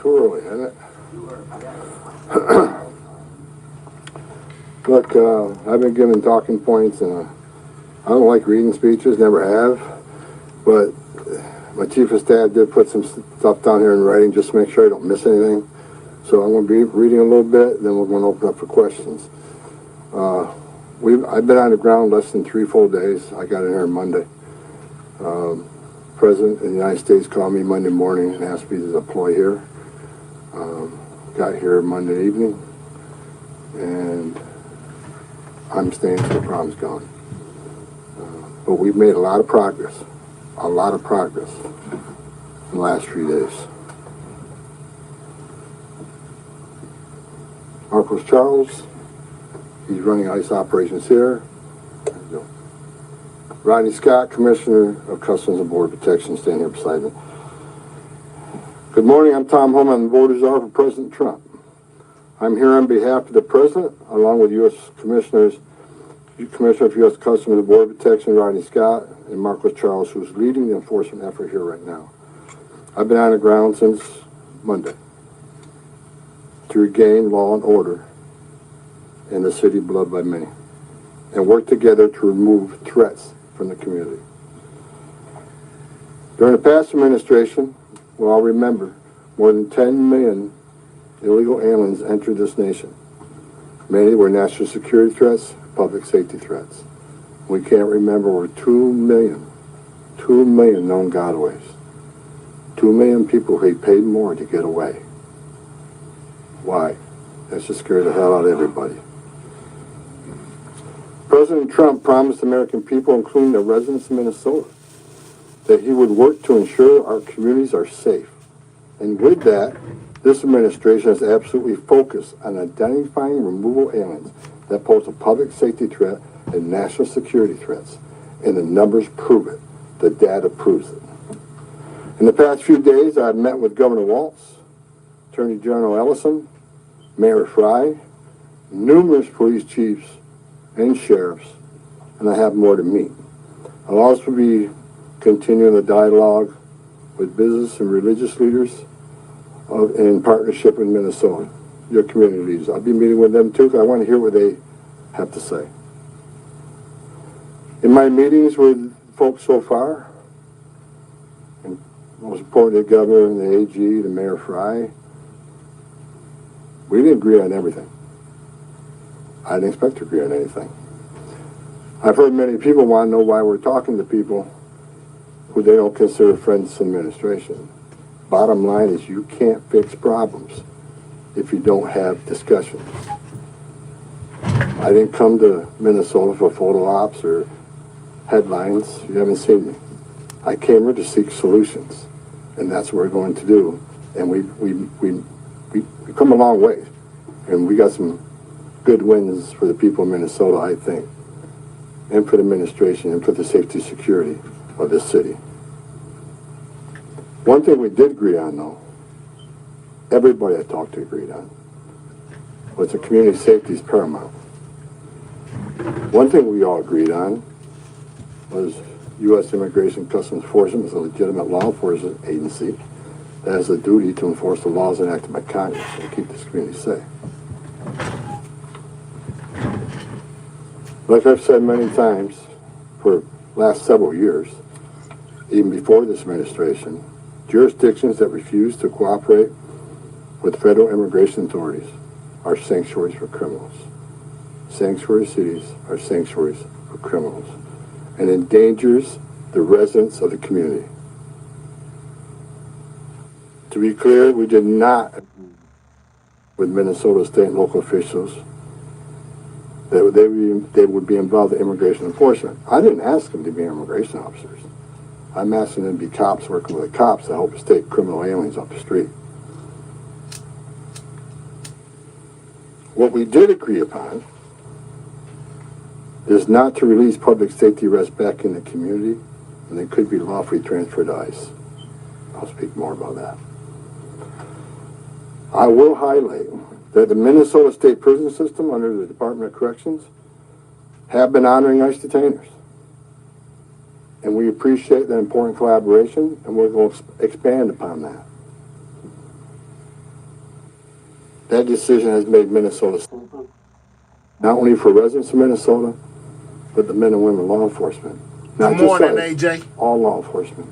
too early, isn't it? Look, I've been given talking points, and I don't like reading speeches, never have, but my chief of staff did put some stuff down here in writing just to make sure I don't miss anything. So I'm going to be reading a little bit, then we're going to open up for questions. I've been on the ground less than 3 full days. I got in here on Monday. President of the United States called me Monday morning and asked me to deploy here. Got here Monday evening, and I'm staying till the problem's gone. But we've made a lot of progress in the last few days. Marcos Charles, he's running ICE operations here. Rodney Scott, Commissioner of Customs and Border Protection, standing here beside me. Good morning, I'm Tom Homan, I'm the Board Czar for President Trump. I'm here on behalf of the President, along with U.S. Commissioner of U.S. Customs and Border Protection, Rodney Scott, and Marcos Charles, who's leading the enforcement effort here right now. I've been on the ground since Monday to regain law and order in the city beloved by many, and work together to remove threats from the community. During the past administration, we'll all remember, more than 10 million illegal aliens entered this nation. Many were national security threats, public safety threats. We can't remember over 2 million known gotaways. 2 million people who paid more to get away. Why? That should scare the hell out of everybody. President Trump promised the American people, including the residents of Minnesota, that he would work to ensure our communities are safe. And with that, this administration is absolutely focused on identifying removal aliens that pose a public safety threat and national security threats. And the numbers prove it. The data proves it. In the past few days, I've met with Governor Walz, Attorney General Ellison, Mayor Frey, numerous police chiefs and sheriffs, and I have more to meet. I'll also be continuing the dialogue with business and religious leaders in partnership with Minnesota, your community leaders. I'll be meeting with them too, because I want to hear what they have to say. In my meetings with folks so far, and most importantly the governor and the AG, the Mayor Frey, we didn't agree on everything. I didn't expect to agree on anything. I've heard many people want to know why we're talking to people who they don't consider friends of the administration. Bottom line is you can't fix problems if you don't have discussion. I didn't come to Minnesota for photo ops or headlines. You haven't seen me. I came here to seek solutions, and that's what we're going to do. And we've come a long way, and we got some good wins for the people of Minnesota, I think, and for the administration and for the safety and security of this city. One thing we did agree on, though, everybody I talked to agreed on, was that community safety is paramount. One thing we all agreed on was U.S. Immigration Customs Enforcement is a legitimate law enforcement agency that has a duty to enforce the laws enacted by Congress and keep this community safe. Like I've said many times for the last several years, even before this administration, jurisdictions that refuse to cooperate with federal immigration authorities are sanctuaries for criminals. Sanctuary cities are sanctuaries for criminals, and endangers the residents of the community. To be clear, we did not agree with Minnesota state and local officials that they would be involved in immigration enforcement. I didn't ask them to be immigration officers. I'm asking them to be cops working with the cops to help us take criminal aliens off the street. What we did agree upon is not to release public safety arrests back in the community, and they could be lawfully transferred to ICE. I'll speak more about that. I will highlight that the Minnesota State Prison System under the Department of Corrections have been honoring ICE detainers. And we appreciate that important collaboration, and we're going to expand upon that. That decision has made Minnesota safer, not only for residents of Minnesota, but the men and women law enforcement. Not Good morning, just us, AJ. all law enforcement.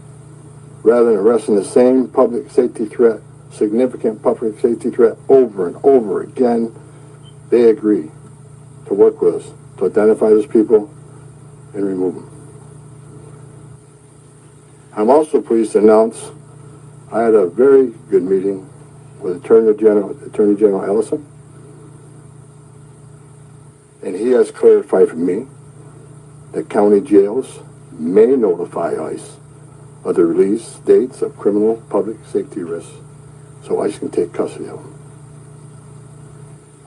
Rather than arresting the same public safety threat, significant public safety threat over and over again, they agree to work with us to identify those people and remove them. I'm also pleased to announce I had a very good meeting with Attorney General Ellison, and he has clarified for me that county jails may notify ICE of the release dates of criminal public safety risks so ICE can take custody of them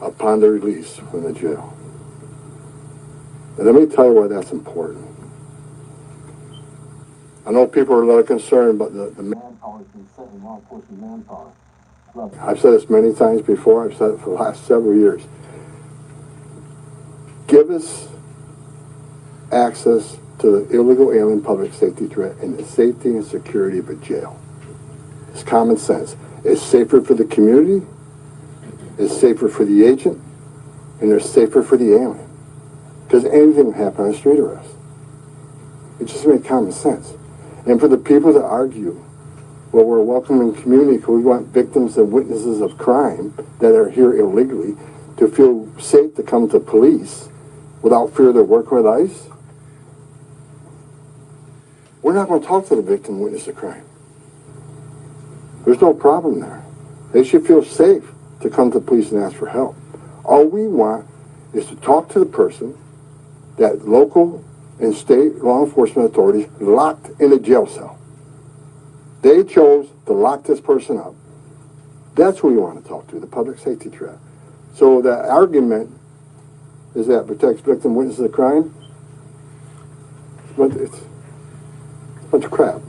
upon their release from the jail. And let me tell you why that's important. I know people are a lot concerned about the manpower that's been sent in law enforcement manpower. Look, I've said this many times before. I've said it for the last several years. Give us access to the illegal alien public safety threat and the safety and security of a jail. It's common sense. It's safer for the community, it's safer for the agent, and it's safer for the alien. Because anything can happen on a street arrest. It just makes common sense. And for the people that argue, well, we're a welcoming community because we want victims and witnesses of crime that are here illegally to feel safe to come to police without fear they're working with ICE, we're not going to talk to the victim and witness of crime. There's no problem there. They should feel safe to come to police and ask for help. All we want is to talk to the person that local and state law enforcement authorities locked in a jail cell. They chose to lock this person up. That's who we want to talk to, the public safety threat. So the argument is that protects victim witnesses of crime, but it's a bunch of crap.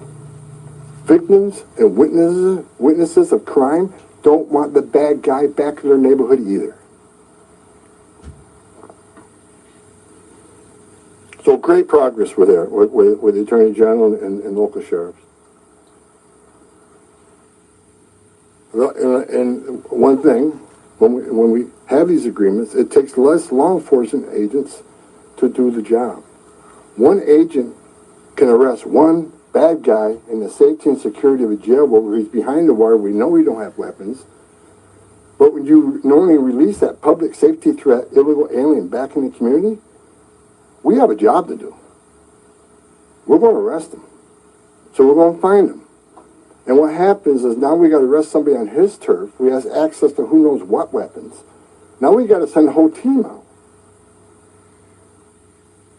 Victims and witnesses of crime don't want the bad guy back in their neighborhood either. So great progress with the Attorney General and local sheriffs. And one thing, when we have these agreements, it takes less law enforcement agents to do the job. One agent can arrest one bad guy in the safety and security of a jail where he's behind the wire. We know we don't have weapons. But when you normally release that public safety threat, illegal alien back in the community, we have a job to do. We're going to arrest him. So we're going to find him. And what happens is now we got to arrest somebody on his turf. We have access to who knows what weapons. Now we got to send a whole team out.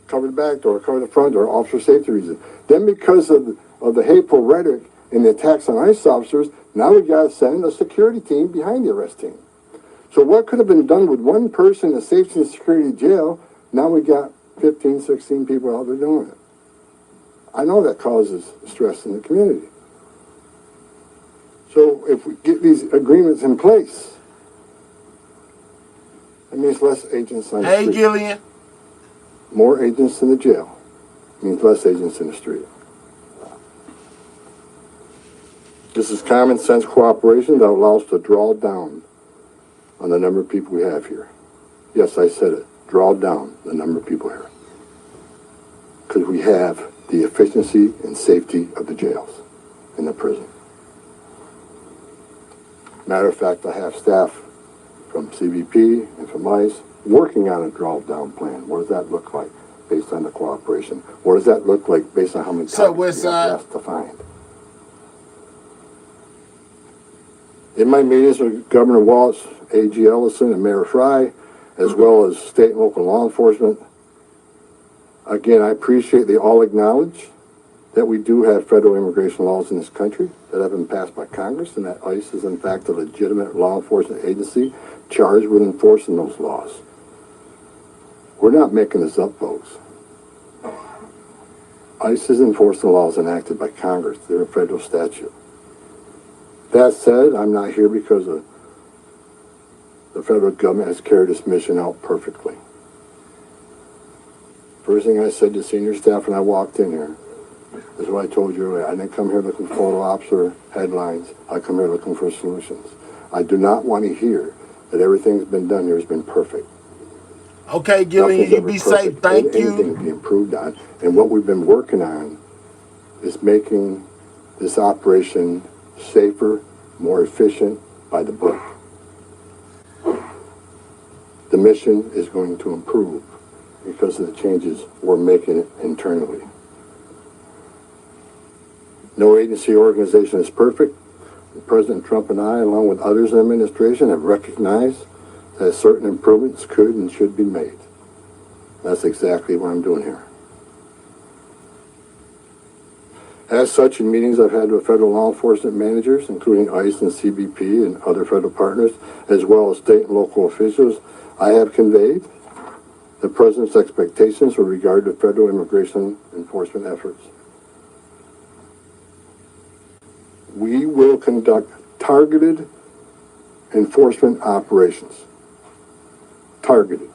Cover the back door, cover the front door, officer safety reasons. Then because of the hateful rhetoric and the attacks on ICE officers, now we got to send a security team behind the arrest team. So what could have been done with one person in a safety and security jail, now we got 15, 16 people out there doing it. I know that causes stress in the community. So if we get these agreements in place, that means less agents on the street. Hey, Gillian. More agents in the jail means less agents in the street. This is common sense cooperation that allows us to draw down on the number of people we have here. Yes, I said it. Draw down the number of people here. Because we have the efficiency and safety of the jails and the prison. Matter of fact, I have staff from CBP and from ICE working on a draw-down plan. What does that look like based on the cooperation? What does that look like based on how many targets we have left to find? In my meetings with Governor Walz, A.G. Ellison, and Mayor Frey, as well as state and local law enforcement, again, I appreciate they all acknowledge that we do have federal immigration laws in this country that have been passed by Congress, and that ICE is in fact a legitimate law enforcement agency charged with enforcing those laws. We're not making this up, folks. ICE is enforcing laws enacted by Congress. They're a federal statute. That said, I'm not here because the federal government has carried this mission out perfectly. First thing I said to senior staff when I walked in here is what I told you earlier. I didn't come here looking for photo ops or headlines. I come here looking for solutions. I do not want to hear that everything's been done here has been perfect. Okay, Gillian, Nothing's you ever be safe. perfect, Thank and anything you. can be improved on. And what we've been working on is making this operation safer, more efficient, by the book. The mission is going to improve because of the changes we're making internally. No agency or organization is perfect. President Trump and I, along with others in the administration, have recognized that certain improvements could and should be made. That's exactly what I'm doing here. As such, in meetings I've had with federal law enforcement managers, including ICE and CBP and other federal partners, as well as state and local officials, I have conveyed the President's expectations with regard to federal immigration enforcement efforts. We will conduct targeted enforcement operations. Targeted.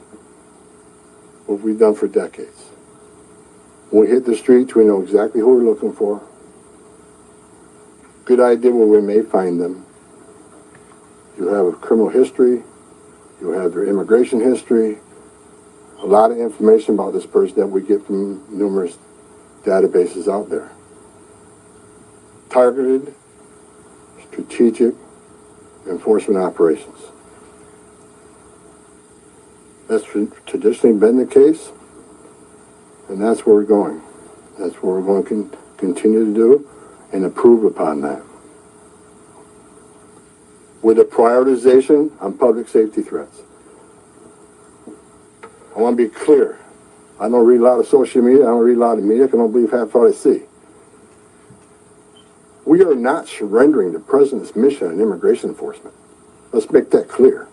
What we've done for decades. When we hit the streets, we know exactly who we're looking for. Good idea where we may find them. You have a criminal history. You have their immigration history. A lot of information about this person that we get from numerous databases out there. Targeted, strategic enforcement operations. That's traditionally been the case, and that's where we're going. That's what we're going to continue to do and improve upon that. With a prioritization on public safety threats. I want to be clear. I don't read a lot of social media. I don't read a lot of media. I don't believe half what I see. We are not surrendering the President's mission on immigration enforcement. Let's make that clear.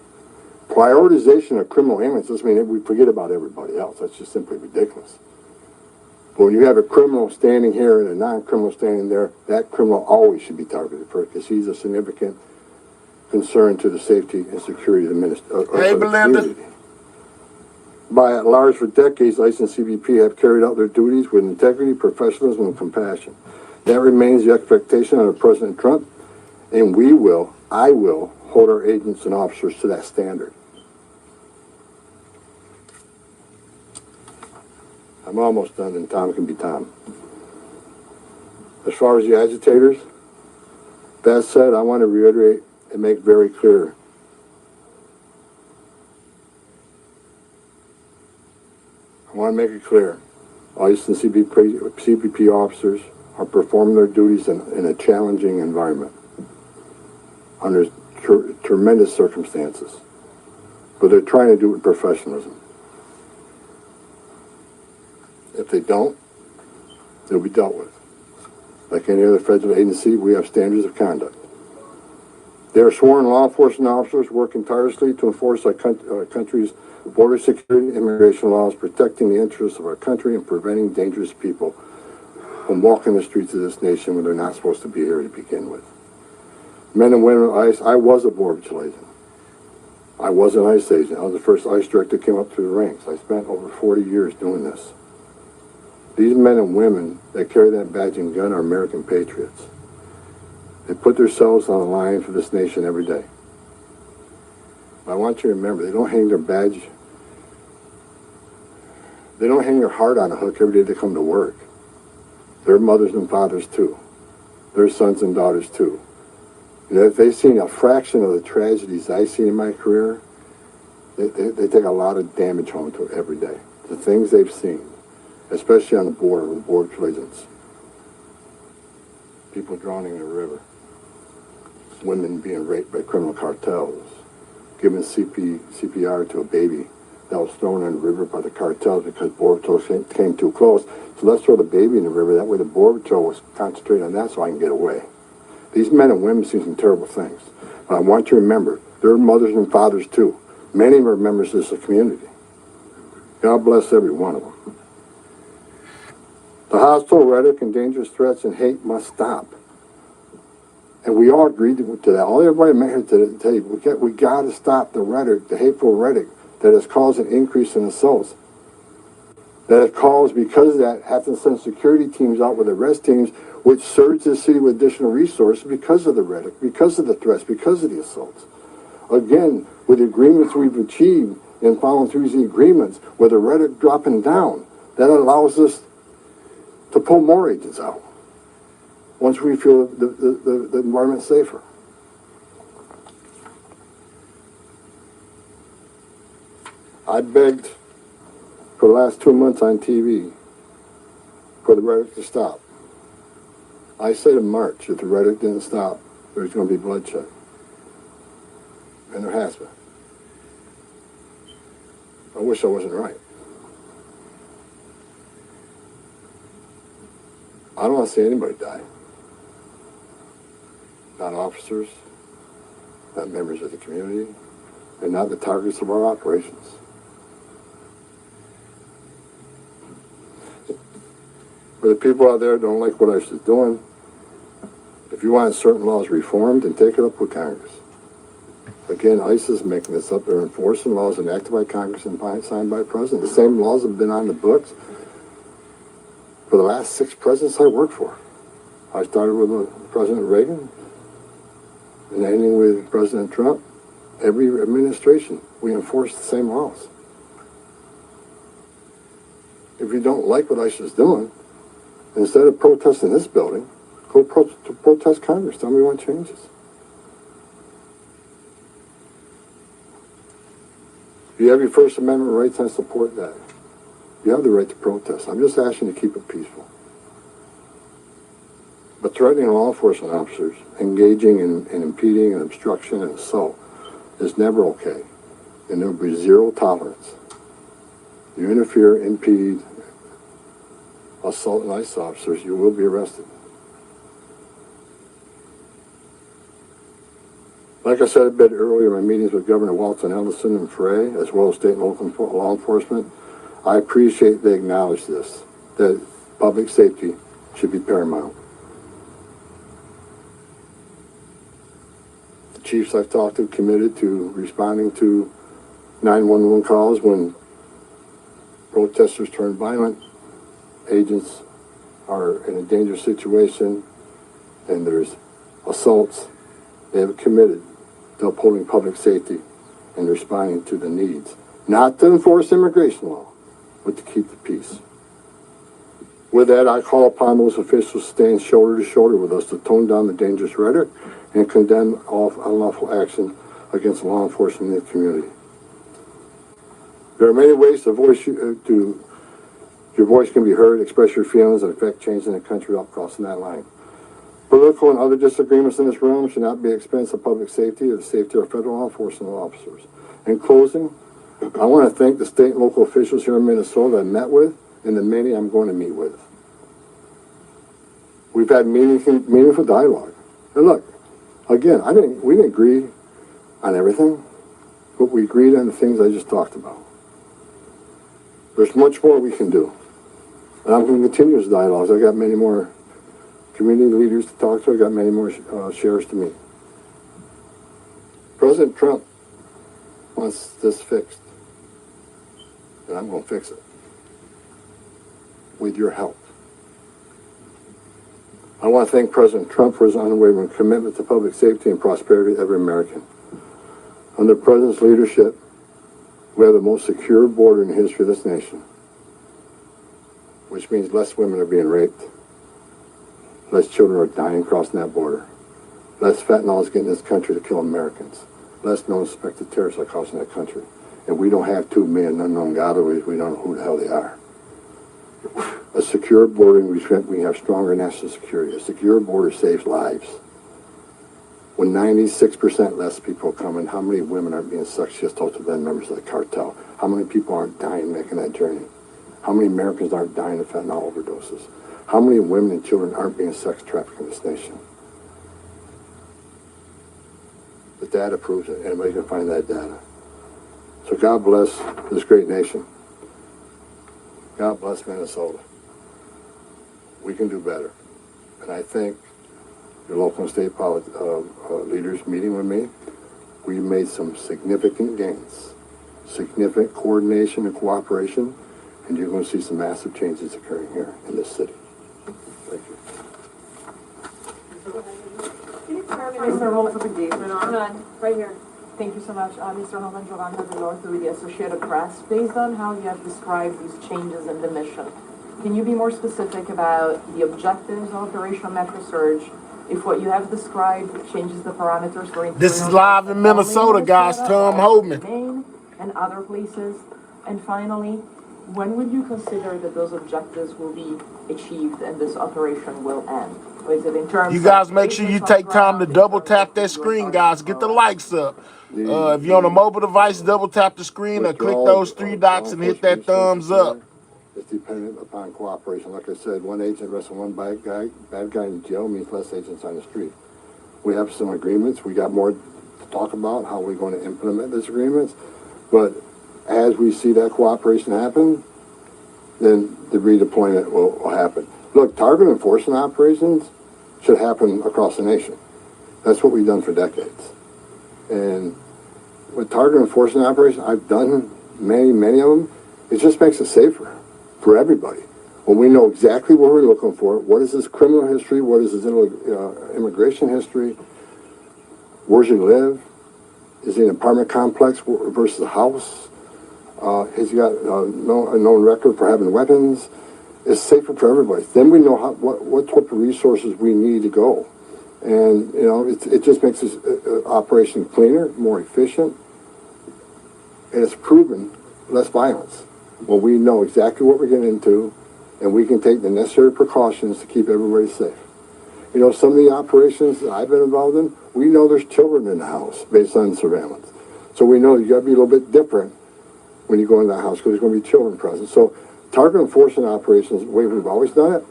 Prioritization of criminal aliens doesn't mean that we forget about everybody else. That's just simply ridiculous. But when you have a criminal standing here and a non-criminal standing there, that criminal always should be targeted first because he's a significant concern to the safety and security of the community. By and large, for decades, ICE and CBP have carried out their duties with integrity, professionalism, and compassion. That remains the expectation under President Trump, and I will, hold our agents and officers to that standard. I'm almost done, and Tom can be Tom. As far as the agitators, that said, I want to reiterate and make very clear. I want to make it clear. ICE and CBP officers are performing their duties in a challenging environment under tremendous circumstances. But they're trying to do it with professionalism. If they don't, they'll be dealt with. Like any other federal agency, we have standards of conduct. They are sworn law enforcement officers working tirelessly to enforce our country's border security and immigration laws, protecting the interests of our country and preventing dangerous people from walking the streets of this nation when they're not supposed to be here to begin with. Men and women of ICE, I was a Border Patrol agent. I was an ICE agent. I was the first ICE director that came up through the ranks. I spent over 40 years doing this. These men and women that carry that badge and gun are American patriots. They put themselves on the line for this nation every day. But I want you to remember, they don't hang their badge, they don't hang their heart on a hook every day they come to work. They're mothers and fathers too. They're sons and daughters too. You know, if they've seen a fraction of the tragedies I've seen in my career, they take a lot of damage home to it every day. The things they've seen, especially on the border with Border Patrol agents. People drowning in the river. Women being raped by criminal cartels. Giving CPR to a baby that was thrown in the river by the cartels because Border Patrol came too close. So let's throw the baby in the river. That way the Border Patrol was concentrating on that so I can get away. These men and women see some terrible things. But I want you to remember, they're mothers and fathers too. Many of them are members of this community. God bless every one of them. The hostile rhetoric and dangerous threats and hate must stop. And we all agreed to that. All everybody met here to tell you, we got to stop the rhetoric, the hateful rhetoric that has caused an increase in assaults. That has caused, because of that, have to send security teams out with arrest teams, which surge the city with additional resources because of the rhetoric, because of the threats, because of the assaults. again, with the agreements we've achieved and following through these agreements, with the rhetoric dropping down, that allows us to pull more agents out once we feel the environment's safer. I begged for the last 2 months on TV for the rhetoric to stop. I said in March, if the rhetoric didn't stop, there's going to be bloodshed. And there has been. I wish I wasn't right. I don't want to see anybody die. Not officers, not members of the community, and not the targets of our operations. For the people out there who don't like what ICE is doing, if you want certain laws reformed, then take it up with Congress. Again, ICE is making this up. They're enforcing laws enacted by Congress and signed by the President. The same laws have been on the books for the last 6 presidents I worked for. I started with President Reagan and ending with President Trump. Every administration, we enforce the same laws. If you don't like what ICE is doing, instead of protesting this building, go protest Congress. Tell me what changes. You have your First Amendment rights, and I support that. You have the right to protest. I'm just asking you to keep it peaceful. But threatening law enforcement officers, engaging in impeding and obstruction and assault is never okay. And there will be zero tolerance. You interfere, impede, assault ICE officers, you will be arrested. Like I said a bit earlier in my meetings with Governor Walton Ellison and Frey, as well as state and local law enforcement, I appreciate they acknowledge this, that public safety should be paramount. The chiefs I've talked to committed to responding to 911 calls when protesters turn violent, agents are in a dangerous situation, and there's assaults. They have committed to upholding public safety and responding to the needs. Not to enforce immigration law, but to keep the peace. With that, I call upon those officials to stand shoulder to shoulder with us to tone down the dangerous rhetoric and condemn all unlawful action against law enforcement in the community. There are many ways your voice can be heard, express your feelings, and affect change in the country without crossing that line. Political and other disagreements in this room should not be at the expense of public safety or the safety of federal law enforcement officers. In closing, I want to thank the state and local officials here in Minnesota I met with and the many I'm going to meet with. We've had meaningful dialogue. And look, again, we didn't agree on everything, but we agreed on the things I just talked about. There's much more we can do. And I'm going to continue this dialogue. I got many more community leaders to talk to. I got many more sheriffs to meet. President Trump wants this fixed. And I'm going to fix it. With your help. I want to thank President Trump for his unwavering commitment to public safety and prosperity of every American. Under the President's leadership, we have the most secure border in the history of this nation, which means less women are being raped, less children are dying crossing that border, less fentanyl is getting in this country to kill Americans, less known suspected terrorists are crossing that country. And we don't have 2 million unknown gotaways. We don't know who the hell they are. A secure border, we have stronger national security. A secure border saves lives. When 96% less people are coming, how many women aren't being sexually assaulted by members of the cartel? How many people aren't dying making that journey? How many Americans aren't dying of fentanyl overdoses? How many women and children aren't being sex trafficked in this nation? The data proves it. Anybody can find that data. So God bless this great nation. God bless Minnesota. We can do better. And I think your local and state leaders meeting with me, we made some significant gains, significant coordination and cooperation, and you're going to see some massive changes occurring here in this city. Thank you. Can you turn the rules of engagement on? Hold on, right here. Thank you so much, Mr. Holman. Giovanna Dell'Orto with the Associated Press. Based on how you have described these changes in the mission, can you be more specific about the objectives of Operation Metro Surge? If what you have described changes the parameters for This is live in Minnesota, guys. Tom Homan. Maine and other places. And finally, when would you consider that those objectives will be achieved and this operation will end? Or is it in terms You guys of make sure you basics on take time to ground, in double terms tap of that your screen, target guys. Get the for- likes up. If you're on a mobile device, double tap the screen or click Withdrawal those of three law dots and hit that enforcement thumbs up. It's dependent upon cooperation. Like I said, one agent arresting one bad guy in jail means less agents on the street. We have some agreements. We got more to talk about how we're going to implement these agreements. But as we see that cooperation happen, then the redeployment will happen. Look, target enforcement operations should happen across the nation. That's what we've done for decades. And with target enforcement operations, I've done many of them. It just makes it safer for everybody. When we know exactly what we're looking for, what is his criminal history, what is his immigration history, where's he live, is he in an apartment complex versus a house, has he got a known record for having weapons, it's safer for everybody. Then we know what type of resources we need to go. And, you know, it just makes this operation cleaner, more efficient, and it's proven less violence. Well, we know exactly what we're getting into, and we can take the necessary precautions to keep everybody safe. You know, some of the operations that I've been involved in, we know there's children in the house based on surveillance. So we know you got to be a little bit different when you go in the house because there's going to be children present. So target enforcement operations, the way we've always done it,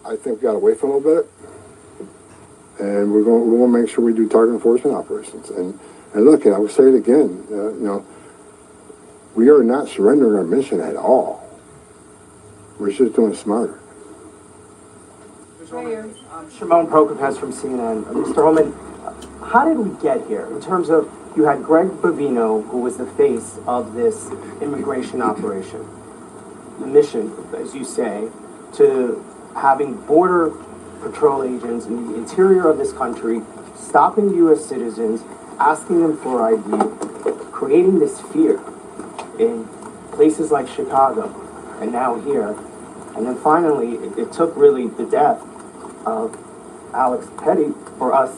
I think got away from a little bit. And we're going to make sure we do target enforcement operations. And look, and I will say it again, you know, we are not surrendering our mission at all. We're just doing it smarter. Shimon Prokopez from CNN. Mr. Holman, how did we get here? In terms of, you had Greg Bovino, who was the face of this immigration operation. The mission, as you say, to having border patrol agents in the interior of this country, stopping U.S. citizens, asking them for ID, creating this fear in places like Chicago and now here. And then finally, it took really the death of Alex Petty for us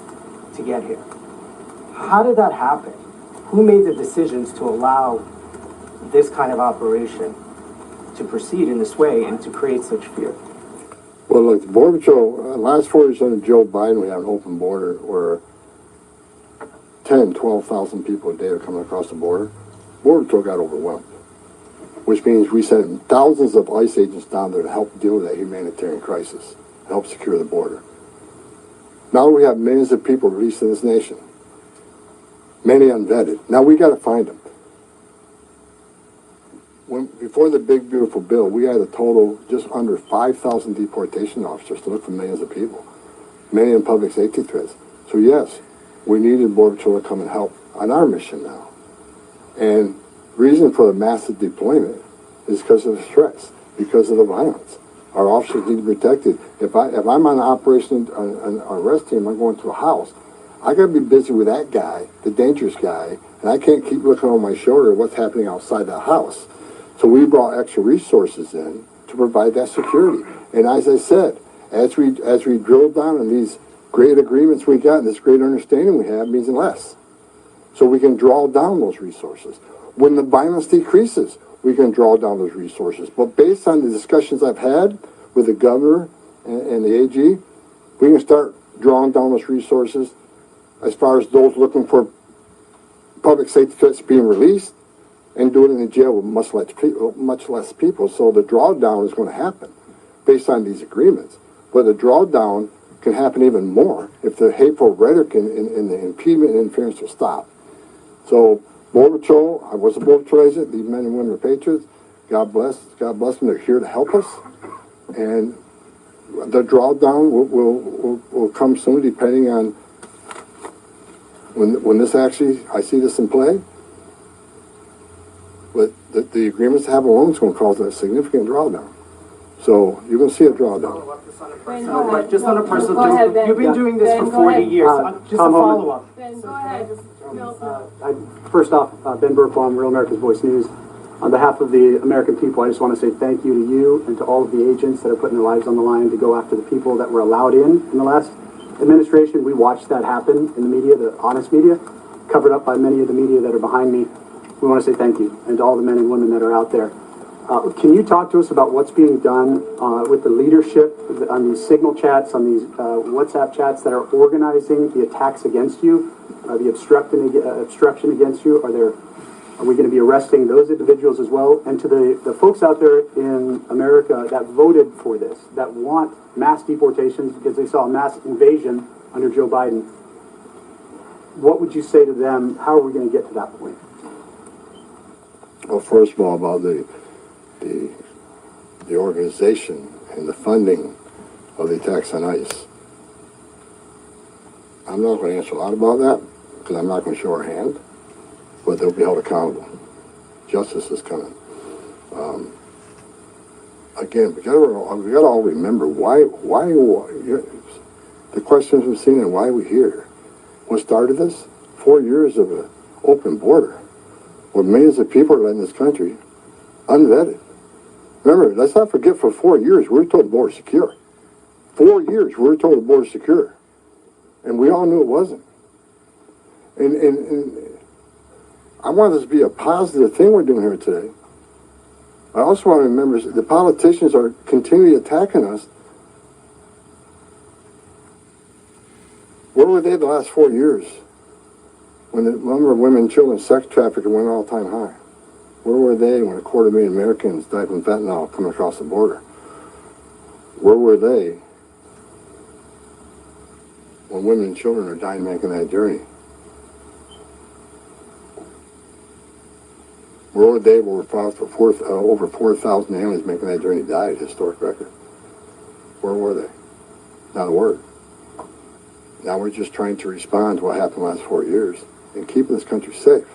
to get here. How did that happen? Who made the decisions to allow this kind of operation to proceed in this way and to create such fear? Well, look, the Border Patrol, last 4 years under Joe Biden, we had an open border where 10, 12,000 people a day are coming across the border. Border Patrol got overwhelmed, which means we sent thousands of ICE agents down there to help deal with that humanitarian crisis, help secure the border. Now we have millions of people released in this nation, many unvetted. Now we got to find them. Before the big, beautiful bill, we had a total just under 5,000 deportation officers to look for millions of people, many in public safety threats. So yes, we needed Border Patrol to come and help on our mission now. And the reason for the massive deployment is because of the threats, because of the violence. Our officers need to be protected. If I'm on an operation, an arrest team, I'm going to a house, I got to be busy with that guy, the dangerous guy, and I can't keep looking over my shoulder at what's happening outside the house. So we brought extra resources in to provide that security. And as I said, as we drill down on these great agreements we got and this great understanding we have means less. So we can draw down those resources. When the violence decreases, we can draw down those resources. But based on the discussions I've had with the governor and the AG, we can start drawing down those resources as far as those looking for public safety threats being released, and do it in the jail with much less people. So the drawdown is going to happen based on these agreements. But the drawdown can happen even more if the hateful rhetoric and the impediment and interference will stop. So Border Patrol, I was a Border Patrol agent. These men and women are patriots. God bless them. They're here to help us. And the drawdown will come soon, depending on when this actually, I see this in play. But the agreements to have alone is going to cause a significant drawdown. So you're going to see a drawdown. Just on a personal, Go ahead, Ben. you've been doing this Ben, for go 40 ahead. years. Just a follow-up. Ben, go ahead. First off, Ben Burkbaum, Real America's Voice News. On behalf of the American people, I just want to say thank you to you and to all of the agents that are putting their lives on the line to go after the people that were allowed in the last administration. We watched that happen in the media, the honest media, covered up by many of the media that are behind me. We want to say thank you, and to all the men and women that are out there. Can you talk to us about what's being done with the leadership on these signal chats, on these WhatsApp chats that are organizing the attacks against you, the obstruction against you? Are we going to be arresting those individuals as well? And to the folks out there in America that voted for this, that want mass deportations because they saw a mass invasion under Joe Biden, what would you say to them? How are we going to get to that point? Well, first of all, about the organization and the funding of the attacks on ICE. I'm not going to answer a lot about that because I'm not going to show our hand, but they'll be held accountable. Justice is coming. Again, we got to all remember why the questions we've seen and why we're here. What started this? 4 years of an open border, where millions of people are in this country unvetted. Remember, let's not forget, for 4 years, we were told the border secure. 4 years, we were told the border secure. And we all knew it wasn't. And I want this to be a positive thing we're doing here today. I also want to remember the politicians are continually attacking us. Where were they the last 4 years when the number of women, children, sex trafficking went all-time high? Where were they when 250,000 Americans died from fentanyl coming across the border? Where were they when women and children are dying making that journey? Where were they when over 4,000 aliens making that journey died? Historic record. Where were they? Not a word. Now we're just trying to respond to what happened the last 4 years and keeping this country safe.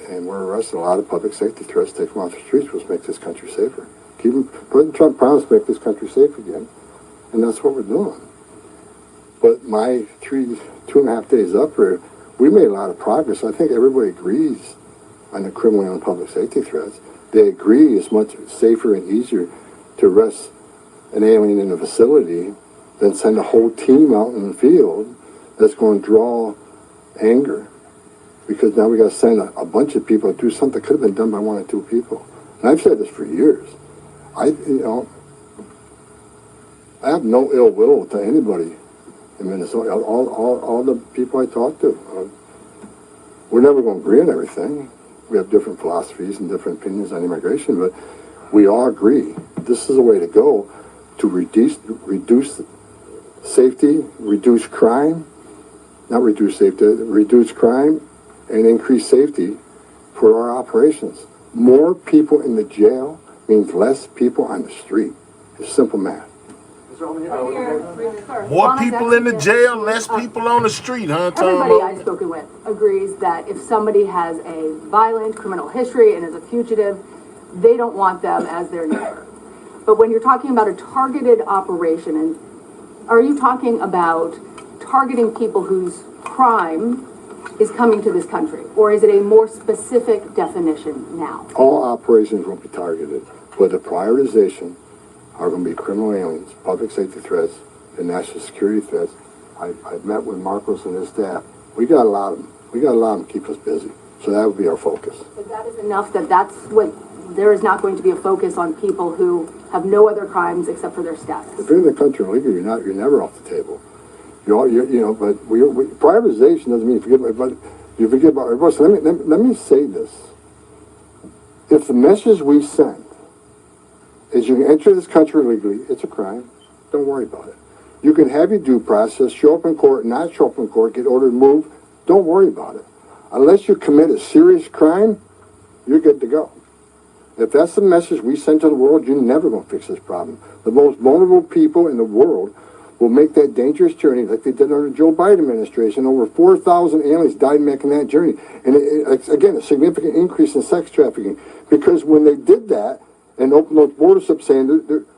And we're arresting a lot of public safety threats, take them off the streets, which makes this country safer. President Trump promised to make this country safe again, and that's what we're doing. But my 2.5 days up here, we made a lot of progress. I think everybody agrees on the criminal and public safety threats. They agree it's much safer and easier to arrest an alien in a facility than send a whole team out in the field that's going to draw anger. Because now we got to send a bunch of people to do something that could have been done by 1 or 2 people. And I've said this for years. I have no ill will to anybody in Minnesota. All the people I talk to, we're never going to agree on everything. We have different philosophies and different opinions on immigration, but we all agree this is a way to go to reduce safety, reduce crime, reduce crime, and increase safety for our operations. More people in the jail means less people on the street. It's simple math. More people in the jail, less people on the street, huh, Tom? Everybody I've spoken with agrees that if somebody has a violent criminal history and is a fugitive, they don't want them as their neighbor. But when you're talking about a targeted operation, and are you talking about targeting people whose crime is coming to this country? Or is it a more specific definition now? All operations will be targeted, but the prioritization are going to be criminal aliens, public safety threats, and national security threats. I've met with Marcos and his staff. We got a lot of them. We got a lot of them to keep us busy. So that would be our focus. But that is enough that's what, there is not going to be a focus on people who have no other crimes except for their status. If you're in the country illegally, you're never off the table. But privatization doesn't mean you forget about everybody. So let me say this. If the message we send is you can enter this country illegally, it's a crime, don't worry about it. You can have your due process, show up in court, not show up in court, get ordered to move, don't worry about it. Unless you commit a serious crime, you're good to go. If that's the message we send to the world, you're never going to fix this problem. The most vulnerable people in the world will make that dangerous journey like they did under the Joe Biden administration. Over 4,000 aliens died making that journey. And it's, again, a significant increase in sex trafficking. Because when they did that and opened those borders up saying,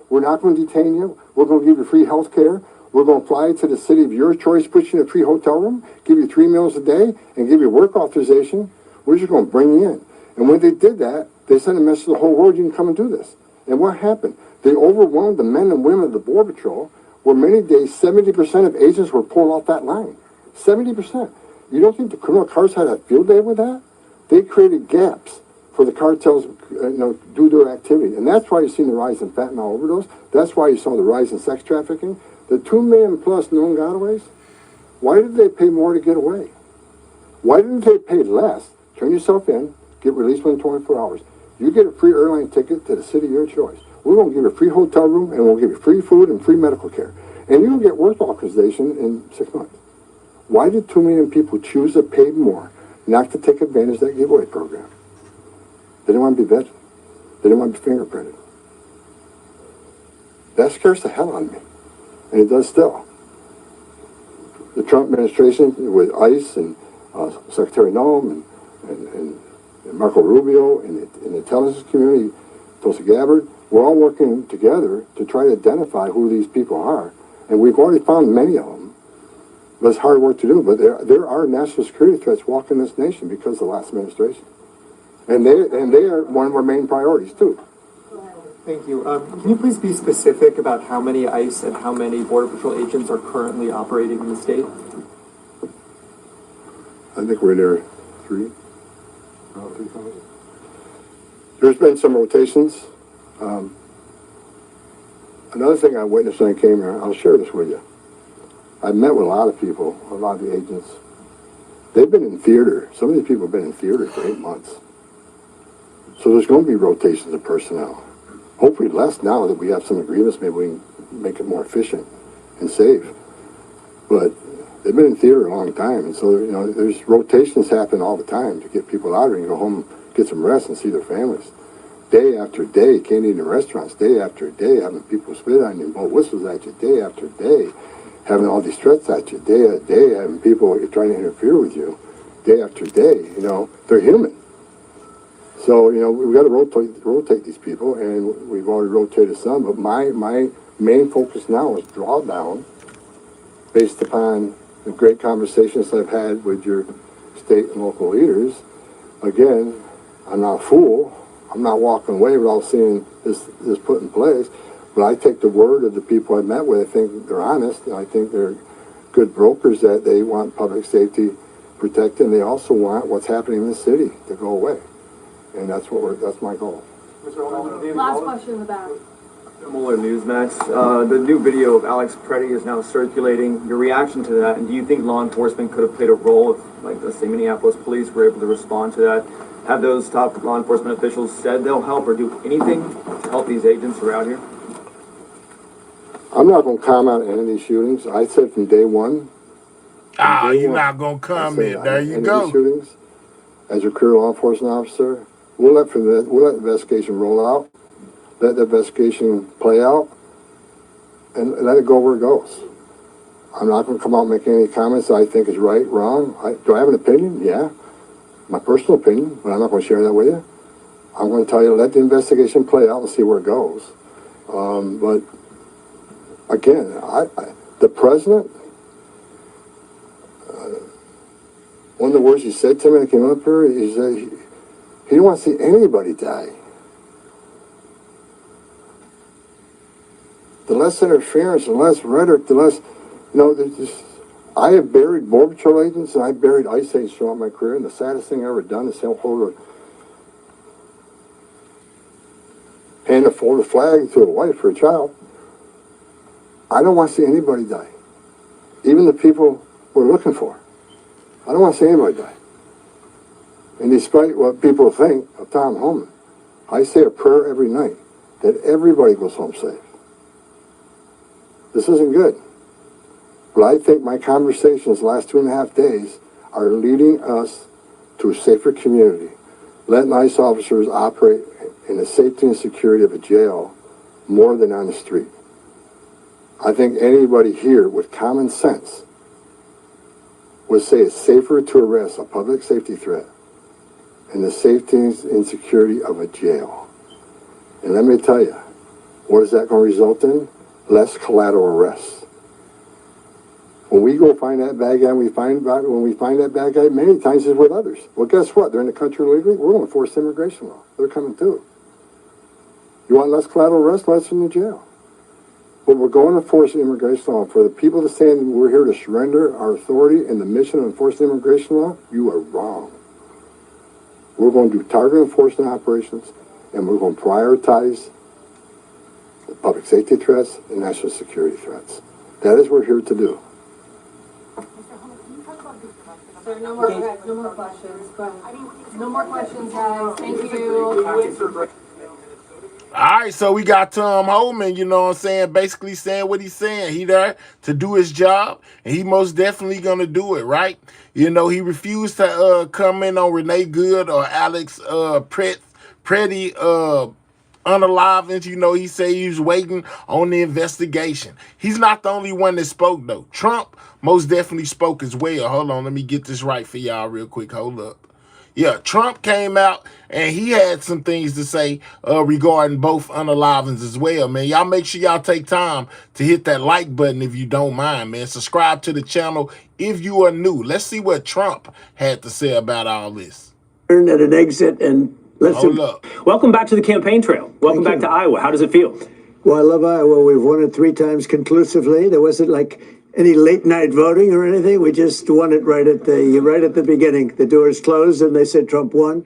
we're not going to detain you, we're going to give you free health care, We're going to fly to the city of your choice, put you in a free hotel room, give you 3 meals a day, and give you work authorization. We're just going to bring you in. And when they did that, they sent a message to the whole world, you can come and do this. And what happened? They overwhelmed the men and women of the Border Patrol, where many days 70% of agents were pulled off that line. 70%. You don't think the criminal cartels had a field day with that? They created gaps for the cartels, do their activity. And that's why you've seen the rise in fentanyl overdose. That's why you saw the rise in sex trafficking. The 2 million plus known gotaways, why did they pay more to get away? Why didn't they pay less? Turn yourself in, get released within 24 hours. You get a free airline ticket to the city of your choice. We're going to give you a free hotel room, and we'll give you free food and free medical care. And you'll get work authorization in 6 months. Why did 2 million people choose to pay more not to take advantage of that giveaway program? They didn't want to be vetted. They didn't want to be fingerprinted. That scares the hell out of me. And it does still. The Trump administration with ICE and Secretary Noem and Marco Rubio and the intelligence community, Tulsi Gabbard, we're all working together to try to identify who these people are. And we've already found many of them. But it's hard work to do. But there are national security threats walking this nation because of the last administration. And they are one of our main priorities, too. Thank you. Can you please be specific about how many ICE and how many Border Patrol agents are currently operating in the state? I think we're there 3,000. There's been some rotations. Another thing I witnessed when I came here, I'll share this with you. I've met with a lot of people, a lot of the agents. They've been in theater. Some of these people have been in theater for 8 months. So there's going to be rotations of personnel. Hopefully less now that we have some agreements. Maybe we can make it more efficient and safe. But they've been in theater a long time. And so, there's rotations happen all the time to get people out of here and go home, get some rest and see their families. Day after day, can't eat in restaurants. Day after day, having people spit on you and blow whistles at you. Day after day, having all these threats at you. Day after day, having people trying to interfere with you. Day after day, they're human. So, we've got to rotate these people, and we've already rotated some. But my main focus now is drawdown based upon the great conversations I've had with your state and local leaders. Again, I'm not a fool. I'm not walking away without seeing this put in place. But I take the word of the people I met with. I think they're honest. I think they're good brokers, that they want public safety protected. And they also want what's happening in the city to go away. And that's my goal. Last question in the back. Mueller Newsmax. The new video of Alex Preddy is now circulating. Your reaction to that, and do you think law enforcement could have played a role if, let's say, Minneapolis police were able to respond to that? Have those top law enforcement officials said they'll help or do anything to help these agents who are out here? I'm not going to comment on any of these shootings. I said from day one. You're not going to comment. There you go. Any shootings, as a career law enforcement officer, we'll let the investigation roll out, let the investigation play out, and let it go where it goes. I'm not going to come out and make any comments that I think is right, wrong. Do I have an opinion? Yeah. My personal opinion, but I'm not going to share that with you. I'm going to tell you to let the investigation play out and see where it goes. But again, the president, one of the words he said to me when I came up here, he said he didn't want to see anybody die. The less interference, the less rhetoric, the less, there's just, I have buried Border Patrol agents and I buried ICE agents throughout my career, and the saddest thing I've ever done is hold hand a folded flag to a wife or a child. I don't want to see anybody die. Even the people we're looking for. I don't want to see anybody die. And despite what people think of Tom Homan, I say a prayer every night that everybody goes home safe. This isn't good. But I think my conversations the last 2.5 days are leading us to a safer community. Letting ICE officers operate in the safety and security of a jail more than on the street. I think anybody here with common sense would say it's safer to arrest a public safety threat in the safety and security of a jail. And let me tell you, what is that going to result in? Less collateral arrests. When we go find that bad guy, when we find that bad guy, many times it's with others. Well, guess what? They're in the country illegally. We're going to enforce immigration law. They're coming too. You want less collateral arrest? Let us in the jail. But we're going to enforce immigration law. For the people to say we're here to surrender our authority and the mission of enforcing immigration law, you are wrong. We're going to do target enforcement operations, and we're going to prioritize the public safety threats and national security threats. That is what we're here to do. Sir, no more questions. No more questions, guys. Thank you. All right, so we got Tom Homan, you know what I'm saying, basically saying what he's saying. He there to do his job, and he most definitely going to do it, right? You know, he refused to come in on Renee Good or Alex Pretty unalived. You know, he said he was waiting on the investigation. He's not the only one that spoke, though. Trump most definitely spoke as well. Hold on, let me get this right for y'all real quick. Hold up. Yeah, Trump came out and he had some things to say regarding both unalivings as well, man. Y'all make sure y'all take time to hit that like button if you don't mind, man. Subscribe to the channel if you are new. Let's see what Trump had to say about all this. At an exit and let's Hold up. Welcome back to the campaign trail. Welcome back to Iowa. How does it feel? Well, I love Iowa. We've won it 3 times conclusively. There wasn't like any late night voting or anything. We just won it right at the beginning. The doors closed and they said Trump won.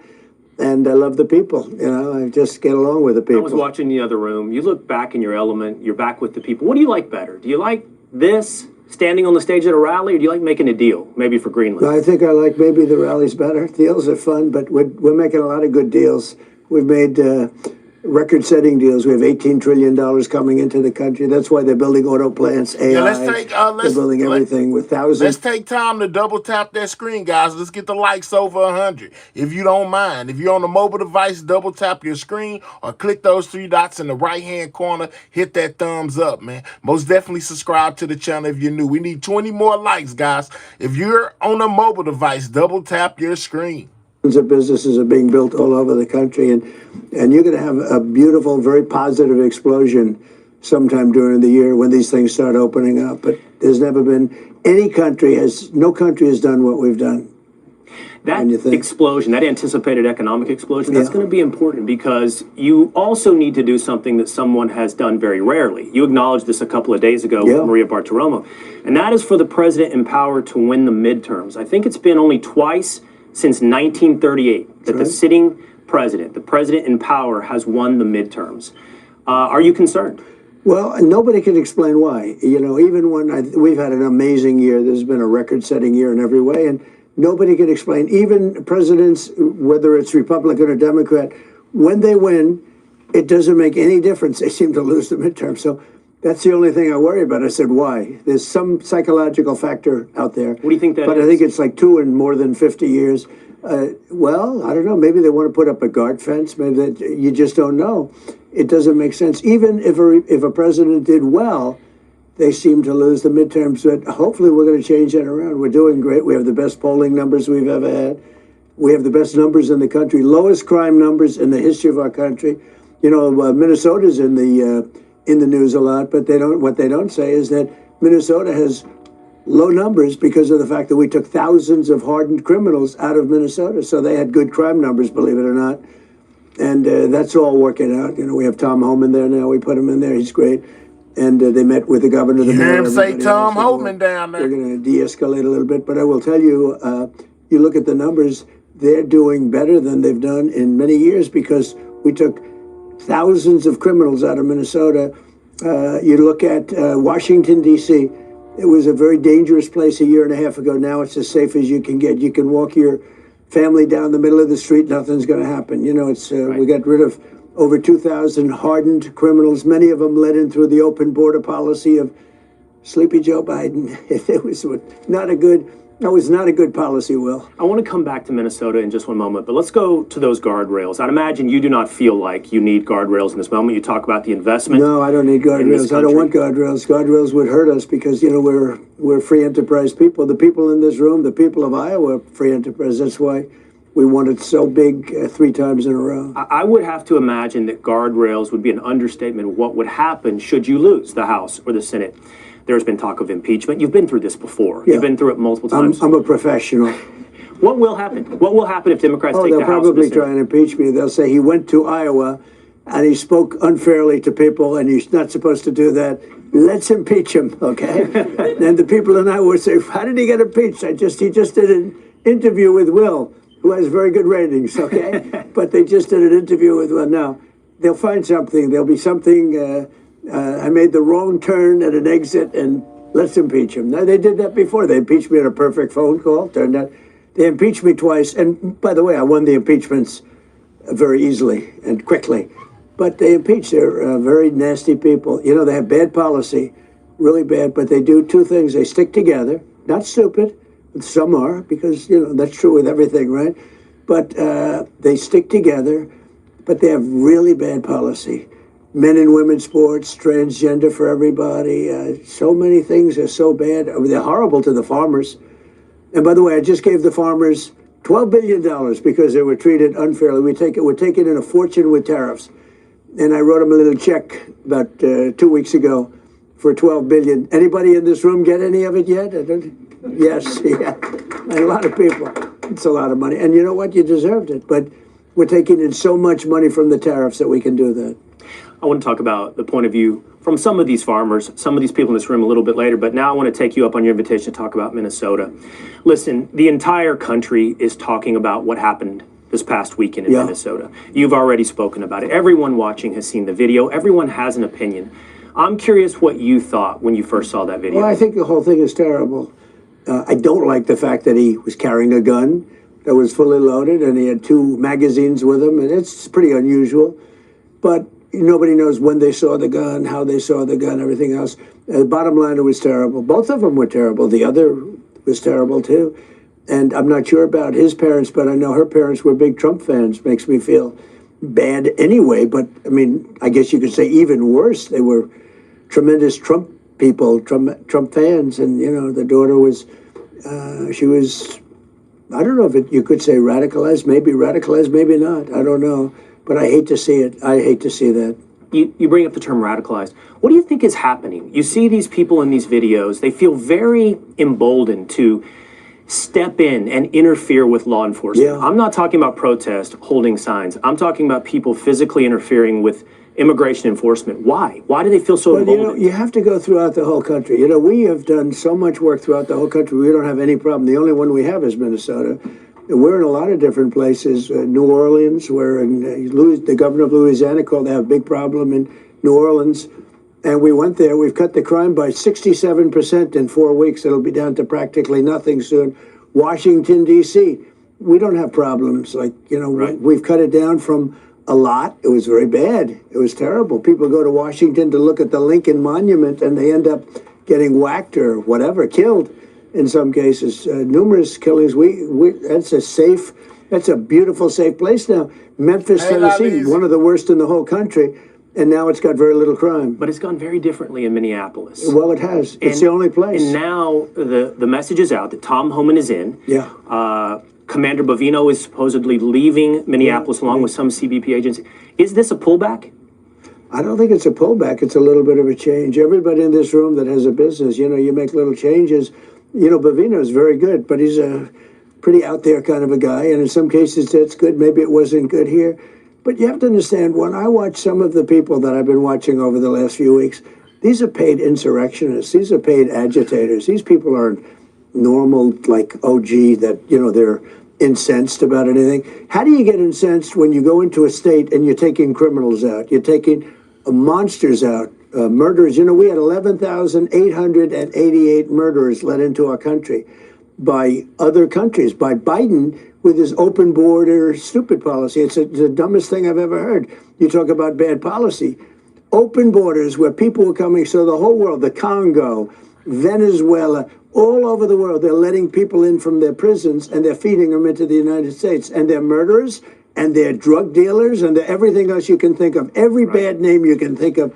And I love the people. You know, I just get along with the people. I was watching the other room. You look back in your element. You're back with the people. What do you like better? Do you like this, standing on the stage at a rally, or do you like making a deal, maybe for Greenland? I think I like maybe the rallies better. Deals are fun, but we're making a lot of good deals. We've made record-setting deals. We have $18 trillion coming into the country. That's why they're building auto plants, AI. Yeah, they're building everything with thousands. Let's take time to double tap that screen, guys. Let's get the likes over 100. If you don't mind, if you're on a mobile device, double tap your screen or click those 3 dots in the right-hand corner. Hit that thumbs up, man. Most definitely subscribe to the channel if you're new. We need 20 more likes, guys. If you're on a mobile device, double tap your screen. Of businesses are being built all over the country, and you're going to have a beautiful, very positive explosion sometime during the year when these things start opening up. But there's never been no country has done what we've done. That explosion, that anticipated economic explosion, that's going to be important because you also need to do something that someone has done very rarely. You acknowledged this a couple of days ago with Maria Bartiromo, and that is for the president in power to win the midterms. I think it's been only twice since 1938 that the sitting president, the president in power, has won the midterms. Are you concerned? Well, nobody can explain why. You know, even when we've had an amazing year, there's been a record-setting year in every way, and nobody can explain. Even presidents, whether it's Republican or Democrat, when they win, it doesn't make any difference. They seem to lose the midterm. So that's the only thing I worry about. I said, why? There's some psychological factor out there. What do you think that is? But I think it's like 2 in more than 50 years. Well, I don't know. Maybe they want to put up a guard fence. Maybe you just don't know. It doesn't make sense. Even if a president did well, they seem to lose the midterms. But hopefully we're going to change that around. We're doing great. We have the best polling numbers we've ever had. We have the best numbers in the country, lowest crime numbers in the history of our country. You know, Minnesota's in the news a lot, but what they don't say is that Minnesota has low numbers because of the fact that we took thousands of hardened criminals out of Minnesota. So they had good crime numbers, believe it or not. And that's all working out. You know, we have Tom Homan there now. We put him in there. He's great. And they met with the governor. You hear him say Tom Homan down there. We're going to de-escalate a little bit. But I will tell you, you look at the numbers, they're doing better than they've done in many years because we took thousands of criminals out of Minnesota. You look at Washington, D.C., it was a very dangerous place a year and a half ago. Now it's as safe as you can get. You can walk your family down the middle of the street, nothing's going to happen. You know, it's we got rid of over 2,000 hardened criminals, many of them led in through the open border policy of Sleepy Joe Biden. It was not a good policy, Will. I want to come back to Minnesota in just one moment, but let's go to those guardrails. I'd imagine you do not feel like you need guardrails in this moment. You talk about the investment. No, I don't need guardrails. I don't want guardrails. Guardrails would hurt us because, you know, we're free enterprise people. The people in this room, the people of Iowa, are free enterprise. That's why we want it so big 3 times in a row. I would have to imagine that guardrails would be an understatement of what would happen should you lose the House or the Senate. There's been talk of impeachment. You've been through this before. Yeah. You've been through it multiple times. I'm a professional. What will happen? What will happen if Democrats take They'll the House? probably try and impeach me. They'll say he went to Iowa and he spoke unfairly to people and he's not supposed to do that. Let's impeach him, okay? And the people in Iowa would say, how did he get impeached? He just did an interview with Will, who has very good ratings, okay? But they just did an interview with Will. Now, they'll find something. There'll be something, I made the wrong turn at an exit and let's impeach him. Now, they did that before. They impeached me on a perfect phone call. Turned out they impeached me twice. And by the way, I won the impeachments very easily and quickly. But they impeach. They're very nasty people. You know, they have bad policy, really bad, but they do two things. They stick together, not stupid, but some are, because, you know, that's true with everything, right? But they stick together, but they have really bad policy. Men and women's sports, transgender for everybody. So many things are so bad. I mean, they're horrible to the farmers. And by the way, I just gave the farmers $12 billion because they were treated unfairly. We're taking in a fortune with tariffs. And I wrote them a little check about 2 weeks ago for $12 billion. Anybody in this room get any of it yet? Yes, yeah. And a lot of people. It's a lot of money. And you know what? You deserved it. But we're taking in so much money from the tariffs that we can do that. I want to talk about the point of view from some of these farmers, some of these people in this room a little bit later, but now I want to take you up on your invitation to talk about Minnesota. Listen, the entire country is talking about what happened this past weekend in Minnesota. You've already spoken about it. Everyone watching has seen the video. Everyone has an opinion. I'm curious what you thought when you first saw that video. Well, I think the whole thing is terrible. I don't like the fact that he was carrying a gun that was fully loaded and he had 2 magazines with him, and it's pretty unusual. But nobody knows when they saw the gun, how they saw the gun, everything else. Bottom line, it was terrible. Both of them were terrible. The other was terrible, too. And I'm not sure about his parents, but I know her parents were big Trump fans. Makes me feel bad anyway. But, I mean, I guess you could say even worse. They were tremendous Trump people, Trump fans. And, you know, the daughter was, she was, I don't know if you could say radicalized, maybe not. I don't know. But I hate to see it. I hate to see that. You bring up the term radicalized. What do you think is happening? You see these people in these videos, they feel very emboldened to step in and interfere with law enforcement. Yeah. I'm not talking about protest, holding signs. I'm talking about people physically interfering with immigration enforcement. Why? Why do they feel so emboldened? You know, you have to go throughout the whole country. You know, we have done so much work throughout the whole country. We don't have any problem. The only one we have is Minnesota. We're in a lot of different places. New Orleans, we're in the governor of Louisiana called to have a big problem in New Orleans. And we went there. We've cut the crime by 67% in 4 weeks. It'll be down to practically nothing soon. Washington, D.C., we don't have problems. Like, you know, we've cut it down from a lot. It was very bad. It was terrible. People go to Washington to look at the Lincoln Monument and they end up getting whacked or whatever, killed in some cases. Numerous killings. That's a beautiful, safe place now. Memphis, Tennessee, one of the worst in the whole country. And now it's got very little crime. But it's gone very differently in Minneapolis. Well, it has. It's the only place. And now the message is out that Tom Homan is in. Yeah. Commander Bovino is supposedly leaving Minneapolis along with some CBP agents. Is this a pullback? I don't think it's a pullback. It's a little bit of a change. Everybody in this room that has a business, you know, you make little changes. You know, Bovino is very good, but he's a pretty out there kind of a guy. And in some cases, that's good. Maybe it wasn't good here. But you have to understand, when I watch some of the people that I've been watching over the last few weeks, these are paid insurrectionists. These are paid agitators. These people aren't normal, like, oh, gee, that, you know, they're incensed about anything. How do you get incensed when you go into a state and you're taking criminals out? You're taking monsters out, murderers. You know, we had 11,888 murderers let into our country by other countries, by Biden, with his open border stupid policy. It's the dumbest thing I've ever heard. You talk about bad policy. Open borders where people were coming, so the whole world, the Congo, Venezuela, all over the world, they're letting people in from their prisons and they're feeding them into the United States. And they're murderers and they're drug dealers and they're everything else you can think of, every bad name you can think of.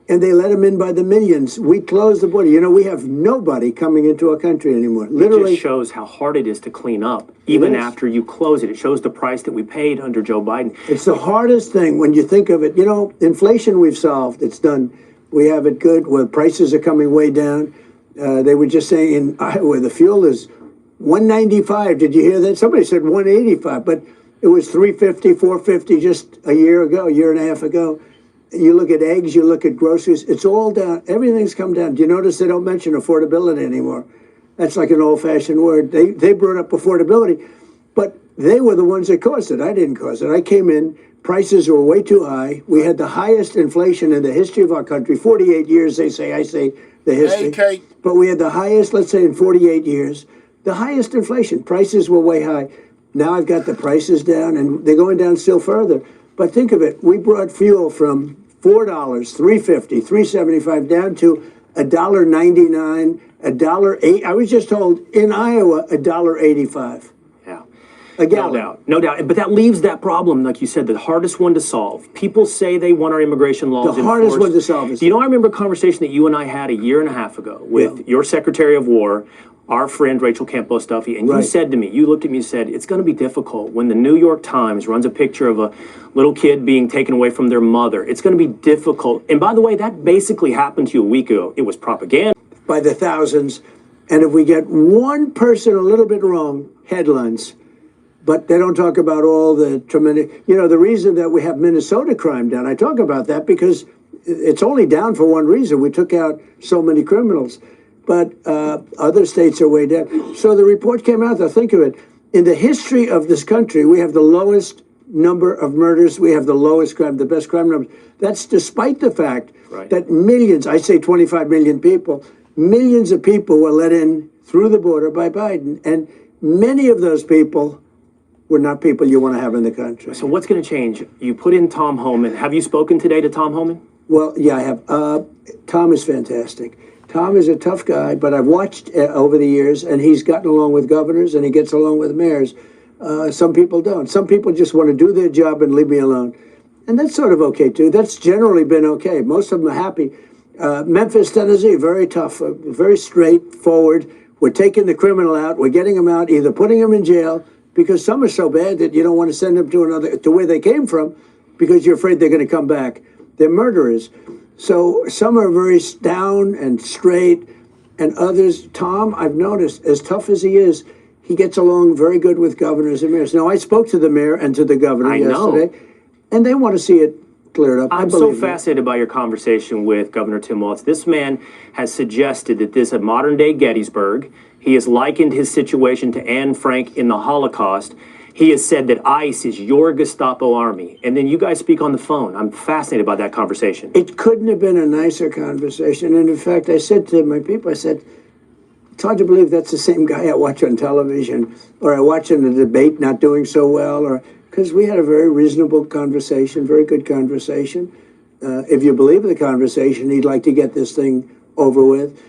And they let them in by the millions. We closed the border. You know, we have nobody coming into our country anymore. Literally. It just shows how hard it is to clean up, even after you close it. It shows the price that we paid under Joe Biden. It's the hardest thing when you think of it. You know, inflation we've solved. It's done. We have it good, where prices are coming way down. They were just saying in Iowa, the fuel is $1.95. Did you hear that? Somebody said $1.85, but it was $3.50, $4.50 just a year and a half ago. You look at eggs, you look at groceries, it's all down. Everything's come down. Do you notice they don't mention affordability anymore? That's like an old-fashioned word. They brought up affordability, but they were the ones that caused it. I didn't cause it. I came in, prices were way too high. We had the highest inflation in the history of our country. 48 years, they say. I say the history. Hey, Kate. But we had the highest, let's say in 48 years, the highest inflation. Prices were way high. Now I've got the prices down, and they're going down still further. But think of it. We brought fuel from $4, $3.50, $3.75 down to $1.99, $1.08. I was just told in Iowa $1.85. Yeah. A gallon. No doubt, no doubt. But that leaves that problem, like you said, the hardest one to solve. People say they want our immigration laws The hardest enforced. one to solve is. Do you know, I remember a conversation that you and I had a year and a half ago with your Secretary of War, our friend Rachel Campos Duffy, and you Right. said to me, you looked at me and said, it's going to be difficult when the New York Times runs a picture of a little kid being taken away from their mother. It's going to be difficult. And by the way, that basically happened to you a week ago. It was propaganda. By the thousands. And if we get one person a little bit wrong, headlines. But they don't talk about all the tremendous, the reason that we have Minnesota crime down. I talk about that because it's only down for one reason. We took out so many criminals. But other states are way down. So the report came out, think of it. In the history of this country, we have the lowest number of murders. We have the lowest crime, the best crime numbers. That's despite the fact that millions, I say 25 million people, millions of people were let in through the border by Biden. And many of those people were not people you want to have in the country. So what's going to change? You put in Tom Homan. Have you spoken today to Tom Homan? Well, yeah, I have. Tom is fantastic. Tom is a tough guy, but I've watched over the years, and he's gotten along with governors, and he gets along with mayors. Some people don't. Some people just want to do their job and leave me alone. And that's sort of okay, too. That's generally been okay. Most of them are happy. Memphis, Tennessee, very tough, very straightforward. We're taking the criminal out. We're getting them out, either putting them in jail, because some are so bad that you don't want to send them to where they came from, because you're afraid they're going to come back. They're murderers. So some are very down and straight, and others, Tom, I've noticed, as tough as he is, he gets along very good with governors and mayors. Now, I spoke to the mayor and to the governor yesterday, and they want to see it cleared up. I'm so fascinated by your conversation with Governor Tim Walz. This man has suggested that this is a modern-day Gettysburg. He has likened his situation to Anne Frank in the Holocaust. He has said that ICE is your Gestapo army. And then you guys speak on the phone. I'm fascinated by that conversation. It couldn't have been a nicer conversation. And in fact, I said to my people, I said, it's hard to believe that's the same guy I watch on television, or I watch in a debate not doing so well, or because we had a very reasonable conversation, very good conversation. If you believe the conversation, he'd like to get this thing over with.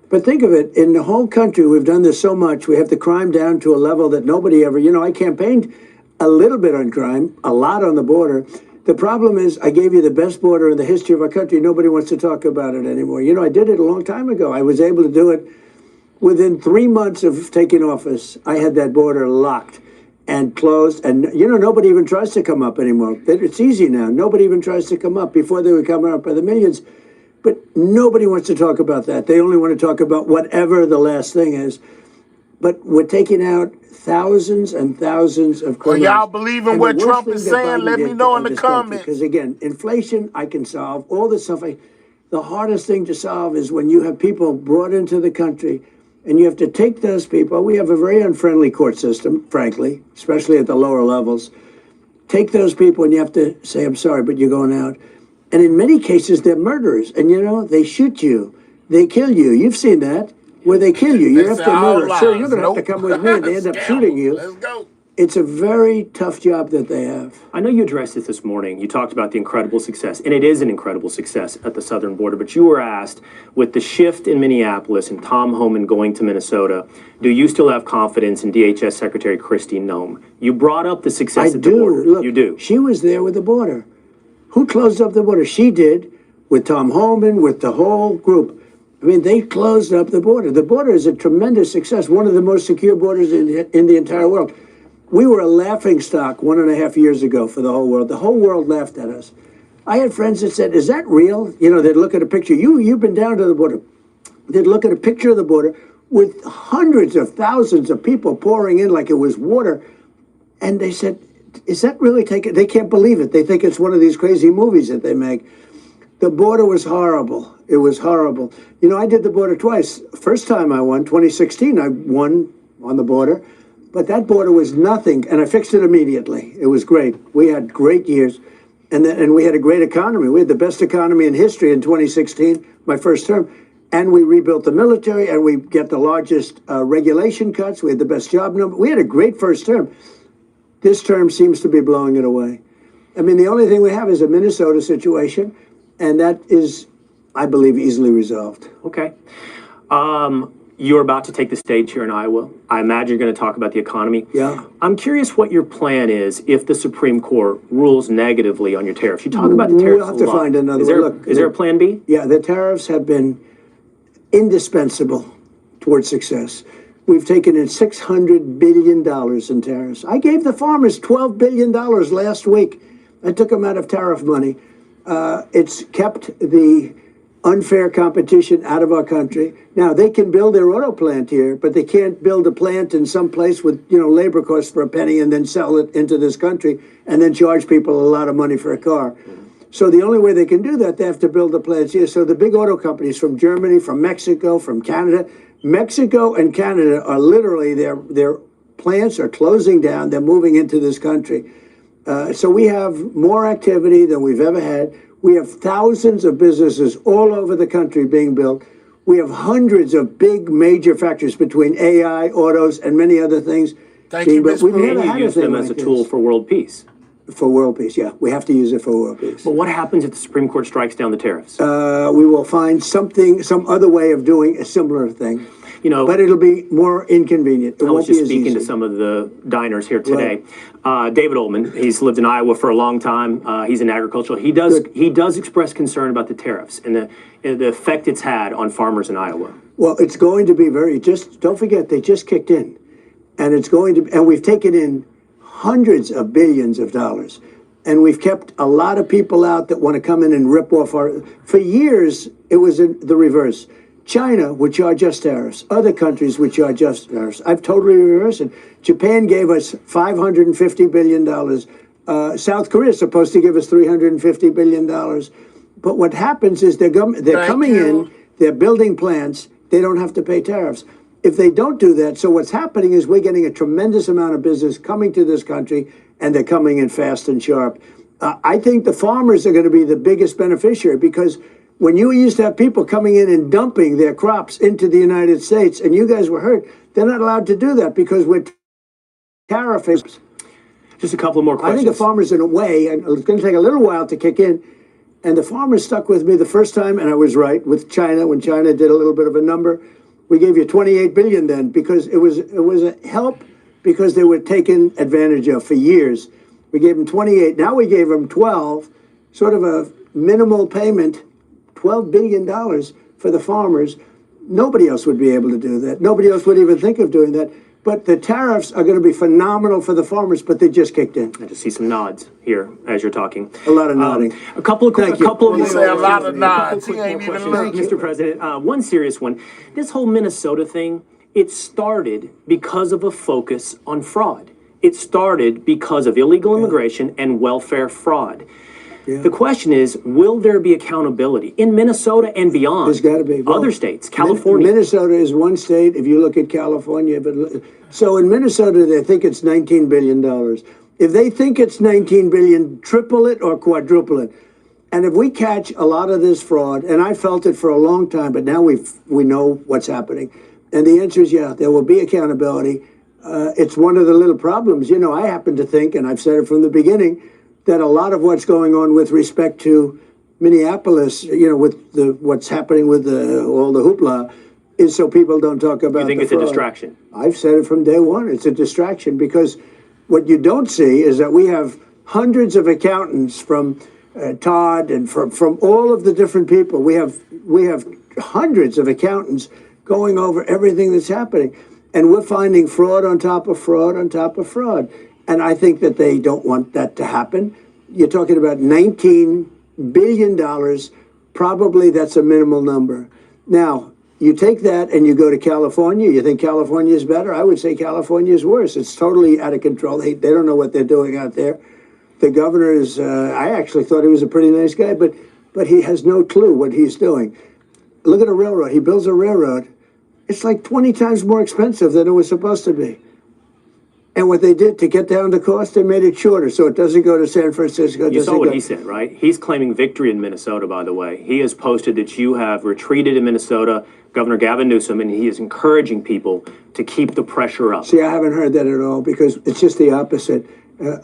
But think of it, in the whole country, we've done this so much. We have the crime down to a level that nobody ever, I campaigned a little bit on crime, a lot on the border. The problem is I gave you the best border in the history of our country. Nobody wants to talk about it anymore. I did it a long time ago. I was able to do it within 3 months of taking office. I had that border locked and closed. And, nobody even tries to come up anymore. It's easy now. Nobody even tries to come up. Before they were coming up by the millions. But nobody wants to talk about that. They only want to talk about whatever the last thing is. But we're taking out thousands and thousands of criminals. Well, y'all believe in what Trump is saying? Let me know in the comments. Because again, inflation, I can solve. All this stuff, the hardest thing to solve is when you have people brought into the country and you have to take those people. We have a very unfriendly court system, frankly, especially at the lower levels. Take those people and you have to say, I'm sorry, but you're going out. And in many cases, they're murderers. And, they shoot you. They kill you. You've seen that, where they kill you. You have to murder. Sir, you're going to have to come with me. And they end up shooting you. Let's go. It's a very tough job that they have. I know you addressed it this morning. You talked about the incredible success, and it is an incredible success at the southern border. But you were asked, with the shift in Minneapolis and Tom Homan going to Minnesota, do you still have confidence in DHS Secretary Kristi Noem? You brought up the success at the border. Look, you do. She was there with the border. Who closed up the border? She did, with Tom Homan, with the whole group. I mean, they closed up the border. The border is a tremendous success, one of the most secure borders in the entire world. We were a laughing stock 1.5 years ago for the whole world. The whole world laughed at us. I had friends that said, "Is that real?" You know, they'd look at a picture. You've been down to the border. They'd look at a picture of the border with hundreds of thousands of people pouring in like it was water, and they said, "Is that really taken?" They can't believe it. They think it's one of these crazy movies that they make. The border was horrible. It was horrible. You know, I did the border twice. First time I won, 2016, I won on the border, but that border was nothing, and I fixed it immediately. It was great. We had great years, and we had a great economy. We had the best economy in history in 2016, my first term, and we rebuilt the military, and we get the largest regulation cuts. We had the best job number. We had a great first term. This term seems to be blowing it away. I mean, the only thing we have is a Minnesota situation, and that is, I believe, easily resolved. Okay. You're about to take the stage here in Iowa. I imagine you're going to talk about the economy. Yeah. I'm curious what your plan is if the Supreme Court rules negatively on your tariffs. You talk about the tariffs We'll have to a lot. find another Is one. there, Look, is there a plan B? Yeah, the tariffs have been indispensable towards success. We've taken in $600 billion in tariffs. I gave the farmers $12 billion last week. I took them out of tariff money. It's kept the unfair competition out of our country. Now, they can build their auto plant here, but they can't build a plant in some place with, you know, labor costs for a penny and then sell it into this country and then charge people a lot of money for a car. So the only way they can do that, they have to build the plants here. So the big auto companies from Germany, from Mexico, from Canada, Mexico and Canada are literally, their plants are closing down. They're moving into this country. So we have more activity than we've ever had. We have thousands of businesses all over the country being built. We have hundreds of big major factories between AI, autos, and many other things. Thank you, Mr. We've President. never And had you use thing them as a like tool this. for world peace. For world peace, yeah. We have to use it for world peace. But what happens if the Supreme Court strikes down the tariffs? We will find something, some other way of doing a similar thing. You know, But it'll be more inconvenient. It I won't was be just as speaking to easy. some of the diners here today. David Ullman, he's lived in Iowa for a long time. He's in agriculture. He does express concern about the tariffs and the effect it's had on farmers in Iowa. Well, it's going to be just don't forget, they just kicked in. And it's going to, and we've taken in hundreds of billions of dollars. And we've kept a lot of people out that want to come in and rip off for years, it was the reverse. China would charge us tariffs. Other countries would charge us tariffs. I've totally reversed it. Japan gave us $550 billion. South Korea is supposed to give us $350 billion. But what happens is they're coming in, they're building plants, they don't have to pay tariffs. If they don't do that, so what's happening is we're getting a tremendous amount of business coming to this country, and they're coming in fast and sharp. I think the farmers are going to be the biggest beneficiary because when you used to have people coming in and dumping their crops into the United States, and you guys were hurt, they're not allowed to do that because we're tariffing. Just a couple more I questions. think the farmers, in a way, and it's going to take a little while to kick in, and the farmers stuck with me the first time, and I was right with China when China did a little bit of a number. We gave you 28 billion then because it was a help because they were taken advantage of for years. We gave them 28. Now we gave them 12, sort of a minimal payment, $12 billion for the farmers. Nobody else would be able to do that. Nobody else would even think of doing that. But the tariffs are going to be phenomenal for the farmers, but they just kicked in. I just see some nods here as you're talking. A lot of nodding. A couple of Thank you. You say a lot of questions. nods. He ain't even looking. Mr. President, one serious one. This whole Minnesota thing, it started because of a focus on fraud. It started because of illegal immigration and welfare fraud. The question is, will there be accountability in Minnesota and beyond? There's got to be. Well, other states, California. Minnesota is one state. If you look at California, so in Minnesota they think it's $19 billion. If they think it's $19 billion, triple it or quadruple it. And if we catch a lot of this fraud, and I felt it for a long time, but now we know what's happening. And the answer is, yeah, there will be accountability. It's one of the little problems. You know, I happen to think, and I've said it from the beginning, that a lot of what's going on with respect to Minneapolis, you know, with what's happening with all the hoopla, is so people don't talk about. You think the it's a fraud. distraction? I've said it from day one. It's a distraction because what you don't see is that we have hundreds of accountants from Todd and from all of the different people. We have hundreds of accountants going over everything that's happening, and we're finding fraud on top of fraud on top of fraud. And I think that they don't want that to happen. You're talking about 19 billion. Probably that's a minimal number. Now, you take that and you go to California, you think California is better? I would say California is worse. It's totally out of control. They don't know what they're doing out there. The governor is, I actually thought he was a pretty nice guy, but he has no clue what he's doing. Look at a railroad. He builds a railroad. It's like 20 times more expensive than it was supposed to be. And what they did to get down the cost, they made it shorter so it doesn't go to San Francisco. You saw what he said, right? He's claiming victory in Minnesota, by the way. He has posted that you have retreated in Minnesota, Governor Gavin Newsom, and he is encouraging people to keep the pressure up. See, I haven't heard that at all because it's just the opposite.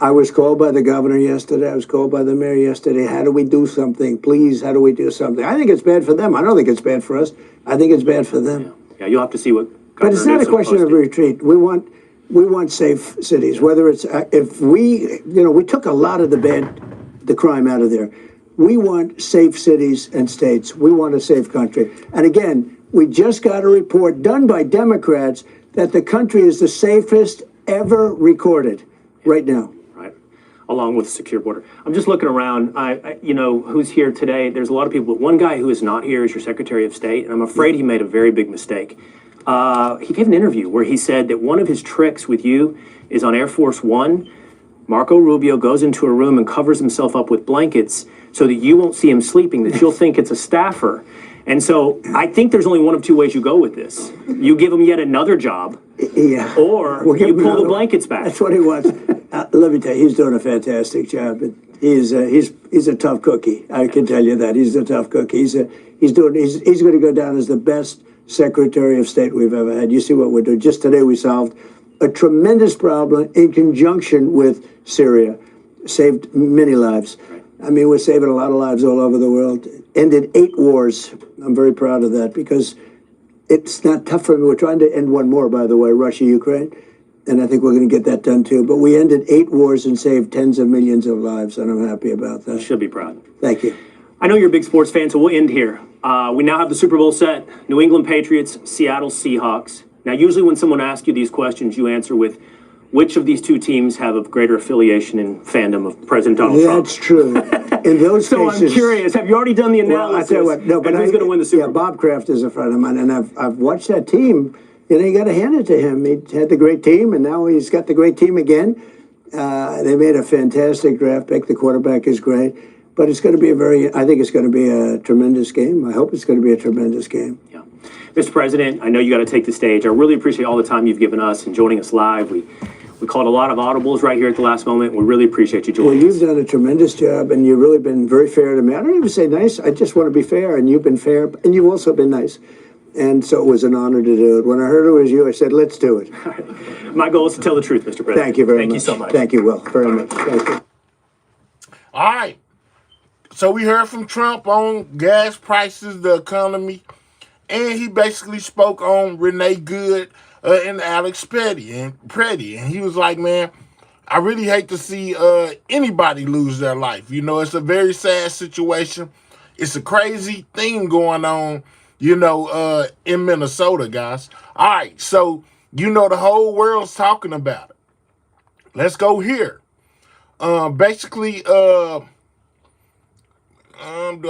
I was called by the governor yesterday. I was called by the mayor yesterday. How do we do something? Please, how do we do something? I think it's bad for them. I don't think it's bad for us. I think it's bad for them. Yeah, you'll have to see what Governor But it's not Newsom a question of posted. retreat. We want safe cities. Whether it's if we, we took a lot of the crime out of there. We want safe cities and states. We want a safe country. And again, we just got a report done by Democrats that the country is the safest ever recorded right now. Right, along with a secure border. I'm just looking around. Who's here today? There's a lot of people. But one guy who is not here is your Secretary of State, and I'm afraid he made a very big mistake. He gave an interview where he said that one of his tricks with you is on Air Force One. Marco Rubio goes into a room and covers himself up with blankets so that you won't see him sleeping, that you'll think it's a staffer. And so I think there's only one of two ways you go with this. You give him yet another job, Yeah. or We'll give you him pull the another one. blankets back. That's what he wants. Let me tell you, he's doing a fantastic job. He's a tough cookie. I can tell you that he's a tough cookie. He's going to go down as the best Secretary of State we've ever had. You see what we're doing. Just today we solved a tremendous problem in conjunction with Syria. Saved many lives. I mean, we're saving a lot of lives all over the world. Ended 8 wars. I'm very proud of that because it's not tough for me. We're trying to end one more, by the way, Russia, Ukraine. And I think we're going to get that done too. But we ended 8 wars and saved tens of millions of lives, and I'm happy about that. You should be proud. Thank you. I know you're a big sports fan, so we'll end here. We now have the Super Bowl set. New England Patriots, Seattle Seahawks. Now, usually when someone asks you these questions, you answer with, which of these two teams have a greater affiliation and fandom of President Donald Trump? That's true. In those So cases, I'm curious, have you already done the well, I analysis? tell you what, no, but and who's going to win the Super Bowl? Bob Kraft is a friend of mine, and I've watched that team. You got to hand it to him. He had the great team, and now he's got the great team again. They made a fantastic draft pick. The quarterback is great. But it's going to be I think it's going to be a tremendous game. I hope it's going to be a tremendous game. Yeah. Mr. President, I know you got to take the stage. I really appreciate all the time you've given us and joining us live. We called a lot of audibles right here at the last moment. We really appreciate you joining Well, us. you've done a tremendous job, and you've really been very fair to me. I don't even say nice. I just want to be fair, and you've been fair, and you've also been nice. And so it was an honor to do it. When I heard it was you, I said, let's do it. My goal is to tell the truth, Mr. President. Thank you very much. Thank you so much. Thank you, Will, very much. Thank you. All right. So we heard from Trump on gas prices, the economy, and he basically spoke on Renee Good and Alex Petty. And he was like, man, I really hate to see anybody lose their life. It's a very sad situation. It's a crazy thing going on, in Minnesota, guys. All right, so, the whole world's talking about it. Let's go here. Basically, do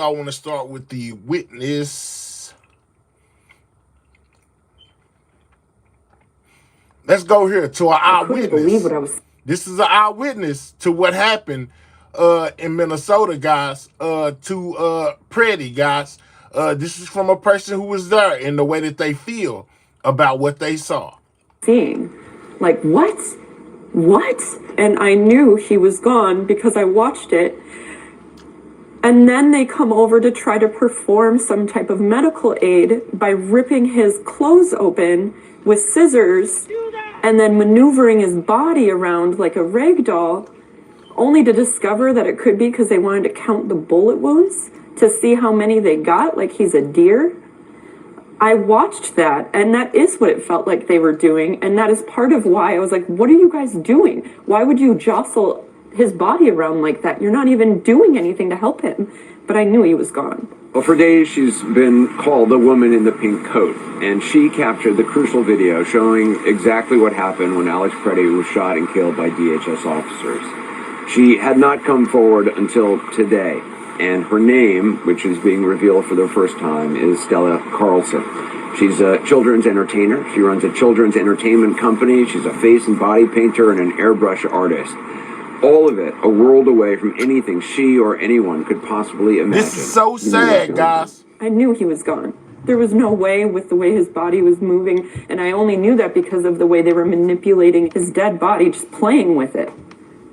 I want to start with the witness? Let's go here to an eyewitness. This is an eyewitness to what happened in Minnesota, guys, to Petty, guys. This is from a person who was there and the way that they feel about what they saw. Seeing, like, what? And I knew he was gone because I watched it. And then they come over to try to perform some type of medical aid by ripping his clothes open with scissors and then maneuvering his body around like a rag doll, only to discover that it could be because they wanted to count the bullet wounds to see how many they got, like he's a deer. I watched that, and that is what it felt like they were doing, and that is part of why I was like, what are you guys doing? Why would you jostle his body around like that? You're not even doing anything to help him. But I knew he was gone. Well, for days she's been called the woman in the pink coat, and she captured the crucial video showing exactly what happened when Alex Petty was shot and killed by DHS officers. She had not come forward until today. and her name, which is being revealed for the first time, is Stella Carlson. She's a children's entertainer. She runs a children's entertainment company. She's a face and body painter and an airbrush artist. All of it a world away from anything she or anyone could possibly imagine. This is so sad, guys. I knew he was gone. There was no way with the way his body was moving, and I only knew that because of the way they were manipulating his dead body, just playing with it.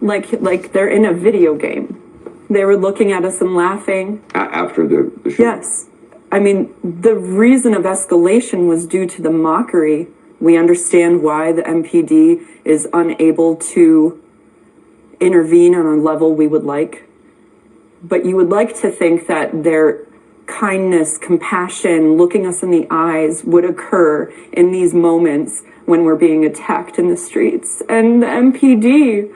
Like they're in a video game. They were looking at us and laughing. After the shoot? Yes. I mean, the reason of escalation was due to the mockery. We understand why the MPD is unable to intervene on a level we would like. But you would like to think that their kindness, compassion, looking us in the eyes would occur in these moments when we're being attacked in the streets. And the MPD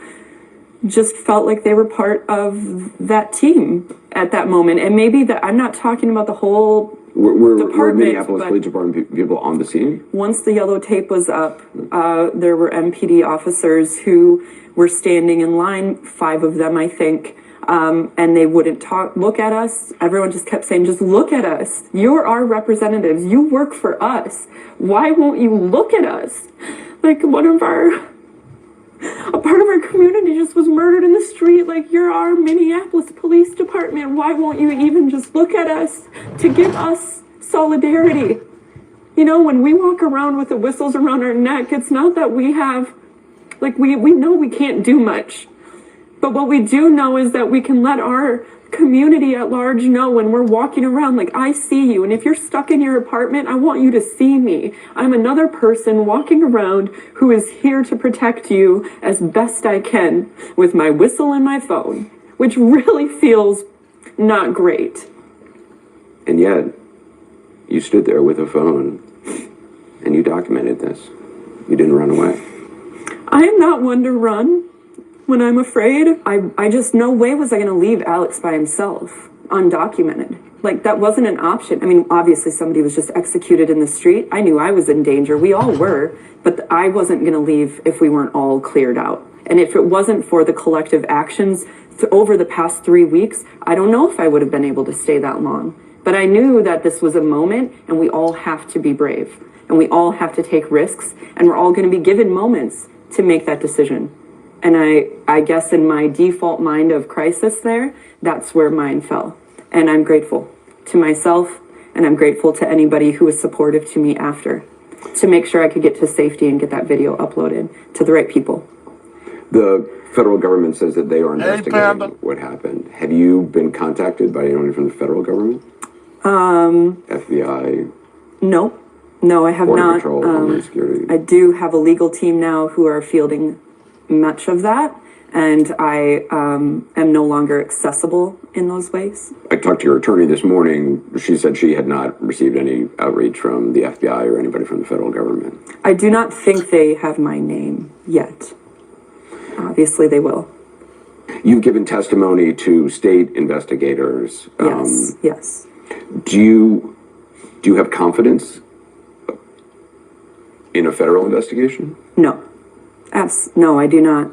just felt like they were part of that team at that moment. And maybe that I'm not talking about the whole Were department, Minneapolis Police Department people on the scene? Once the yellow tape was up, there were MPD officers who were standing in line, 5 of them, I think, and they wouldn't look at us. Everyone just kept saying, just look at us. You're our representatives. You work for us. Why won't you look at us? Like a part of our community just was murdered in the street. Like, you're our Minneapolis Police Department. Why won't you even just look at us to give us solidarity? You know, when we walk around with the whistles around our neck, it's not that we have, like, we know we can't do much. But what we do know is that we can let our community at large know when we're walking around, like, I see you. And if you're stuck in your apartment, I want you to see me. I'm another person walking around who is here to protect you as best I can with my whistle and my phone, which really feels not great. And yet, you stood there with a phone and you documented this. You didn't run away. I am not one to run when I'm afraid. I just, no way was I going to leave Alex by himself, undocumented. Like, that wasn't an option. I mean, obviously somebody was just executed in the street. I knew I was in danger. We all were, but I wasn't going to leave if we weren't all cleared out. And if it wasn't for the collective actions over the past 3 weeks, I don't know if I would have been able to stay that long. But I knew that this was a moment and we all have to be brave and we all have to take risks and we're all going to be given moments to make that decision. And I guess in my default mind of crisis there, that's where mine fell. And I'm grateful to myself and I'm grateful to anybody who was supportive to me after to make sure I could get to safety and get that video uploaded to the right people. The federal government says that they are investigating what happened. Have you been contacted by anyone from the federal government? FBI? No, I have Border not. Patrol, Homeland Security. I do have a legal team now who are fielding much of that, and I am no longer accessible in those ways. I talked to your attorney this morning. She said she had not received any outreach from the FBI or anybody from the federal government. I do not think they have my name yet. Obviously, they will. You've given testimony to state investigators. Yes. Do you have confidence in a federal investigation? No. No, I do not.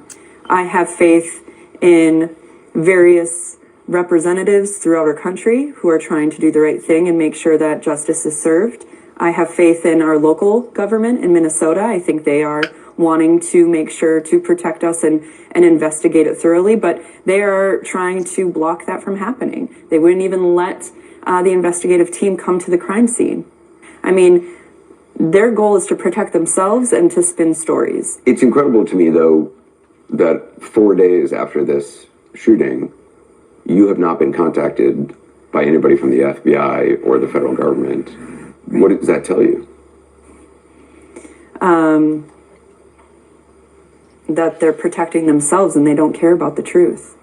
I have faith in various representatives throughout our country who are trying to do the right thing and make sure that justice is served. I have faith in our local government in Minnesota. I think they are wanting to make sure to protect us and investigate it thoroughly, but they are trying to block that from happening. They wouldn't even let the investigative team come to the crime scene. I mean, their goal is to protect themselves and to spin stories. It's incredible to me, though, that 4 days after this shooting, you have not been contacted by anybody from the FBI or the federal government. What does that tell you? That they're protecting themselves and they don't care about the truth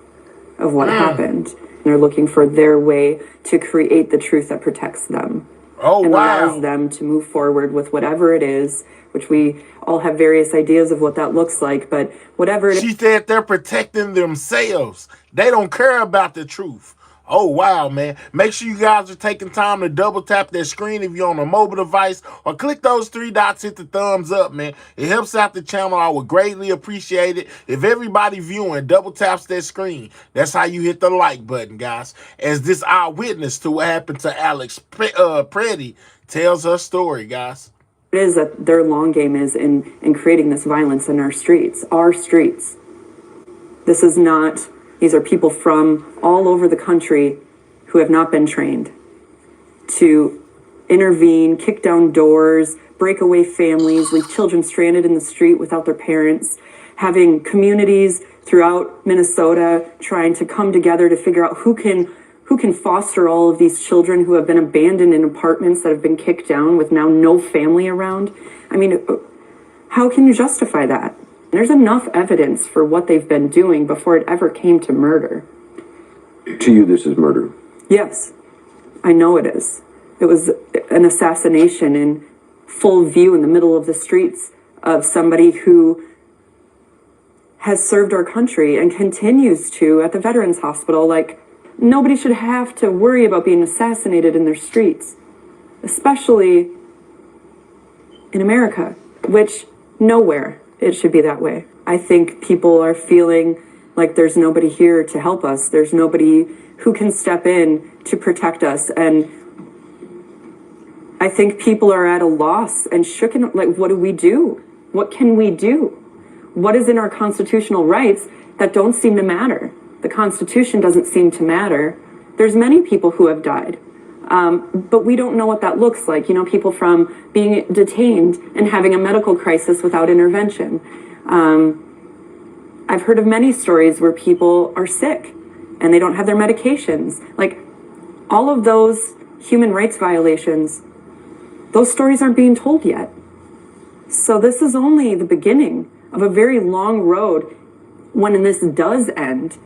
of what happened. They're looking for their way to create the truth that protects them. And allows them to move forward with whatever it is, which we all have various ideas of what that looks like, but whatever it is. She said they're protecting themselves. They don't care about the truth. Oh, wow, man. Make sure you guys are taking time to double tap that screen if you're on a mobile device, or click those 3 dots, hit the thumbs up, man. It helps out the channel. I would greatly appreciate it if everybody viewing double taps that screen. That's how you hit the like button, guys. As this eyewitness to what happened to Alex Pretty tells her story, guys. It is that their long game is in creating this violence in our streets. This is not, these are people from all over the country who have not been trained to intervene, kick down doors, break away families, leave children stranded in the street without their parents, having communities throughout Minnesota trying to come together to figure out who can foster all of these children who have been abandoned in apartments that have been kicked down with now no family around. I mean, how can you justify that? There's enough evidence for what they've been doing before it ever came to murder. To you, this is murder. Yes, I know it is. It was an assassination in full view in the middle of the streets of somebody who has served our country and continues to at the Veterans Hospital. Like, nobody should have to worry about being assassinated in their streets, especially in America, which nowhere it should be that way. I think people are feeling like there's nobody here to help us. There's nobody who can step in to protect us. And I think people are at a loss and shooken. Like, what do we do? What can we do? What is in our constitutional rights that don't seem to matter? The Constitution doesn't seem to matter. There's many people who have died. But we don't know what that looks like. You know, people from being detained and having a medical crisis without intervention. I've heard of many stories where people are sick and they don't have their medications. Like, all of those human rights violations, those stories aren't being told yet. So this is only the beginning of a very long road. When this does end,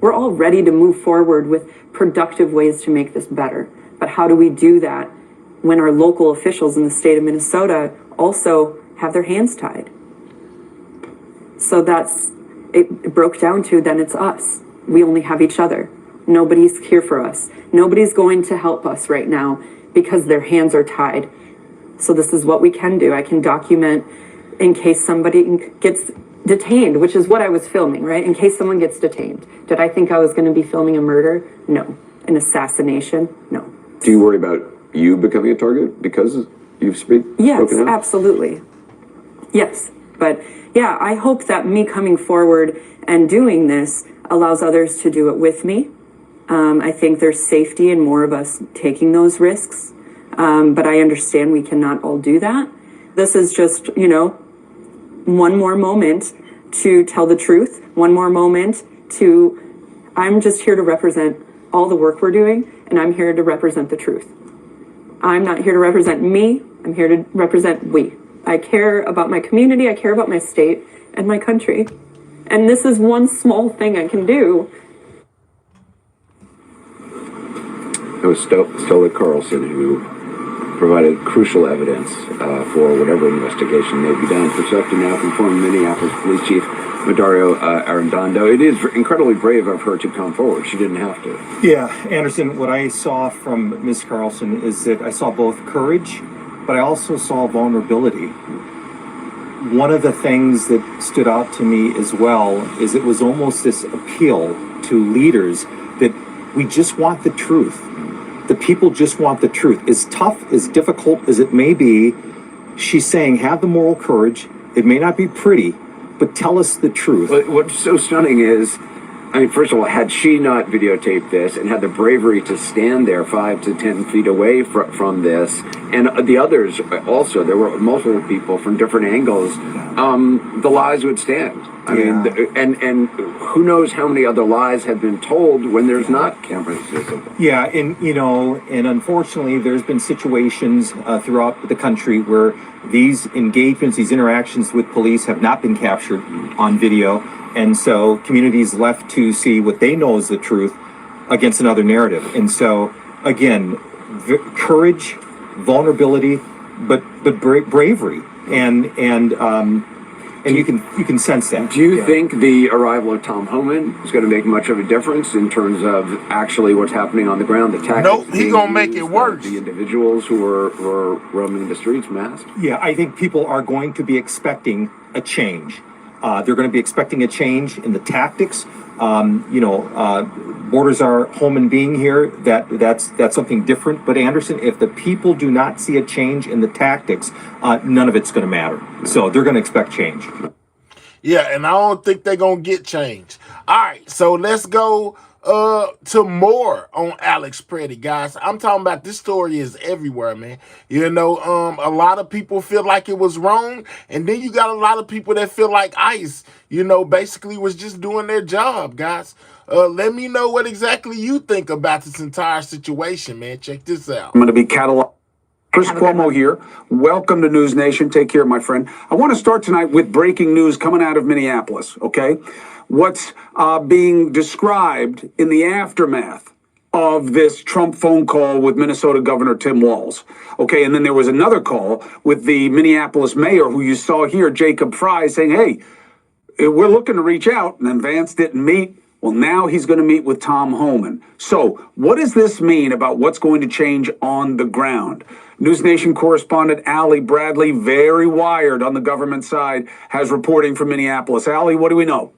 we're all ready to move forward with productive ways to make this better. But how do we do that when our local officials in the state of Minnesota also have their hands tied? So it broke down to, then it's us. We only have each other. Nobody's here for us. Nobody's going to help us right now because their hands are tied. So this is what we can do. I can document in case somebody gets detained, which is what I was filming, right? In case someone gets detained. Did I think I was going to be filming a murder? No. An assassination? No. Do you worry about you becoming a target because you've spoken out? Yes, absolutely. Yes. But yeah, I hope that me coming forward and doing this allows others to do it with me. I think there's safety in more of us taking those risks. But I understand we cannot all do that. This is just, you know, one more moment to tell the truth, one more moment I'm just here to represent all the work we're doing, and I'm here to represent the truth. I'm not here to represent me, I'm here to represent we. I care about my community, I care about my state and my country. And this is one small thing I can do. It was Stella Carlson who provided crucial evidence for whatever investigation may be done. Perceptive now from former Minneapolis Police Chief Medario Arredondo. It is incredibly brave of her to come forward. She didn't have to. Yeah, Anderson, what I saw from Ms. Carlson is that I saw both courage, but I also saw vulnerability. One of the things that stood out to me as well is it was almost this appeal to leaders that we just want the truth. The people just want the truth. As tough, as difficult as it may be, she's saying, have the moral courage. It may not be pretty, but tell us the truth. What's so stunning is, I mean, first of all, had she not videotaped this and had the bravery to stand there 5 to 10 feet away from this, and the others also, there were multiple people from different angles, the lies would stand. I mean, and who knows how many other lies have been told when there's not cameras visible. Yeah, and unfortunately, there's been situations throughout the country where these engagements, these interactions with police have not been captured on video. And so communities left to see what they know is the truth against another narrative. And so, again, courage, vulnerability, but bravery. And And you can sense that. Do you think the arrival of Tom Homan is going to make much of a difference in terms of actually what's happening on the ground? The tactics. Nope, he's gonna make it worse. The individuals who were roaming the streets masked. Yeah, I think people are going to be expecting a change. They're going to be expecting a change in the tactics. Borders are home and being here. That's something different. But Anderson, if the people do not see a change in the tactics, none of it's going to matter. So they're going to expect change. Yeah, and I don't think they're gonna get changed. All right, so let's go to more on Alex Pretty, guys. I'm talking about this story is everywhere, man. A lot of people feel like it was wrong, and then you got a lot of people that feel like ICE, basically was just doing their job, guys. Let me know what exactly you think about this entire situation, man. Check this out. I'm going to be cataloged. Chris Cuomo here. Welcome to News Nation. Take care, my friend. I want to start tonight with breaking news coming out of Minneapolis, okay? What's being described in the aftermath of this Trump phone call with Minnesota Governor Tim Walz. Okay, and then there was another call with the Minneapolis mayor who you saw here, Jacob Fry, saying, hey, we're looking to reach out, and then Vance didn't meet. Well, now he's going to meet with Tom Homan. So what does this mean about what's going to change on the ground? News Nation correspondent Ali Bradley, very wired on the government side, has reporting from Minneapolis. Ali, what do we know?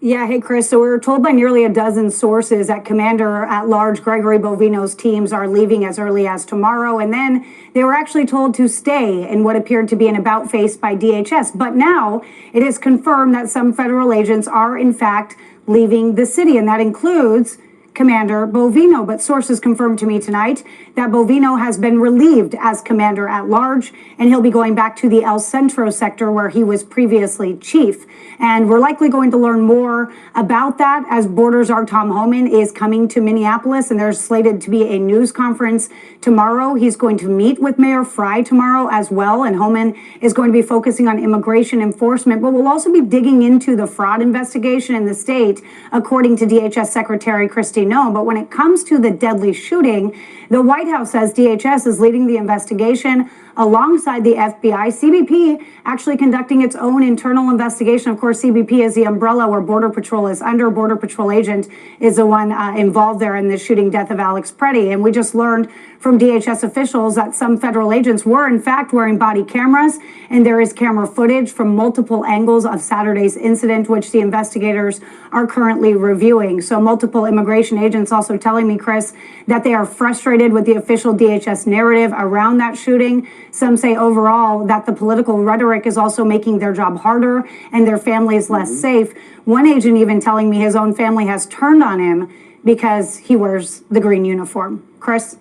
Yeah, hey, Chris. So we were told by nearly a dozen sources that Commander-at-Large Gregory Bovino's teams are leaving as early as tomorrow. And then they were actually told to stay in what appeared to be an about-face by DHS. But now it is confirmed that some federal agents are, in fact, leaving the city. And that includes Commander Bovino. But sources confirmed to me tonight that Bovino has been relieved as Commander-at-Large, and he'll be going back to the El Centro sector where he was previously chief. And we're likely going to learn more about that as Borders Are Tom Homan is coming to Minneapolis, and there's slated to be a news conference tomorrow. He's going to meet with Mayor Fry tomorrow as well, and Homan is going to be focusing on immigration enforcement, but we'll also be digging into the fraud investigation in the state, according to DHS Secretary Kristi Noem. But when it comes to the deadly shooting, the White House says DHS is leading the investigation alongside the FBI. CBP actually conducting its own internal investigation. Of course, CBP is the umbrella where Border Patrol is under. Border Patrol agent is the one involved there in the shooting death of Alex Pretty. And we just learned from DHS officials that some federal agents were, in fact, wearing body cameras. And there is camera footage from multiple angles of Saturday's incident, which the investigators are currently reviewing. So multiple immigration agents also telling me, Chris, that they are frustrated with the official DHS narrative around that shooting. Some say overall that the political rhetoric is also making their job harder and their families less safe. One agent even telling me his own family has turned on him because he wears the green uniform. Chris?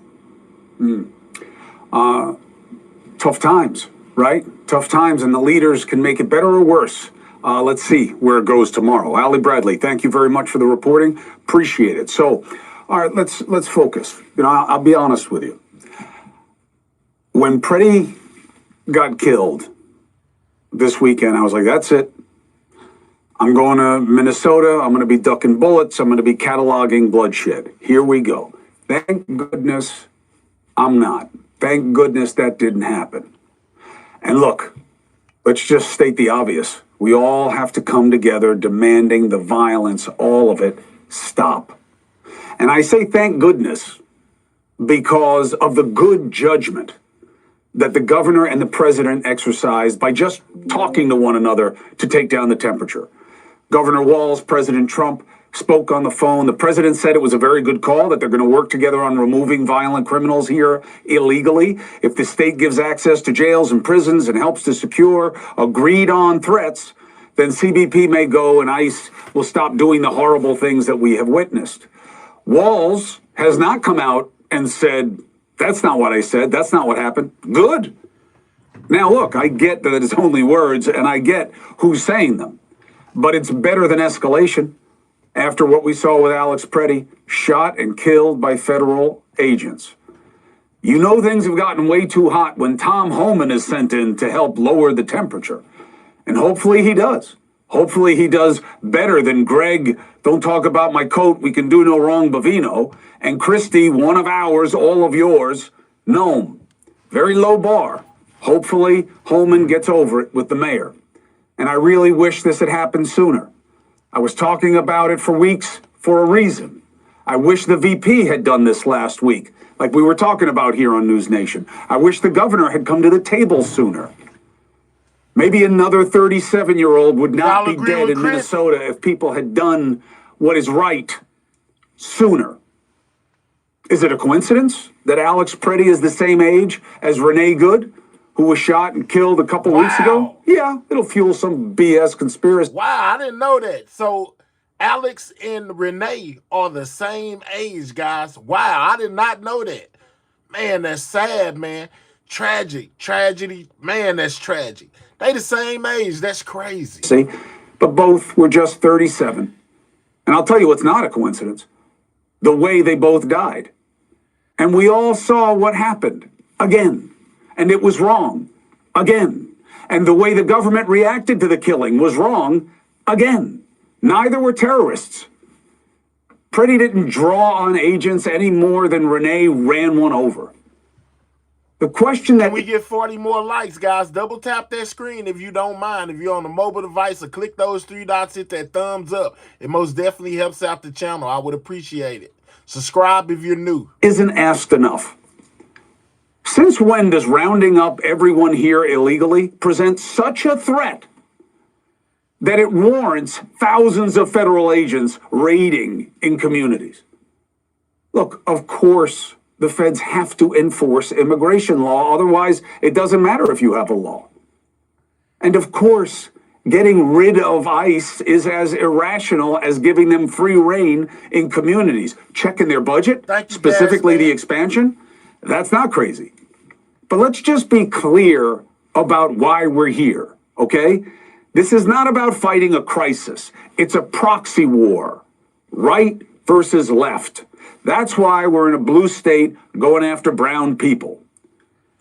Tough times, right? Tough times, and the leaders can make it better or worse. Let's see where it goes tomorrow. Ali Bradley, thank you very much for the reporting. Appreciate it. So, all right, let's focus. I'll be honest with you. When Pretty got killed this weekend, I was like, that's it. I'm going to Minnesota. I'm going to be ducking bullets. I'm going to be cataloging bloodshed. Here we go. Thank goodness I'm not. Thank goodness that didn't happen. And look, let's just state the obvious. We all have to come together demanding the violence, all of it, stop. And I say thank goodness because of the good judgment that the governor and the president exercised by just talking to one another to take down the temperature. Governor Walz, President Trump spoke on the phone. The president said it was a very good call, that they're going to work together on removing violent criminals here illegally. If the state gives access to jails and prisons and helps to secure agreed on threats, then CBP may go and ICE will stop doing the horrible things that we have witnessed. Walz has not come out and said, that's not what I said. That's not what happened. Good. Now, look, I get that it's only words and I get who's saying them, but it's better than escalation after what we saw with Alex Pretty, shot and killed by federal agents. You know things have gotten way too hot when Tom Homan is sent in to help lower the temperature. And hopefully he does. Hopefully he does better than Greg, don't talk about my coat, we can do no wrong, Bovino, and Kristi, one of ours, all of yours, Noem. Very low bar. Hopefully, Holman gets over it with the mayor. And I really wish this had happened sooner. I was talking about it for weeks for a reason. I wish the VP had done this last week, like we were talking about here on News Nation. I wish the governor had come to the table sooner. Maybe another 37-year-old would not be dead in Minnesota if people had done what is right sooner. Is it a coincidence that Alex Preddy is the same age as Renee Good, who was shot and killed a couple weeks ago? Yeah, it'll fuel some BS conspiracy. Wow, I didn't know that. So Alex and Renee are the same age, guys. Wow, I did not know that. Man, that's sad, man. Tragic, tragedy. Man, that's tragic. They the same age. That's crazy. See, but both were just 37. And I'll tell you what's not a coincidence. The way they both died. And we all saw what happened. Again. And it was wrong. Again. And the way the government reacted to the killing was wrong. Again. Neither were terrorists. Preddy didn't draw on agents any more than Renee ran one over. The question that... Can we get 40 more likes, guys? Double tap that screen if you don't mind. If you're on a mobile device, or click those 3 dots, hit that thumbs up. It most definitely helps out the channel. I would appreciate it. Subscribe if you're new. Isn't asked enough. Since when does rounding up everyone here illegally present such a threat that it warrants thousands of federal agents raiding in communities? Look, of course, the feds have to enforce immigration law. Otherwise, it doesn't matter if you have a law. And of course, getting rid of ICE is as irrational as giving them free rein in communities. Checking their budget, specifically the expansion, that's not crazy. But let's just be clear about why we're here, okay? This is not about fighting a crisis. It's a proxy war, right versus left. That's why we're in a blue state going after brown people.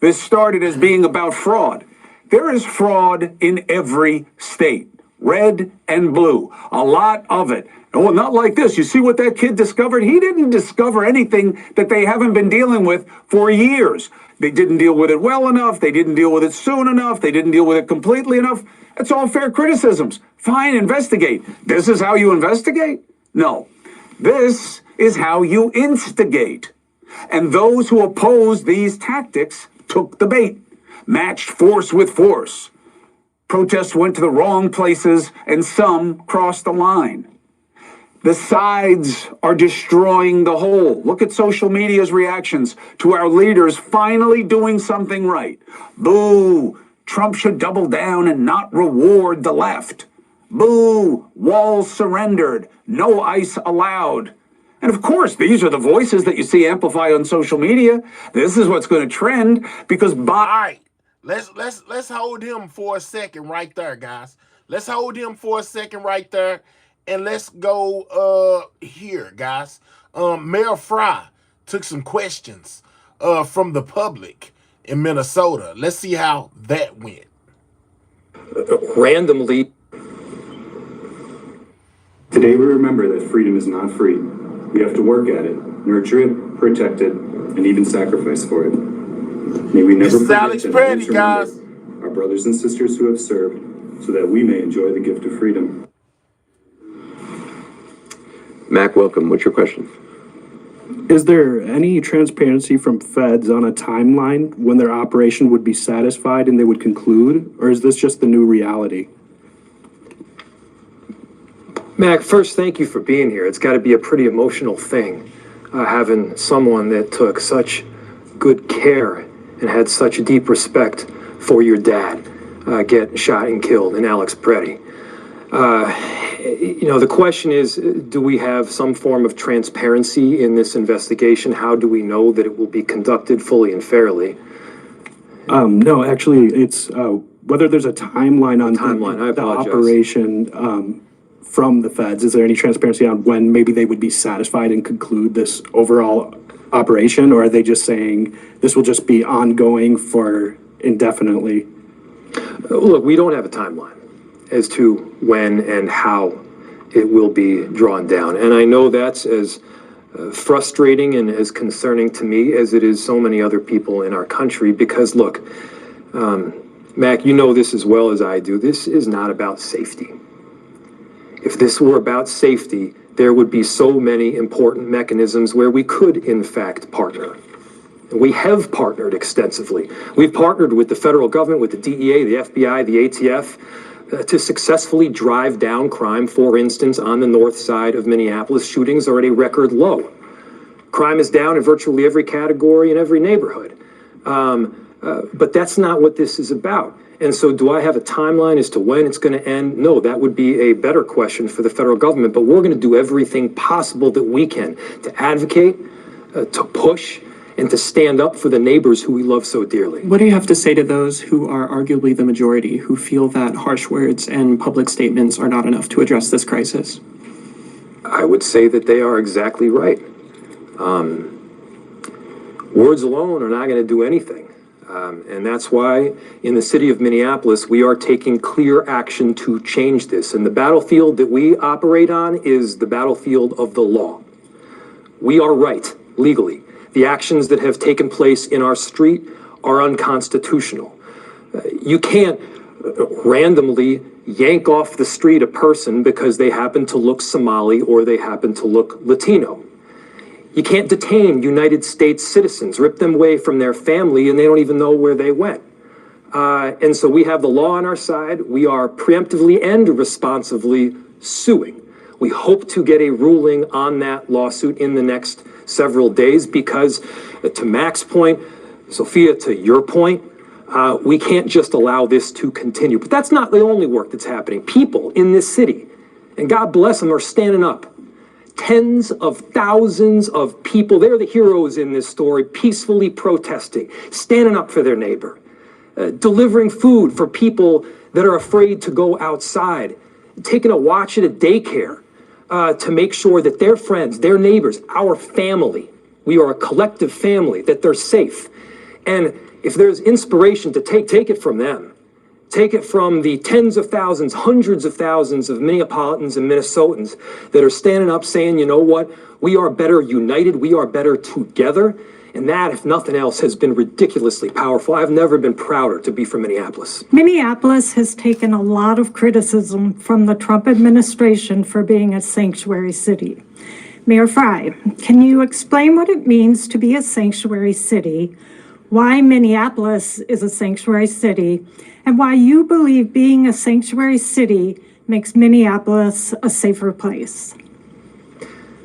This started as being about fraud. There is fraud in every state, red and blue, a lot of it. Oh, not like this. You see what that kid discovered? He didn't discover anything that they haven't been dealing with for years. They didn't deal with it well enough. They didn't deal with it soon enough. They didn't deal with it completely enough. It's all fair criticisms. Fine, investigate. This is how you investigate? No. This is how you instigate. And those who oppose these tactics took the bait, matched force with force. Protests went to the wrong places and some crossed the line. The sides are destroying the whole. Look at social media's reactions to our leaders finally doing something right. Boo! Trump should double down and not reward the left. Boo! Walls surrendered. No ICE allowed. And of course, these are the voices that you see amplified on social media. This is what's going to trend because All right. Let's hold him for a second right there, guys. Let's hold him for a second right there. And let's go here, guys. Mayor Fry took some questions from the public in Minnesota. Let's see how that went. Randomly. Today we remember that freedom is not free. We have to work at it, nurture it, protect it, and even sacrifice for it. May we never forget Alex to Preddy, guys. our brothers and sisters who have served so that we may enjoy the gift of freedom. Mac, welcome. What's your question? Is there any transparency from feds on a timeline when their operation would be satisfied and they would conclude? Or is this just the new reality? Mac, first, thank you for being here. It's got to be a pretty emotional thing, having someone that took such good care and had such deep respect for your dad get shot and killed in Alex Preddy. You know, the question is, do we have some form of transparency in this investigation? How do we know that it will be conducted fully and fairly? No, actually, it's whether there's a timeline on the operation from the feds. Is there any transparency on when maybe they would be satisfied and conclude this overall operation? Or are they just saying this will just be ongoing for indefinitely? Look, we don't have a timeline as to when and how it will be drawn down. And I know that's as frustrating and as concerning to me as it is so many other people in our country, because look, Mac, you know this as well as I do. This is not about safety. If this were about safety, there would be so many important mechanisms where we could, in fact, partner. And we have partnered extensively. We've partnered with the federal government, with the DEA, the FBI, the ATF, to successfully drive down crime. For instance, on the north side of Minneapolis, shootings are at a record low. Crime is down in virtually every category in every neighborhood. But that's not what this is about. And so do I have a timeline as to when it's going to end? No, that would be a better question for the federal government. But we're going to do everything possible that we can to advocate, to push, and to stand up for the neighbors who we love so dearly. What do you have to say to those who are arguably the majority, who feel that harsh words and public statements are not enough to address this crisis? I would say that they are exactly right. Words alone are not going to do anything. And that's why in the city of Minneapolis, we are taking clear action to change this. And the battlefield that we operate on is the battlefield of the law. We are right, legally. The actions that have taken place in our street are unconstitutional. You can't randomly yank off the street a person because they happen to look Somali or they happen to look Latino. You can't detain United States citizens, rip them away from their family, and they don't even know where they went. And so we have the law on our side. We are preemptively and responsively suing. We hope to get a ruling on that lawsuit in the next several days because, to Mac's point, Sophia, to your point, we can't just allow this to continue. But that's not the only work that's happening. People in this city, and God bless them, are standing up. Tens of thousands of people, they're the heroes in this story, peacefully protesting, standing up for their neighbor, delivering food for people that are afraid to go outside, taking a watch at a daycare to make sure that their friends, their neighbors, our family, we are a collective family, that they're safe. And if there's inspiration to take it from them. Take it from the tens of thousands, hundreds of thousands of Minneapolitans and Minnesotans that are standing up saying, you know what, we are better united, we are better together. And that, if nothing else, has been ridiculously powerful. I've never been prouder to be from Minneapolis. Minneapolis has taken a lot of criticism from the Trump administration for being a sanctuary city. Mayor Frey, can you explain what it means to be a sanctuary city, why Minneapolis is a sanctuary city, and why you believe being a sanctuary city makes Minneapolis a safer place?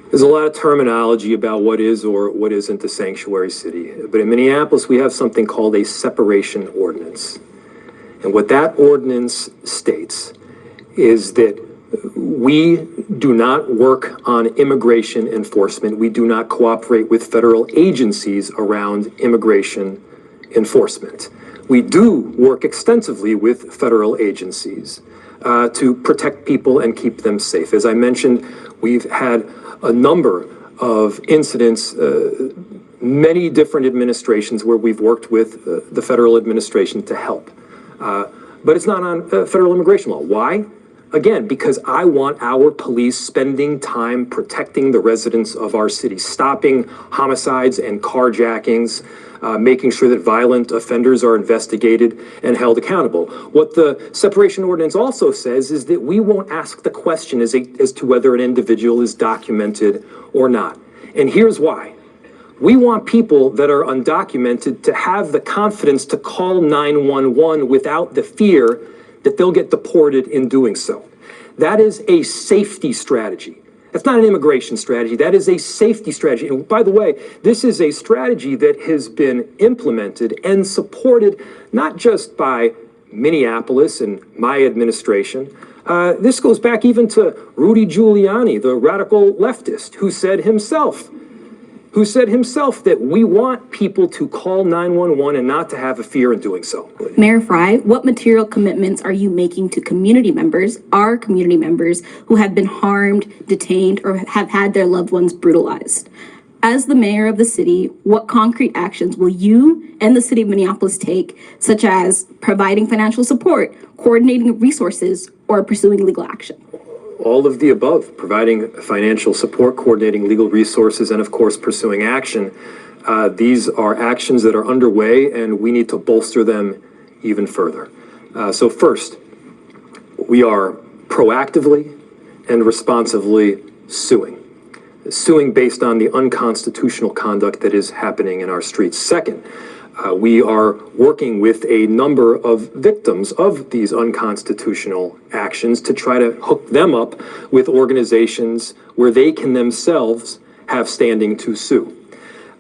There's a lot of terminology about what is or what isn't a sanctuary city. But in Minneapolis, we have something called a separation ordinance. And what that ordinance states is that we do not work on immigration enforcement. We do not cooperate with federal agencies around immigration enforcement. We do work extensively with federal agencies to protect people and keep them safe. As I mentioned, we've had a number of incidents, many different administrations where we've worked with the federal administration to help. But it's not on federal immigration law. Why? Again, because I want our police spending time protecting the residents of our city, stopping homicides and carjackings, making sure that violent offenders are investigated and held accountable. What the separation ordinance also says is that we won't ask the question as to whether an individual is documented or not. And here's why. We want people that are undocumented to have the confidence to call 911 without the fear that they'll get deported in doing so. That is a safety strategy. That's not an immigration strategy. That is a safety strategy. And by the way, this is a strategy that has been implemented and supported not just by Minneapolis and my administration. This goes back even to Rudy Giuliani, the radical leftist, who said himself that we want people to call 911 and not to have a fear in doing so. Mayor Frey, what material commitments are you making to community members, our community members, who have been harmed, detained, or have had their loved ones brutalized? As the mayor of the city, what concrete actions will you and the city of Minneapolis take, such as providing financial support, coordinating resources, or pursuing legal action? All of the above, providing financial support, coordinating legal resources, and of course, pursuing action. These are actions that are underway, and we need to bolster them even further. So first, we are proactively and responsively suing based on the unconstitutional conduct that is happening in our streets. Second, we are working with a number of victims of these unconstitutional actions to try to hook them up with organizations where they can themselves have standing to sue.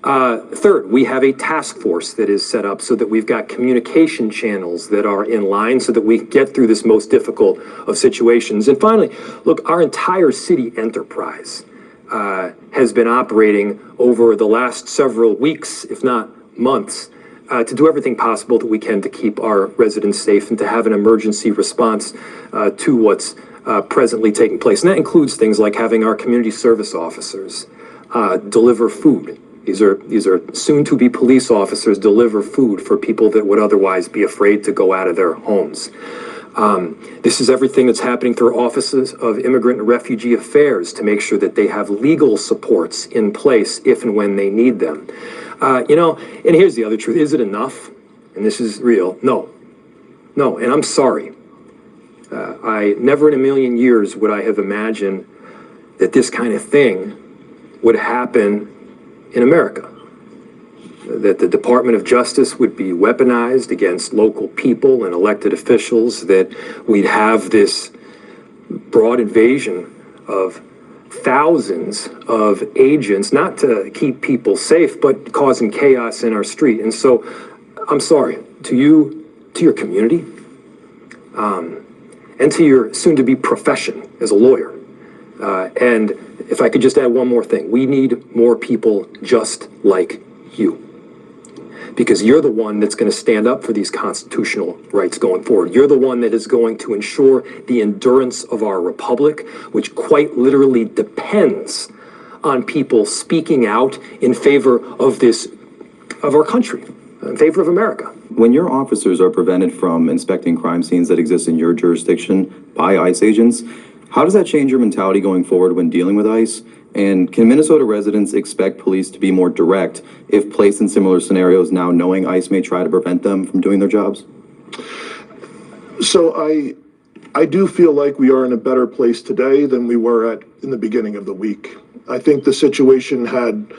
Third, we have a task force that is set up so that we've got communication channels that are in line so that we get through this most difficult of situations. And finally, look, our entire city enterprise has been operating over the last several weeks, if not months, to do everything possible that we can to keep our residents safe and to have an emergency response to what's presently taking place. And that includes things like having our community service officers deliver food. These are soon-to-be police officers deliver food for people that would otherwise be afraid to go out of their homes. This is everything that's happening through offices of immigrant and refugee affairs to make sure that they have legal supports in place if and when they need them. And here's the other truth. Is it enough? And this is real. No, and I'm sorry. I never in a million years would I have imagined that this kind of thing would happen in America. That the Department of Justice would be weaponized against local people and elected officials, that we'd have this broad invasion of thousands of agents, not to keep people safe, but causing chaos in our street. And so I'm sorry to you, to your community, and to your soon-to-be profession as a lawyer. And if I could just add one more thing, we need more people just like you. Because you're the one that's going to stand up for these constitutional rights going forward. You're the one that is going to ensure the endurance of our republic, which quite literally depends on people speaking out in favor of our country, in favor of America. When your officers are prevented from inspecting crime scenes that exist in your jurisdiction by ICE agents, how does that change your mentality going forward when dealing with ICE? And can Minnesota residents expect police to be more direct if placed in similar scenarios now knowing ICE may try to prevent them from doing their jobs? So I do feel like we are in a better place today than we were in the beginning of the week. I think the situation had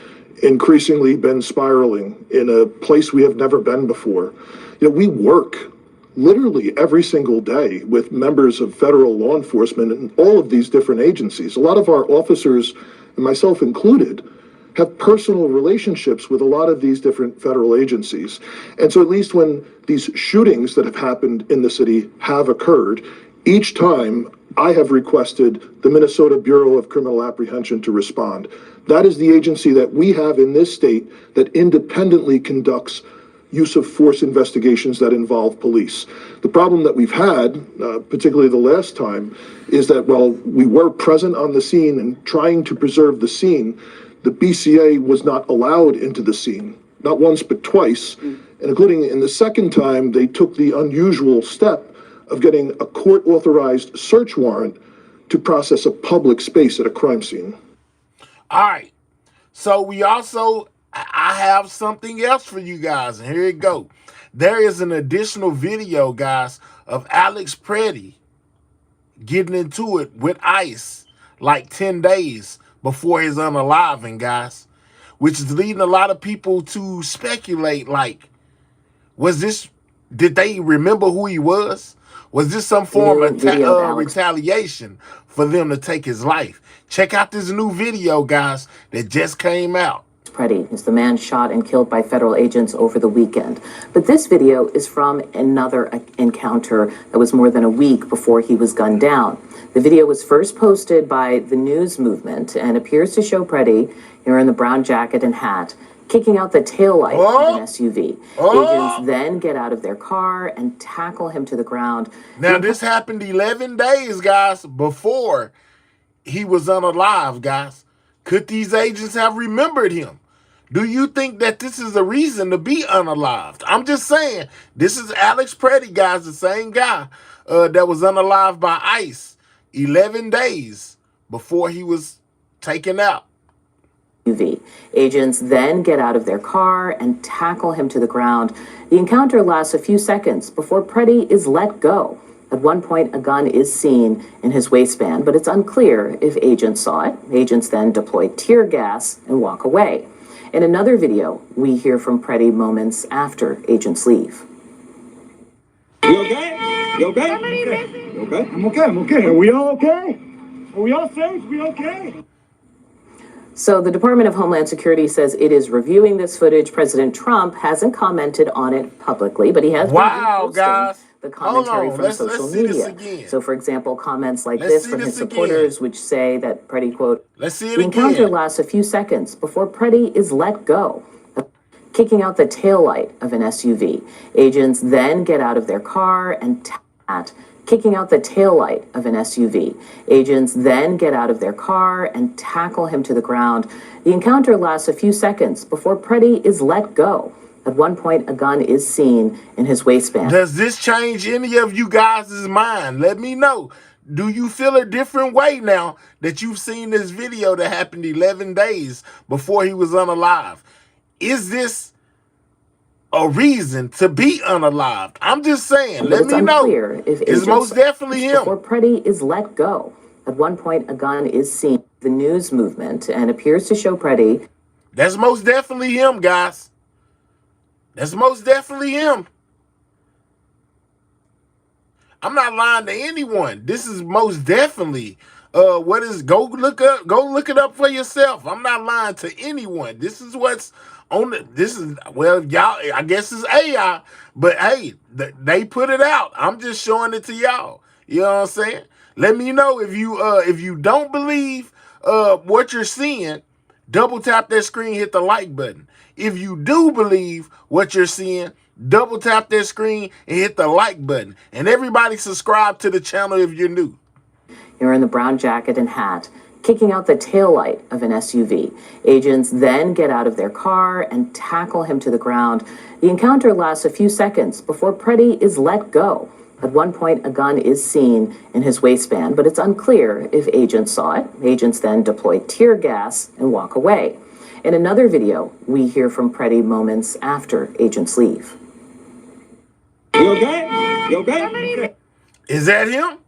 increasingly been spiraling in a place we have never been before. We work literally every single day with members of federal law enforcement and all of these different agencies. A lot of our officers, and myself included, have personal relationships with a lot of these different federal agencies. And so at least when these shootings that have happened in the city have occurred, each time I have requested the Minnesota Bureau of Criminal Apprehension to respond. That is the agency that we have in this state that independently conducts use of force investigations that involve police. The problem that we've had, particularly the last time, is that while we were present on the scene and trying to preserve the scene, the BCA was not allowed into the scene, not once but twice, and including in the second time, they took the unusual step of getting a court-authorized search warrant to process a public space at a crime scene. All right, so I have something else for you guys, and here it go. There is an additional video, guys, of Alex Preddy getting into it with ICE like 10 days before his unaliving, guys, which is leading a lot of people to speculate, like, did they remember who he was? Was this some form of retaliation for them to take his life? Check out this new video, guys, that just came out. Preddy is the man shot and killed by federal agents over the weekend. But this video is from another encounter that was more than a week before he was gunned down. The video was first posted by the News Movement and appears to show Preddy, here in the brown jacket and hat, kicking out the taillight of an SUV. Agents then get out of their car and tackle him to the ground. Now, this happened 11 days, guys, before he was unalive, guys. Could these agents have remembered him? Do you think that this is a reason to be unalived? I'm just saying, this is Alex Preddy, guys, the same guy that was unalived by ICE 11 days before he was taken out. SUV. Agents then get out of their car and tackle him to the ground. The encounter lasts a few seconds before Preddy is let go. At one point, a gun is seen in his waistband, but it's unclear if agents saw it. Agents then deploy tear gas and walk away. In another video, we hear from Preddy moments after agents leave. You okay? You okay? You okay? I'm okay. I'm okay. Are we all okay? Are we all safe? We okay? So the Department of Homeland Security says it is reviewing this footage. President Trump hasn't commented on it publicly, but he has been reposting the commentary from social media. So, for example, comments like this from his supporters, which say that Preddy, quote, the encounter lasts a few seconds before Preddy is let go, kicking out the taillight of an SUV. Agents then get out of their car and kicking out the taillight of an SUV. Agents then get out of their car and tackle him to the ground. The encounter lasts a few seconds before Preddy is let go. At one point, a gun is seen in his waistband. Does this change any of you guys' mind? Let me know. Do you feel a different way now that you've seen this video that happened 11 days before he was unalived? Is this a reason to be unalived? I'm just saying, let me know. It's most definitely him. Before Preddy is let go. At one point, a gun is seen in the news movement and appears to show Preddy. That's most definitely him, guys. That's most definitely him. I'm not lying to anyone. This is most definitely go look it up for yourself. I'm not lying to anyone. This is what's on y'all, I guess it's AI, but hey, they put it out. I'm just showing it to y'all. You know what I'm saying? Let me know if you don't believe what you're seeing, double tap that screen, hit the like button. If you do believe what you're seeing, double tap that screen and hit the like button. And everybody subscribe to the channel if you're new. You're in the brown jacket and hat, kicking out the taillight of an SUV. Agents then get out of their car and tackle him to the ground. The encounter lasts a few seconds before Preddy is let go. At one point, a gun is seen in his waistband, but it's unclear if agents saw it. Agents then deploy tear gas and walk away. In another video, we hear from Preddy moments after agents leave. You okay? You okay? Is that him?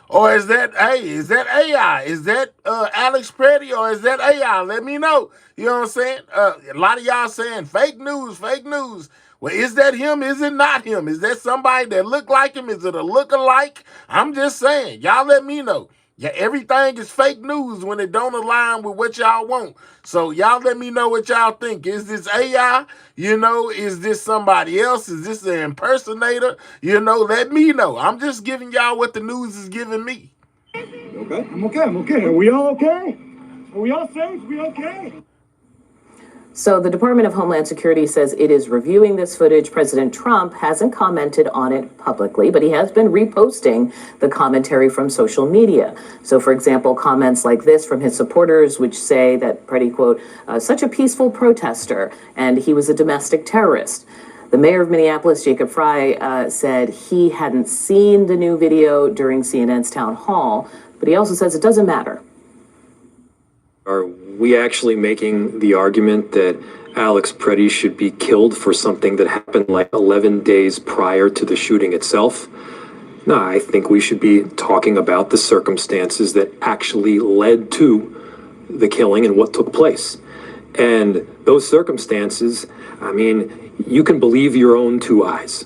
Or is that AI? Is that Alex Preddy or is that AI? Let me know. You know what I'm saying? A lot of y'all saying fake news, fake news. Well, is that him? Is it not him? Is that somebody that look like him? Is it a look-alike? I'm just saying. Y'all let me know. Yeah, everything is fake news when it don't align with what y'all want. So y'all let me know what y'all think. Is this AI? You know, is this somebody else? Is this an impersonator? You know, let me know. I'm just giving y'all what the news is giving me. Okay? I'm okay. I'm okay. Are we all okay? Are we all safe? We okay? So the Department of Homeland Security says it is reviewing this footage. President Trump hasn't commented on it publicly, but he has been reposting the commentary from social media. So, for example, comments like this from his supporters, which say that Preddy, quote, such a peaceful protester, and he was a domestic terrorist. The mayor of Minneapolis, Jacob Frey, said he hadn't seen the new video during CNN's town hall, but he also says it doesn't matter. Are we actually making the argument that Alex Preddy should be killed for something that happened like 11 days prior to the shooting itself? No, I think we should be talking about the circumstances that actually led to the killing and what took place. And those circumstances, I mean, you can believe your own two eyes.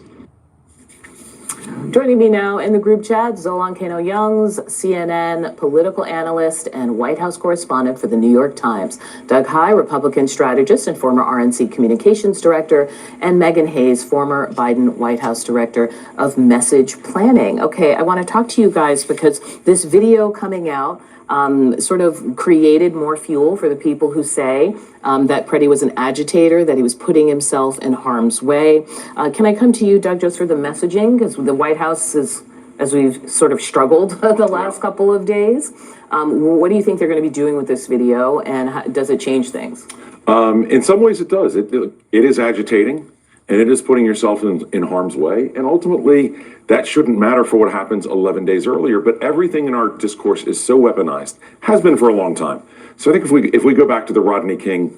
Joining me now in the group chat, Zolan Kano-Youngs, CNN political analyst and White House correspondent for the New York Times. Doug Heye, Republican strategist and former RNC communications director. And Megan Hayes, former Biden White House director of message planning. Okay, I want to talk to you guys because this video coming out sort of created more fuel for the people who say that Preddy was an agitator, that he was putting himself in harm's way. Can I come to you, Doug, just for the messaging? Because the White House is, as we've sort of struggled the last couple of days. What do you think they're going to be doing with this video, and how, does it change things? In some ways it does. It is agitating. and it is putting yourself in harm's way. And ultimately, that shouldn't matter for what happens 11 days earlier, but everything in our discourse is so weaponized, has been for a long time. So I think if we go back to the Rodney King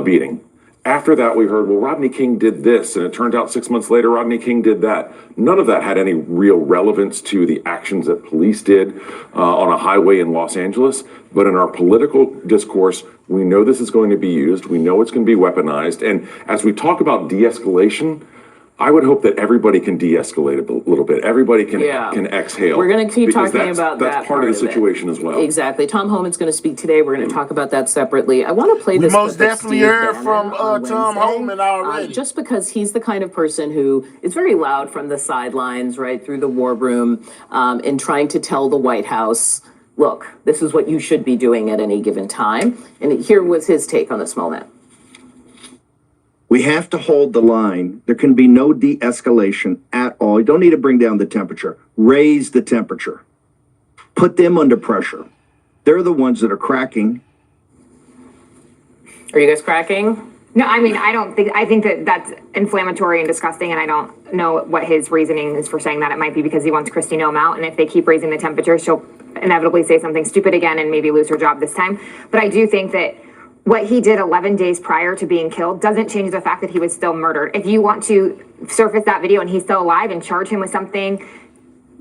beating, after that we heard, well, Rodney King did this, and it turned out 6 months later, Rodney King did that. None of that had any real relevance to the actions that police did on a highway in Los Angeles. But in our political discourse, we know this is going to be used. We know it's going to be weaponized. And as we talk about de-escalation, I would hope that everybody can de-escalate a little bit. Everybody can exhale. We're going to keep because talking about that. That's part of the situation as well. Exactly. Tom Homan's going to speak today. We're going to talk about that separately. I want to play We this. most clip of definitely Steve heard Bannon from on Tom Wednesday, Homan already. just because he's the kind of person who is very loud from the sidelines, right through the war room, in trying to tell the White House, look, this is what you should be doing at any given time. And here was his take on this moment. We have to hold the line. There can be no de-escalation at all. You don't need to bring down the temperature. Raise the temperature. Put them under pressure. They're the ones that are cracking. Are you guys cracking? No, I mean, I think that that's inflammatory and disgusting, and I don't know what his reasoning is for saying that. It might be because he wants Kristi Noem out, and if they keep raising the temperature, she'll inevitably say something stupid again and maybe lose her job this time. But I do think that what he did 11 days prior to being killed doesn't change the fact that he was still murdered. If you want to surface that video and he's still alive and charge him with something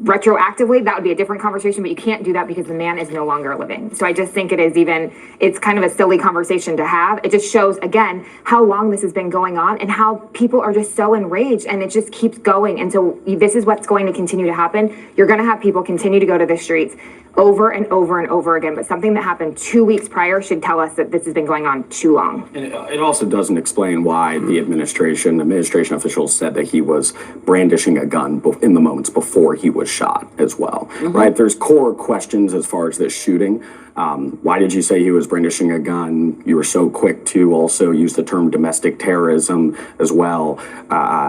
retroactively, that would be a different conversation, but you can't do that because the man is no longer living. So I just think it's kind of a silly conversation to have. It just shows, again, how long this has been going on and how people are just so enraged, and it just keeps going. And so this is what's going to continue to happen. You're going to have people continue to go to the streets over and over and over again, but something that happened 2 weeks prior should tell us that this has been going on too long. And it also doesn't explain why the administration officials said that he was brandishing a gun in the moments before he was shot as well, right? There's core questions as far as this shooting. Why did you say he was brandishing a gun? You were so quick to also use the term domestic terrorism as well,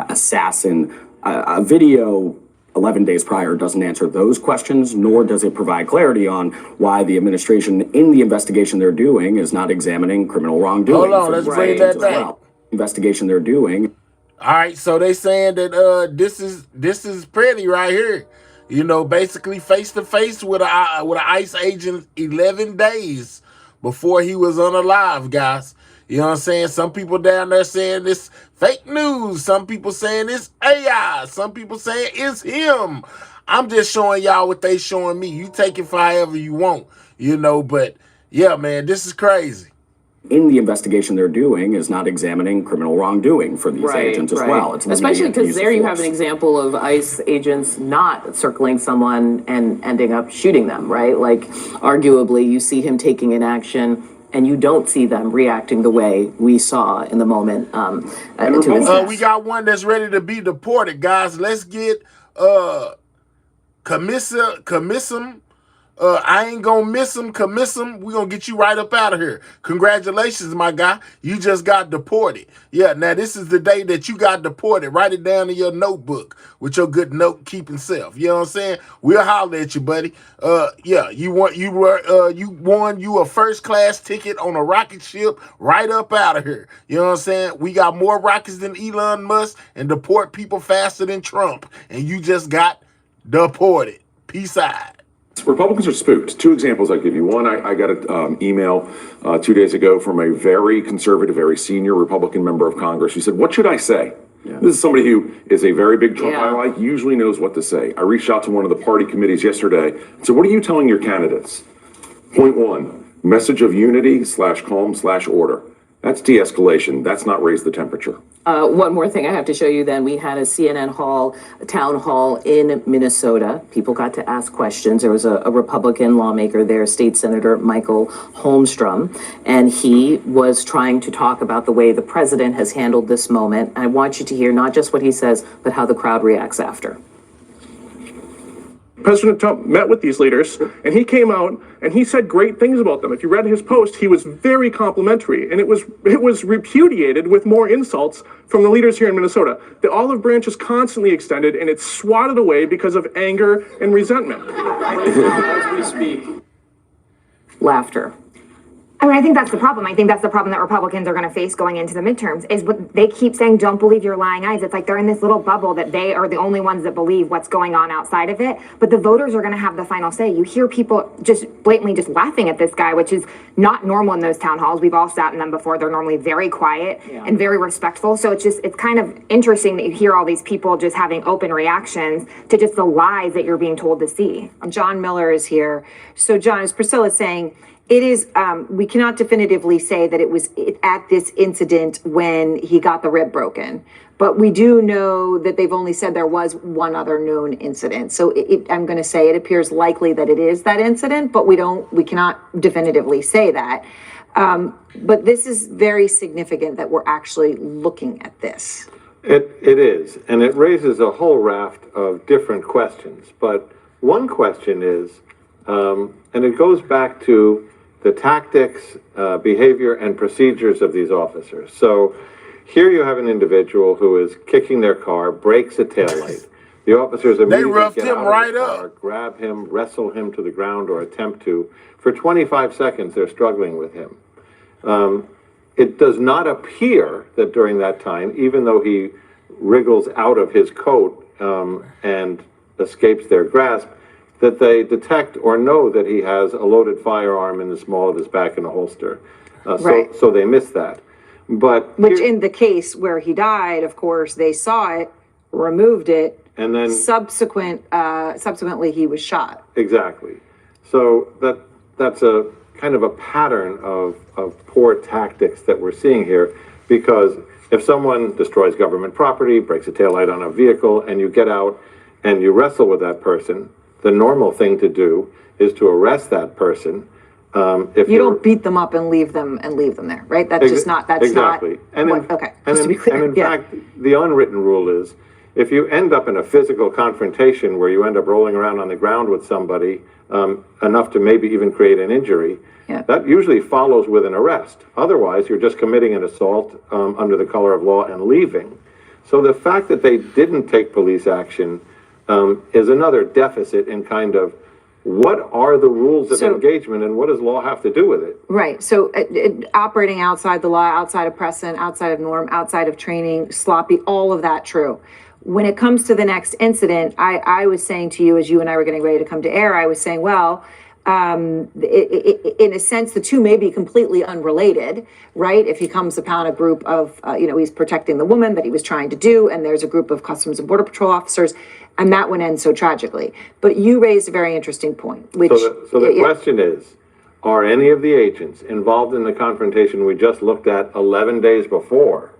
assassin. A video 11 days prior doesn't answer those questions, nor does it provide clarity on why the administration in the investigation they're doing is not examining criminal wrongdoing. Hold on, let's bring that back. Investigation they're doing. All right, so they saying that this is Petty right here. You know, basically face to face with an ICE agent 11 days before he was unalive, guys. You know what I'm saying? Some people down there saying this fake news. Some people saying it's AI. Some people saying it's him. I'm just showing y'all what they showing me. You take it for however you want, you know. But yeah, man, this is crazy. In the investigation they're doing is not examining criminal wrongdoing for these agents as well. It's especially because there you have an example of ICE agents not circling someone and ending up shooting them, right? Like, arguably, you see him taking an action and you don't see them reacting the way we saw in the moment. We got one that's ready to be deported, guys. Let's get Commission. I ain't gonna miss him. We're gonna get you right up out of here. Congratulations, my guy. You just got deported. Yeah, now this is the day that you got deported. Write it down in your notebook with your good note-keeping self. You know what I'm saying? We'll holler at you, buddy. Yeah, you won you a first-class ticket on a rocket ship right up out of here. You know what I'm saying? We got more rockets than Elon Musk and deport people faster than Trump. And you just got deported. Peace out. Republicans are spooked. Two examples I give you. One, I got an email 2 days ago from a very conservative, very senior Republican member of Congress who said, "What should I say?" Yeah. This is somebody who is a very big Trump ally, usually knows what to say. I reached out to one of the party committees yesterday. So what are you telling your candidates? Point one, message of unity /calm/order. That's de-escalation. That's not raise the temperature. One more thing I have to show you then. We had a CNN town hall in Minnesota. People got to ask questions. There was a Republican lawmaker there, State Senator Michael Holmstrom, and he was trying to talk about the way the president has handled this moment. I want you to hear not just what he says, but how the crowd reacts after. President Trump met with these leaders, and he came out and he said great things about them. If you read his post, he was very complimentary, and it was repudiated with more insults from the leaders here in Minnesota. The olive branch is constantly extended, and it's swatted away because of anger and resentment. As we speak. Laughter. I mean, I think that's the problem. I think that's the problem that Republicans are going to face going into the midterms is what they keep saying, don't believe your lying eyes. It's like they're in this little bubble that they are the only ones that believe what's going on outside of it. But the voters are going to have the final say. You hear people just blatantly just laughing at this guy, which is not normal in those town halls. We've all sat in them before. They're normally very quiet and very respectful. So it's kind of interesting that you hear all these people just having open reactions to just the lies that you're being told to see. John Miller is here. So John, as Priscilla is saying, it is, we cannot definitively say that it was at this incident when he got the rib broken, but we do know that they've only said there was one other known incident. So I'm going to say it appears likely that it is that incident, but we cannot definitively say that. But this is very significant that we're actually looking at this. It is, and it raises a whole raft of different questions. But one question is, and it goes back to the tactics, behavior, and procedures of these officers. So here you have an individual who is kicking their car, breaks a taillight. The officers immediately get out of the car, grab him, wrestle him to the ground, or attempt to. For 25 seconds, they're struggling with him. It does not appear that during that time, even though he wriggles out of his coat and escapes their grasp, that they detect or know that he has a loaded firearm in the small of his back in a holster. Right. So they missed that. But Which in the case where he died, of course, they saw it, removed it, and then subsequently he was shot. Exactly. So that's a kind of a pattern of poor tactics that we're seeing here, because if someone destroys government property, breaks a taillight on a vehicle, and you get out and you wrestle with that person, the normal thing to do is to arrest that person. If you don't beat them up and leave them there, right? That's just not. That's exactly. not. Okay. And Just to be clear. in fact, the unwritten rule is, if you end up in a physical confrontation where you end up rolling around on the ground with somebody enough to maybe even create an injury, that usually follows with an arrest. Otherwise, you're just committing an assault under the color of law and leaving. So the fact that they didn't take police action is another deficit in kind of what are the rules of engagement and what does law have to do with it? Right. So operating outside the law, outside of precedent, outside of norm, outside of training, sloppy, all of that true. When it comes to the next incident, I was saying to you, as you and I were getting ready to come to air, I was saying, well, in a sense, the two may be completely unrelated, right? If he comes upon a group of, he's protecting the woman that he was trying to do, and there's a group of Customs and Border Patrol officers, and that one ends so tragically. But you raised a very interesting point, which... So the question is, are any of the agents involved in the confrontation we just looked at 11 days before,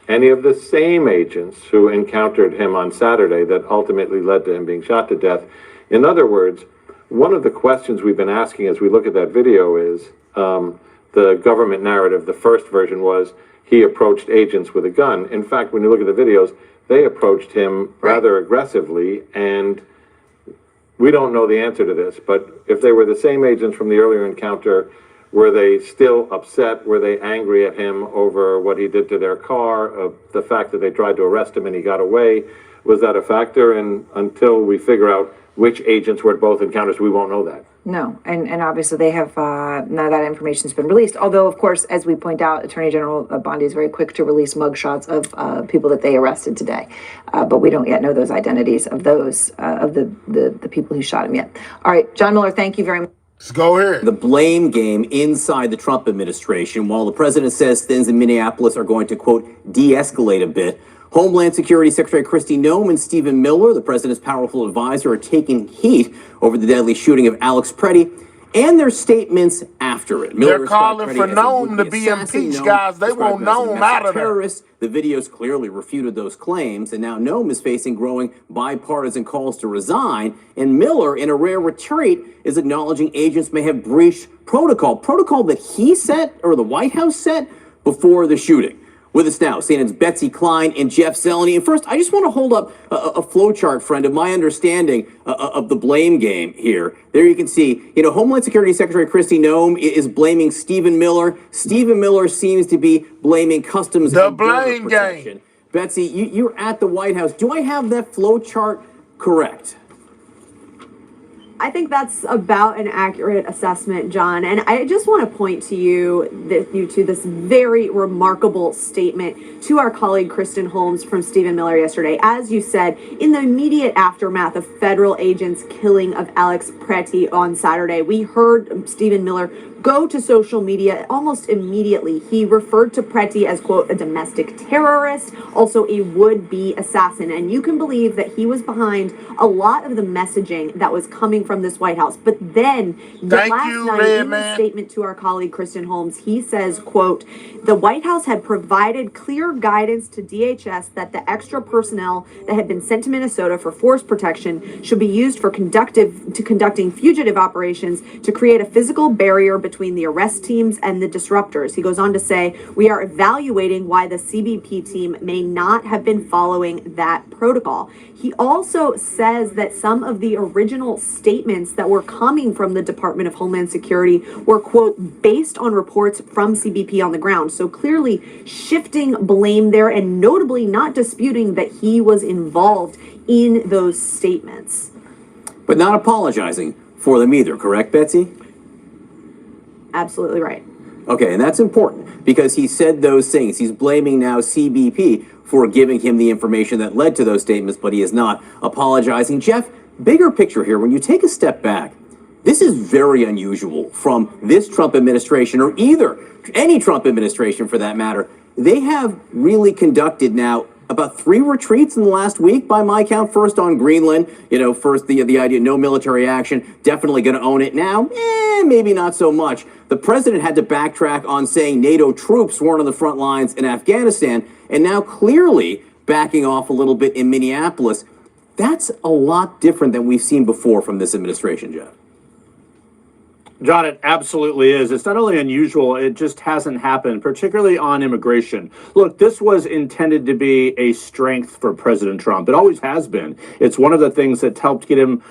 any of the same agents who encountered him on Saturday that ultimately led to him being shot to death? In other words, one of the questions we've been asking as we look at that video is, the government narrative, the first version was, he approached agents with a gun. In fact, when you look at the videos, they approached him rather aggressively, and we don't know the answer to this, but if they were the same agents from the earlier encounter, were they still upset? Were they angry at him over what he did to their car, the fact that they tried to arrest him and he got away? Was that a factor? And until we figure out which agents were at both encounters, we won't know that. No, and obviously they have, none of that information has been released. Although, of course, as we point out, Attorney General Bondi is very quick to release mugshots of people that they arrested today. But we don't yet know those identities of those, of the people who shot him yet. All right, John Miller, thank you very much. Let's go here. The blame game inside the Trump administration. While the president says things in Minneapolis are going to, quote, de-escalate a bit, Homeland Security Secretary Kristi Noem and Stephen Miller, the president's powerful advisor, are taking heat over the deadly shooting of Alex Preddy and their statements after it. They're calling for Noem to be impeached, guys. They want Noem out of there. The videos clearly refuted those claims, and now Noem is facing growing bipartisan calls to resign, and Miller, in a rare retreat, is acknowledging agents may have breached protocol that he set, or the White House set, before the shooting. With us now, CNN's Betsy Klein and Jeff Zeleny. And first, I just want to hold up a flowchart, friend, of my understanding of the blame game here. There you can see, Homeland Security Secretary Kristi Noem is blaming Stephen Miller. Stephen Miller seems to be blaming Customs and Border Protection. Betsy, you're at the White House. Do I have that flowchart correct? I think that's about an accurate assessment, John. And I just want to point to to this very remarkable statement to our colleague Kristen Holmes from Stephen Miller yesterday. As you said, in the immediate aftermath of federal agents' killing of Alex Preti on Saturday, we heard Stephen Miller go to social media almost immediately. He referred to Preti as, quote, a domestic terrorist, also a would-be assassin. And you can believe that he was behind a lot of the messaging that was coming from this White House. But then last night, in a statement to our colleague Kristen Holmes, he says, quote, the White House had provided clear guidance to DHS that the extra personnel that had been sent to Minnesota for force protection should be used for conducting fugitive operations to create a physical barrier between the arrest teams and the disruptors. He goes on to say, we are evaluating why the CBP team may not have been following that protocol. He also says that some of the original statements that were coming from the Department of Homeland Security were, quote, based on reports from CBP on the ground. So clearly shifting blame there and notably not disputing that he was involved in those statements. But not apologizing for them either, correct, Betsy? Absolutely right. Okay, and that's important because he said those things. He's blaming now CBP for giving him the information that led to those statements, but he is not apologizing. Jeff, bigger picture here, when you take a step back, this is very unusual from this Trump administration, or any Trump administration for that matter. They have really conducted now about 3 retreats in the last week, by my count. First on Greenland, first the idea, no military action, definitely going to own it now. Maybe not so much. The president had to backtrack on saying NATO troops weren't on the front lines in Afghanistan, and now clearly backing off a little bit in Minneapolis. That's a lot different than we've seen before from this administration, Jeff. John, it absolutely is. It's not only unusual, it just hasn't happened, particularly on immigration. Look, this was intended to be a strength for President Trump. It always has been. It's one of the things that helped get him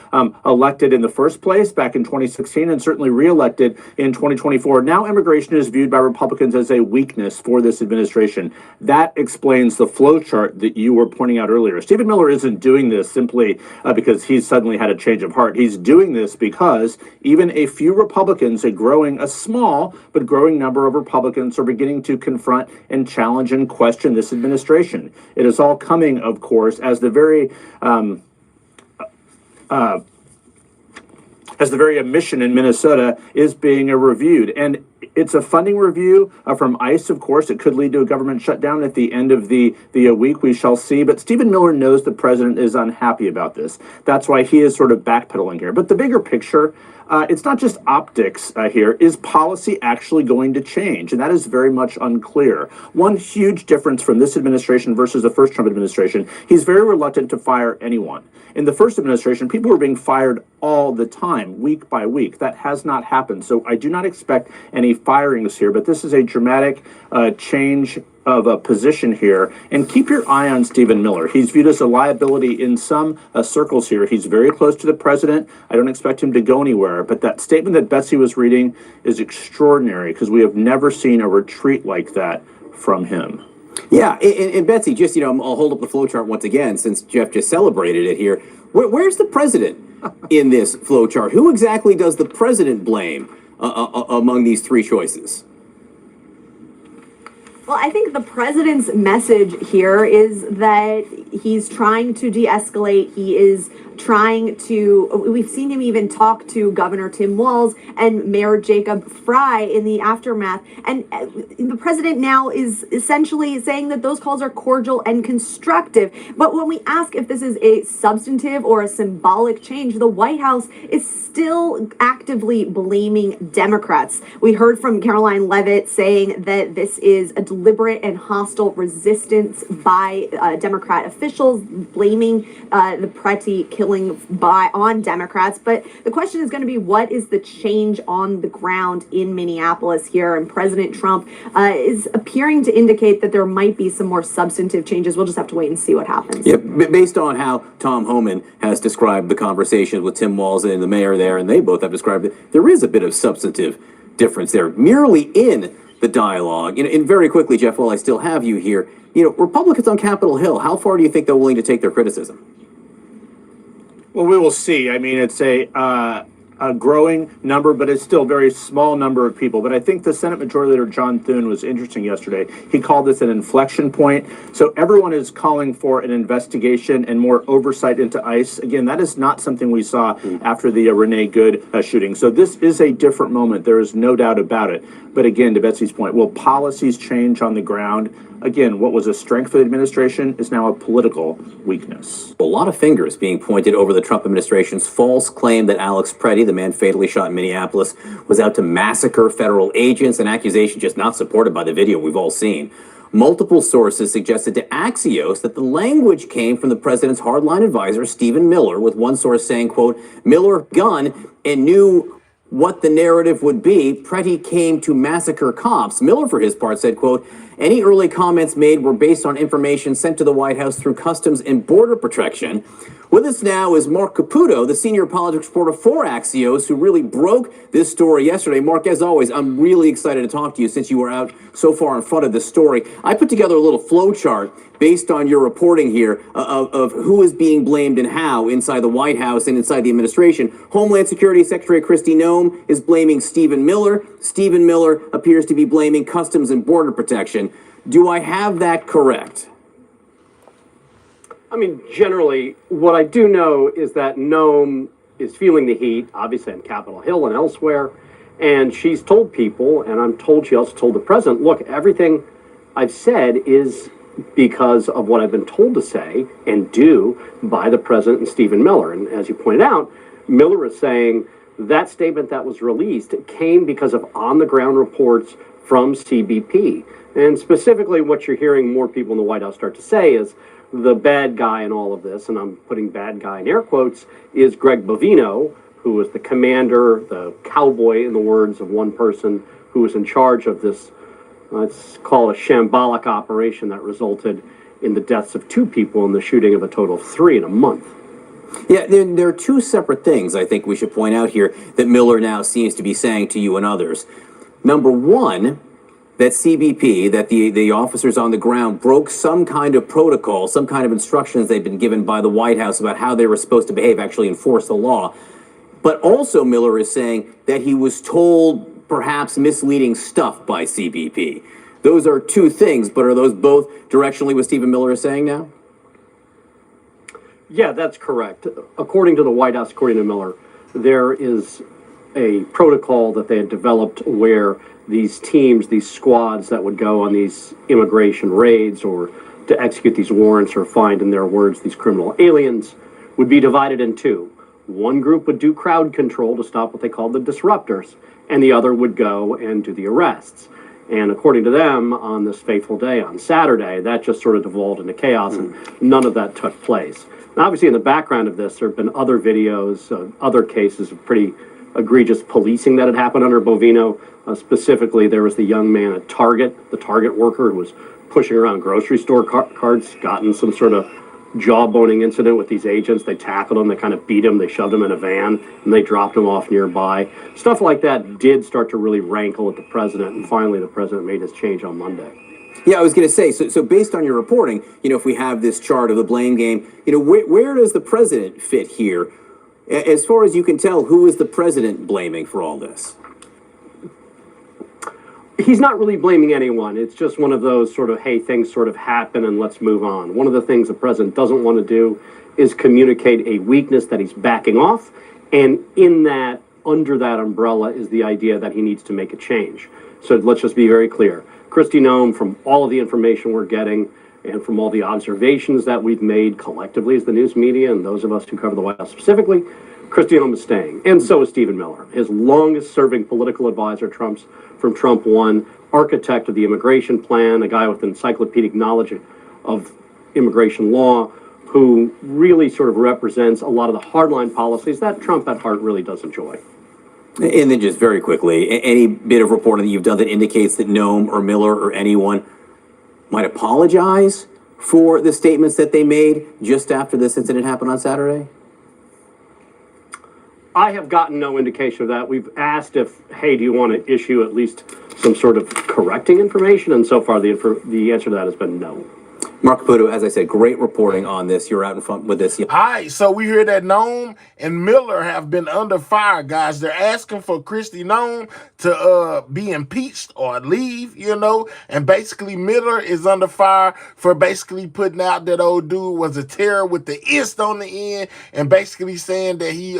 elected in the first place back in 2016 and certainly reelected in 2024. Now immigration is viewed by Republicans as a weakness for this administration. That explains the flow chart that you were pointing out earlier. Stephen Miller isn't doing this simply because he's suddenly had a change of heart. He's doing this because even a few Republicans, a small but growing number of Republicans, are beginning to confront and challenge and question this administration. It is all coming, of course, as the very mission in Minnesota is being reviewed. And it's a funding review from ICE, of course. It could lead to a government shutdown at the end of the week. We shall see. But Stephen Miller knows the president is unhappy about this. That's why he is sort of backpedaling here. But the bigger picture, it's not just optics here. Is policy actually going to change? And that is very much unclear. One huge difference from this administration versus the first Trump administration, he's very reluctant to fire anyone. In the first administration, people were being fired all the time, week by week. That has not happened. So I do not expect any firings here, but this is a dramatic change of a position here. And keep your eye on Stephen Miller. He's viewed as a liability in some circles here. He's very close to the president. I don't expect him to go anywhere. But that statement that Betsy was reading is extraordinary because we have never seen a retreat like that from him. Yeah, and Betsy, just, I'll hold up the flowchart once again since Jeff just celebrated it here. Where's the president in this flowchart? Who exactly does the president blame among these 3 choices? Well, I think the president's message here is that he's trying to de-escalate. He is trying to, we've seen him even talk to Governor Tim Walz and Mayor Jacob Frey in the aftermath. And the president now is essentially saying that those calls are cordial and constructive. But when we ask if this is a substantive or a symbolic change, the White House is still actively blaming Democrats. We heard from Caroline Leavitt saying that this is a deliberate and hostile resistance by Democrat officials, blaming the Preti killing on Democrats. But the question is going to be, what is the change on the ground in Minneapolis here? And President Trump is appearing to indicate that there might be some more substantive changes. We'll just have to wait and see what happens. Yeah, based on how Tom Homan has described the conversation with Tim Walz and the mayor there, and they both have described it, there is a bit of substantive difference there, merely in the dialogue. And very quickly, Jeff, while I still have you here, Republicans on Capitol Hill, how far do you think they're willing to take their criticism? Well, we will see. I mean, it's a growing number, but it's still a very small number of people. But I think the Senate Majority Leader John Thune was interesting yesterday. He called this an inflection point. So everyone is calling for an investigation and more oversight into ICE. Again, that is not something we saw after the Renee Good shooting. So this is a different moment. There is no doubt about it. But again, to Betsy's point, will policies change on the ground? Again, what was a strength for the administration is now a political weakness. A lot of fingers being pointed over the Trump administration's false claim that Alex Preddy, the man fatally shot in Minneapolis, was out to massacre federal agents, an accusation just not supported by the video we've all seen. Multiple sources suggested to Axios that the language came from the president's hardline advisor, Stephen Miller, with one source saying, quote, Miller gun and knew what the narrative would be. Preddy came to massacre cops. Miller, for his part, said, quote, any early comments made were based on information sent to the White House through Customs and Border Protection. With us now is Mark Caputo, the senior politics reporter for Axios, who really broke this story yesterday. Mark, as always, I'm really excited to talk to you since you were out so far in front of this story. I put together a little flow chart based on your reporting here of who is being blamed and how inside the White House and inside the administration. Homeland Security Secretary Kristi Noem is blaming Stephen Miller. Stephen Miller appears to be blaming Customs and Border Protection. Do I have that correct? I mean, generally, what I do know is that Noem is feeling the heat, obviously on Capitol Hill and elsewhere, and she's told people, and I'm told she also told the president, look, everything I've said is because of what I've been told to say and do by the president and Stephen Miller. And as you pointed out, Miller is saying that statement that was released came because of on-the-ground reports from CBP. And specifically what you're hearing more people in the White House start to say is the bad guy in all of this, and I'm putting bad guy in air quotes, is Greg Bovino, who was the commander, the cowboy, in the words of one person, who was in charge of this, let's call it a shambolic operation that resulted in the deaths of 2 people and the shooting of a total of 3 in a month. Yeah, there are 2 separate things I think we should point out here that Miller now seems to be saying to you and others. Number one, that CBP, that the officers on the ground broke some kind of protocol, some kind of instructions they'd been given by the White House about how they were supposed to behave, actually enforce the law. But also Miller is saying that he was told perhaps misleading stuff by CBP. Those are 2 things, but are those both directionally what Stephen Miller is saying now? Yeah, that's correct. According to the White House, according to Miller, there is a protocol that they had developed where these teams, these squads that would go on these immigration raids or to execute these warrants or find, in their words, these criminal aliens, would be divided in 2. One group would do crowd control to stop what they called the disruptors, and the other would go and do the arrests. And according to them, on this fateful day, on Saturday, that just sort of devolved into chaos, and none of that took place. Now, obviously, in the background of this, there have been other videos, other cases of pretty egregious policing that had happened under Bovino. Specifically, there was the young man at Target, the Target worker who was pushing around grocery store carts, got in some sort of jawboning incident with these agents. They tackled him, they kind of beat him, they shoved him in a van, and they dropped him off nearby. Stuff like that did start to really rankle at the president, and finally the president made his change on Monday. Yeah, I was going to say, so based on your reporting, if we have this chart of the blame game, where does the president fit here? As far as you can tell, who is the president blaming for all this? He's not really blaming anyone. It's just one of those sort of, hey, things sort of happen and let's move on. One of the things the president doesn't want to do is communicate a weakness that he's backing off. And in that, under that umbrella, is the idea that he needs to make a change. So let's just be very clear. Kristi Noem, from all of the information we're getting and from all the observations that we've made collectively as the news media and those of us who cover the White House specifically, Kristi Noem is staying. And so is Stephen Miller, his longest serving political advisor, from Trump 1, architect of the immigration plan, a guy with encyclopedic knowledge of immigration law, who really sort of represents a lot of the hardline policies that Trump at heart really does enjoy. And then just very quickly, any bit of reporting that you've done that indicates that Noem or Miller or anyone might apologize for the statements that they made just after this incident happened on Saturday? I have gotten no indication of that. We've asked if, hey, do you want to issue at least some sort of correcting information? And so far, the answer to that has been no. Mark Caputo, as I said, great reporting on this. You're out in front with this. All right, so we hear that Nome and Miller have been under fire, guys. They're asking for Kristi Noem to be impeached or leave, you know, and basically Miller is under fire for basically putting out that old dude was a terror with the ist on the end and basically saying that he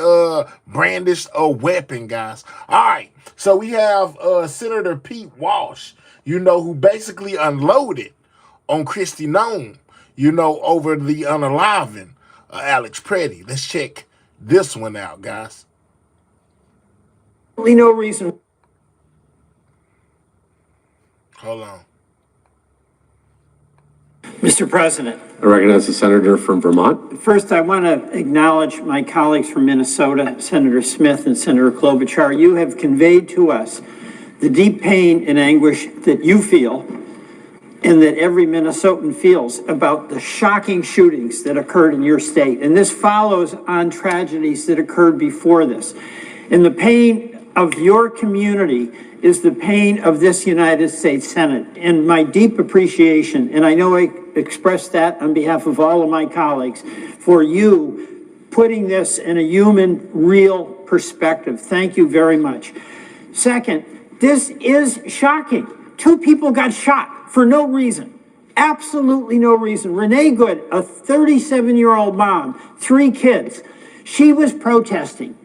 brandished a weapon, guys. All right, so we have Senator Pete Walsh, you know, who basically unloaded on Kristi Noem, you know, over the unaliving Alex Preddy. Let's check this one out, guys. No reason. Hold on. Mr. President, I recognize the senator from Vermont. first I want to acknowledge my colleagues from Minnesota, Senator Smith and Senator Klobuchar. You have conveyed to us the deep pain and anguish that you feel and that every Minnesotan feels about the shocking shootings that occurred in your state. And this follows on tragedies that occurred before this. And the pain of your community is the pain of this United States Senate. And my deep appreciation, and I know I expressed that on behalf of all of my colleagues, for you putting this in a human, real perspective. Thank you very much. Second, this is shocking. 2 people got shot for no reason, absolutely no reason. Renee Good, a 37-year-old mom, 3 kids, she was protesting.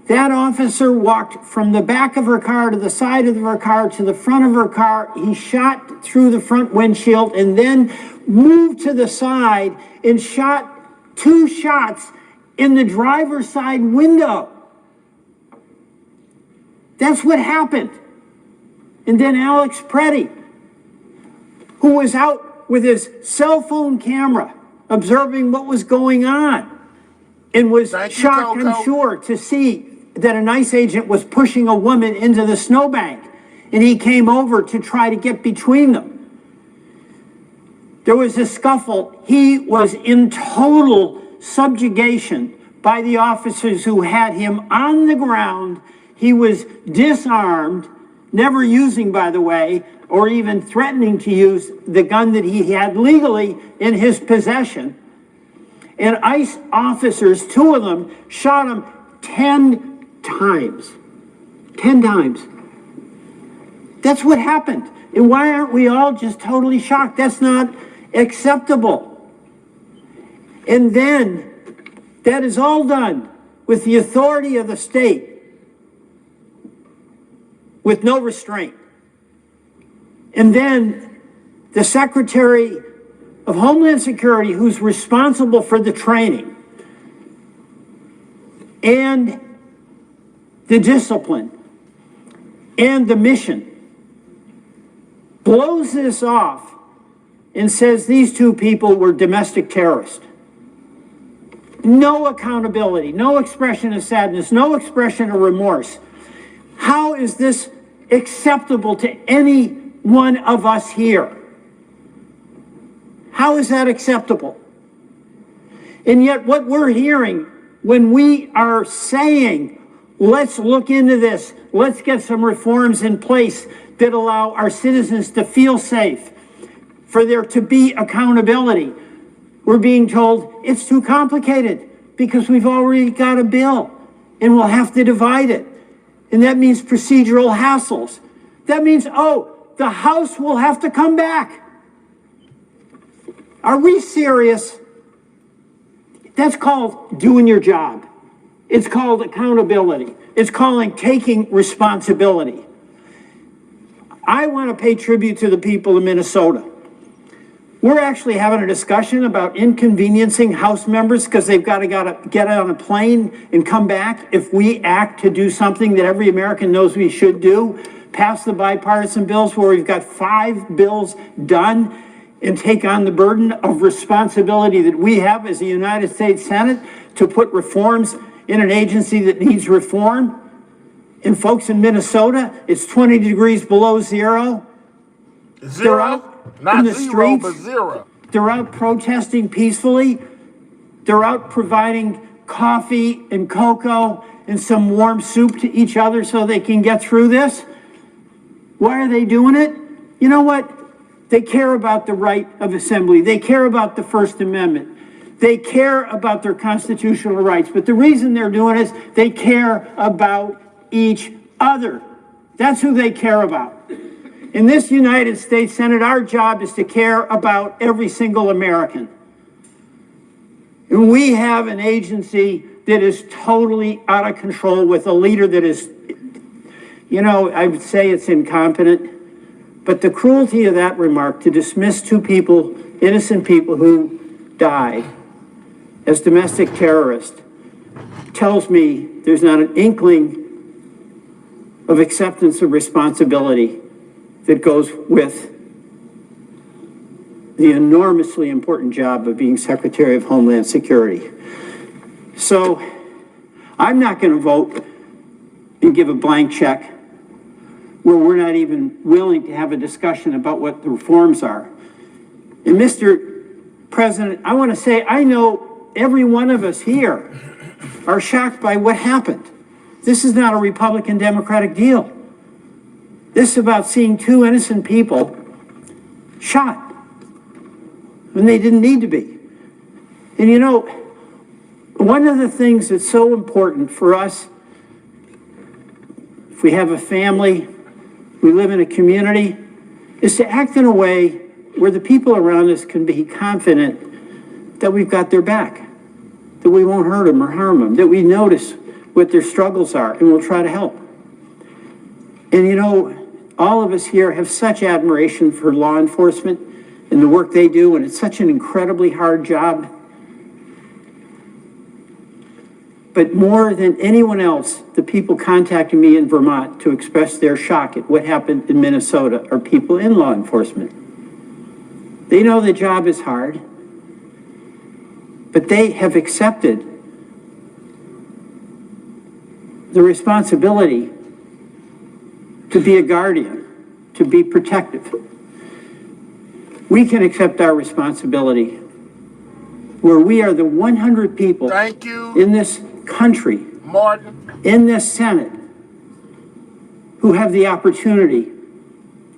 That officer walked from the back of her car to the side of her car to the front of her car. He shot through the front windshield and then moved to the side and shot 2 shots in the driver's side window. That's what happened. And then Alex Preddy, who was out with his cell phone camera observing what was going on and was shocked, I'm sure, to see that an ICE agent was pushing a woman into the snowbank, and he came over to try to get between them. There was a scuffle. He was in total subjugation by the officers who had him on the ground. He was disarmed, never using, by the way, or even threatening to use the gun that he had legally in his possession. And ICE officers, 2 of them, shot him 10 times. 10 times. That's what happened. And why aren't we all just totally shocked? That's not acceptable. And then that is all done with the authority of the state, with no restraint. And then the Secretary of Homeland Security, who's responsible for the training and the discipline and the mission, blows this off and says these 2 people were domestic terrorists. No accountability, no expression of sadness, no expression of remorse. How is this acceptable to any one of us here? How is that acceptable? And yet what we're hearing when we are saying, let's look into this, let's get some reforms in place that allow our citizens to feel safe, for there to be accountability, we're being told it's too complicated because we've already got a bill and we'll have to divide it. And that means procedural hassles. That means, oh, the House will have to come back. Are we serious? That's called doing your job. It's called accountability. It's called taking responsibility. I want to pay tribute to the people of Minnesota. We're actually having a discussion about inconveniencing House members because they've got to get on a plane and come back if we act to do something that every American knows we should do. Pass the bipartisan bills where we've got 5 bills done and take on the burden of responsibility that we have as the United States Senate to put reforms in an agency that needs reform. And folks in Minnesota, it's 20 degrees below zero. They're out in the streets. But zero. They're out protesting peacefully. They're out providing coffee and cocoa and some warm soup to each other so they can get through this. Why are they doing it? You know what? They care about the right of assembly. They care about the First Amendment. They care about their constitutional rights. But the reason they're doing it is they care about each other. That's who they care about. In this United States Senate, our job is to care about every single American. And we have an agency that is totally out of control with a leader that is, I would say it's incompetent. But the cruelty of that remark to dismiss two people, innocent people who died as domestic terrorists, tells me there's not an inkling of acceptance of responsibility that goes with the enormously important job of being Secretary of Homeland Security. So I'm not going to vote and give a blank check where we're not even willing to have a discussion about what the reforms are. And Mr. President, I want to say, I know every one of us here are shocked by what happened. This is not a Republican Democratic deal. This is about seeing two innocent people shot when they didn't need to be. And one of the things that's so important for us, if we have a family, we live in a community, is to act in a way where the people around us can be confident that we've got their back, that we won't hurt them or harm them, that we notice what their struggles are and we'll try to help. And all of us here have such admiration for law enforcement and the work they do, and it's such an incredibly hard job. But more than anyone else, the people contacting me in Vermont to express their shock at what happened in Minnesota are people in law enforcement. They know the job is hard, but they have accepted the responsibility to be a guardian, to be protective. We can accept our responsibility where we are the 100 people in this country, Martin, in this Senate, who have the opportunity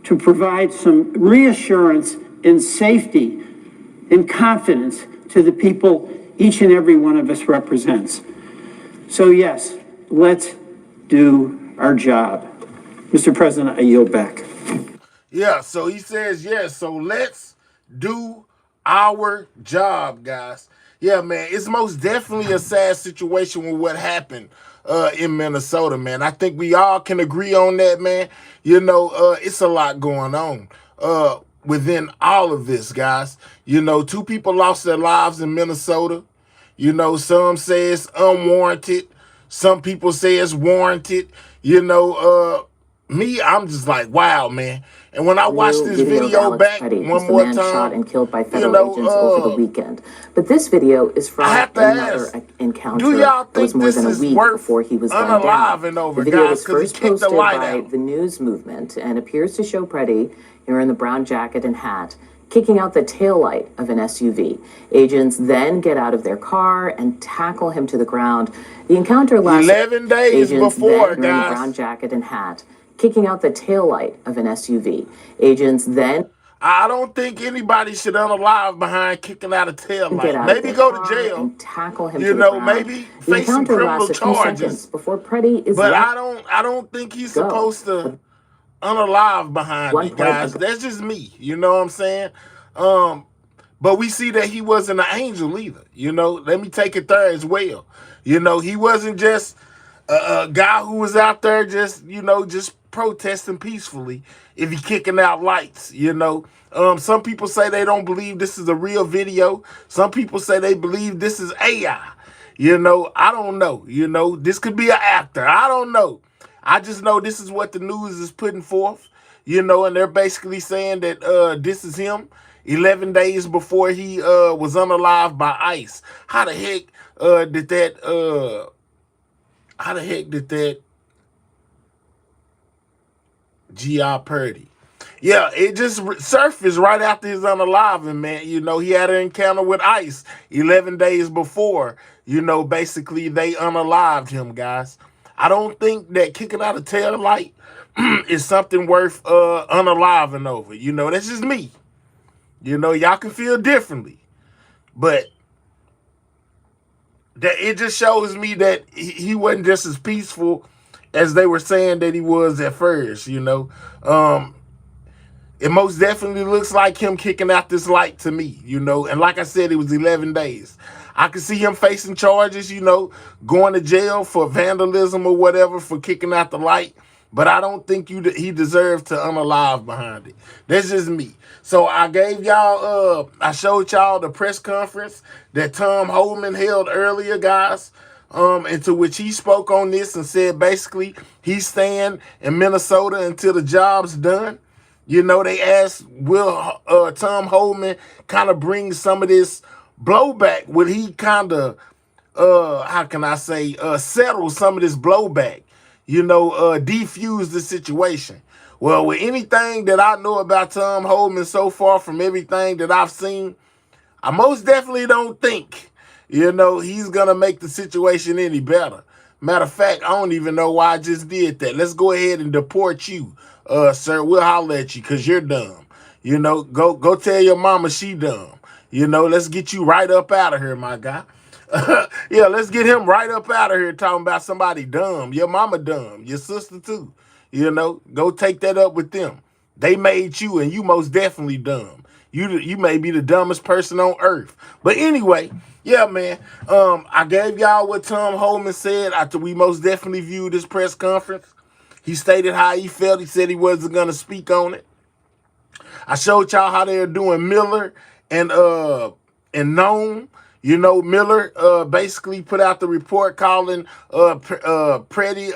to provide some reassurance and safety and confidence to the people each and every one of us represents. So yes, let's do our job. Mr. President, I yield back. Yeah, so he says yes. So let's do our job, guys. Yeah, man, it's most definitely a sad situation with what happened in Minnesota, man. I think we all can agree on that, man. It's a lot going on within all of this, guys. Two people lost their lives in Minnesota. Some say it's unwarranted. Some people say it's warranted. Me, I'm just like, wow, man. And when I watched this video back one more time, shot and killed by federal agents over the weekend. But this video is from another encounter. Do y'all think it was more this than a is week worth before he was gunned down. unaliving over, The video guys? was Because he first kicked the posted light by out. the News Movement and appears to show Preddy here in the brown jacket and hat, kicking out the taillight of an SUV. Agents then get out of their car and tackle him to the ground. The encounter lasted 11 days Agents before, then, wearing the guys. brown jacket and hat, kicking out the taillight of an SUV. Agents then I don't think anybody should unalive behind kicking out a tail get light. out Maybe of go their to car jail. and tackle him You to the know, ground. maybe The face some encounter criminal lasts a few charges. seconds before Preddy is But left. I don't think he's supposed to unalive behind One it, guys. part- That's just me. You know what I'm saying? But we see that he wasn't an angel either. Let me take it there as well. He wasn't just a guy who was out there just protesting peacefully if he kicking out lights. Some people say they don't believe this is a real video. Some people say they believe this is AI. I don't know. This could be an actor. I don't know. I just know this is what the news is putting forth, and they're basically saying that this is him 11 days before he was unalived by ICE. How the heck did that G.I. Purdy? Yeah, it just surfaced right after his unaliving, man. He had an encounter with ICE 11 days before, basically they unalived him, guys. I don't think that kicking out a tail light is something worth unaliving over. That's just me. You know, y'all can feel differently, but that it just shows me that he wasn't just as peaceful as they were saying that he was at first, you know. It most definitely looks like him kicking out this light to me, you know. And like I said, it was 11 days. I could see him facing charges, you know, going to jail for vandalism or whatever for kicking out the light. But I don't think he deserved to unalive behind it. That's just me. So I gave y'all, I showed y'all the press conference that Tom Homan held earlier, guys. And to which he spoke on this and said basically he's staying in Minnesota until the job's done. You know, they asked, will Tom Homan kind of bring some of this blowback? Would he kind of, how can I say, settle some of this blowback? You know, defuse the situation. Well, with anything that I know about Tom Homan so far from everything that I've seen, I most definitely don't think, you know, he's going to make the situation any better. Matter of fact, I don't even know why I just did that. Let's go ahead and deport you, sir. We'll holler at you because you're dumb. You know, go tell your mama she dumb. You know, let's get you right up out of here, my guy. Yeah, let's get him right up out of here talking about somebody dumb. Your mama dumb. Your sister too. You know, go take that up with them. They made you and you most definitely dumb. You may be the dumbest person on earth. But anyway, yeah, man. I gave y'all what Tom Homan said after we most definitely viewed this press conference. He stated how he felt. He said he wasn't going to speak on it. I showed y'all how they're doing Miller and Nome. You know, Miller basically put out the report calling Pretty,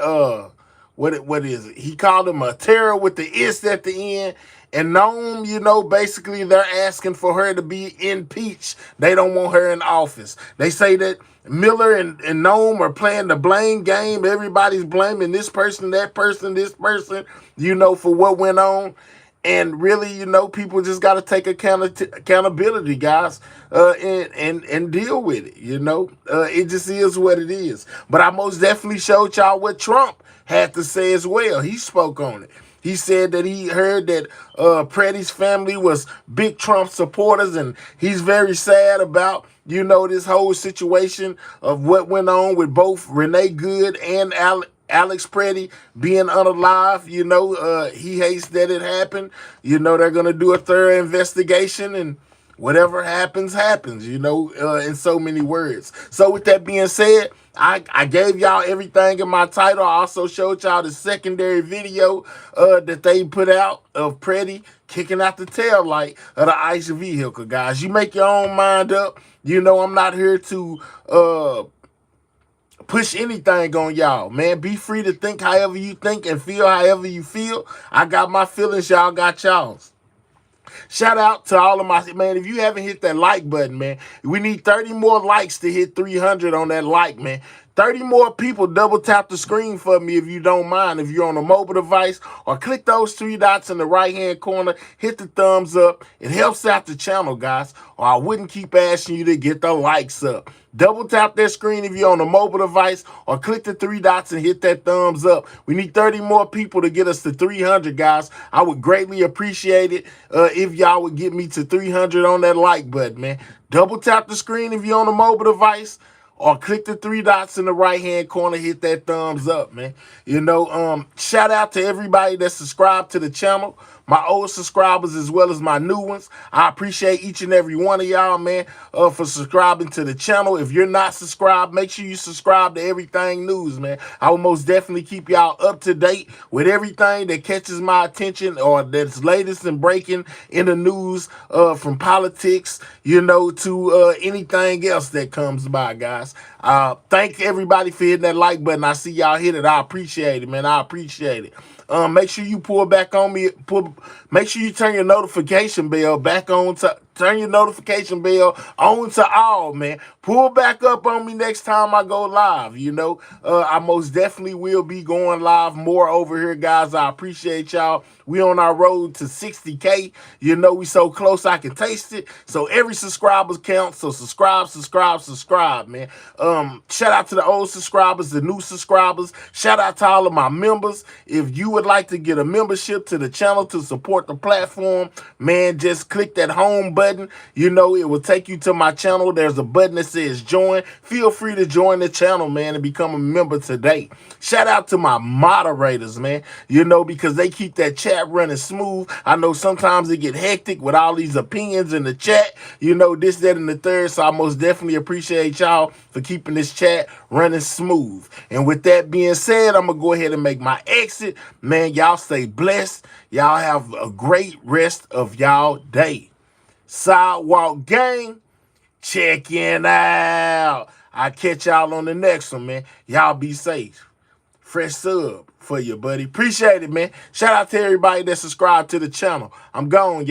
what is it? He called him a terror with the ist at the end. And Nome, you know, basically they're asking for her to be impeached. They don't want her in office. They say that Miller and Nome are playing the blame game. Everybody's blaming this person, that person, this person, you know, for what went on. And really, you know, people just got to take accountability, guys, and deal with it, you know. It just is what it is. But I most definitely showed y'all what Trump had to say as well. He spoke on it. He said that he heard that Pretty's family was big Trump supporters, and he's very sad about, you know, this whole situation of what went on with both Renee Good and Alex Pretty being unalive. You know, he hates that it happened. You know, they're going to do a thorough investigation, and whatever happens, happens, you know, in so many words. So with that being said, I gave y'all everything in my title. I also showed y'all the secondary video that they put out of Pretty kicking out the tail light of the ICE vehicle, guys. You make your own mind up. You know, I'm not here to push anything on y'all, man. Be free to think however you think and feel however you feel. I got my feelings, y'all got y'all's. Shout out to all of my, man, if you haven't hit that like button, man, we need 30 more likes to hit 300 on that like, man. 30 more people double tap the screen for me if you don't mind. If you're on a mobile device, or click those three dots in the right-hand corner, hit the thumbs up. It helps out the channel, guys, or I wouldn't keep asking you to get the likes up. Double tap that screen if you're on a mobile device, or click the three dots and hit that thumbs up. We need 30 more people to get us to 300, guys. I would greatly appreciate it if y'all would get me to 300 on that like button, man. Double tap the screen if you're on a mobile device, or click the three dots in the right-hand corner, hit that thumbs up, man. You know, shout out to everybody that subscribed to the channel, my old subscribers as well as my new ones. I appreciate each and every one of y'all, man, for subscribing to the channel. If you're not subscribed, make sure you subscribe to Everything News, man. I will most definitely keep y'all up to date with everything that catches my attention or that's latest and breaking in the news, from politics, you know, to anything else that comes by, guys. Thank everybody for hitting that like button. I see y'all hit it. I appreciate it, man. I appreciate it. Make sure you pull back on me. Make sure you turn your notification bell back on to Turn your notification bell on to all, man. Pull back up on me next time I go live. You know, I most definitely will be going live more over here, guys. I appreciate y'all. We on our road to 60K. You know, we so close I can taste it. So every subscriber counts. So subscribe, man. Shout out to the old subscribers, the new subscribers. Shout out to all of my members. If you would like to get a membership to the channel to support the platform, man, just click that home button. You know, it will take you to my channel. There's a button that says join. Feel free to join the channel, man, and become a member today. Shout out to my moderators, man, you know, because they keep that chat running smooth. I know sometimes it get hectic with all these opinions in the chat, you know, this, that, and the third. So I most definitely appreciate y'all for keeping this chat running smooth. And with that being said, I'm gonna go ahead and make my exit. Man, y'all stay blessed. Y'all have a great rest of y'all day. Sidewalk Gang, checking out. I'll catch y'all on the next one, man. Y'all be safe. Fresh sub for you, buddy. Appreciate it, man. Shout out to everybody that subscribed to the channel. I'm gone.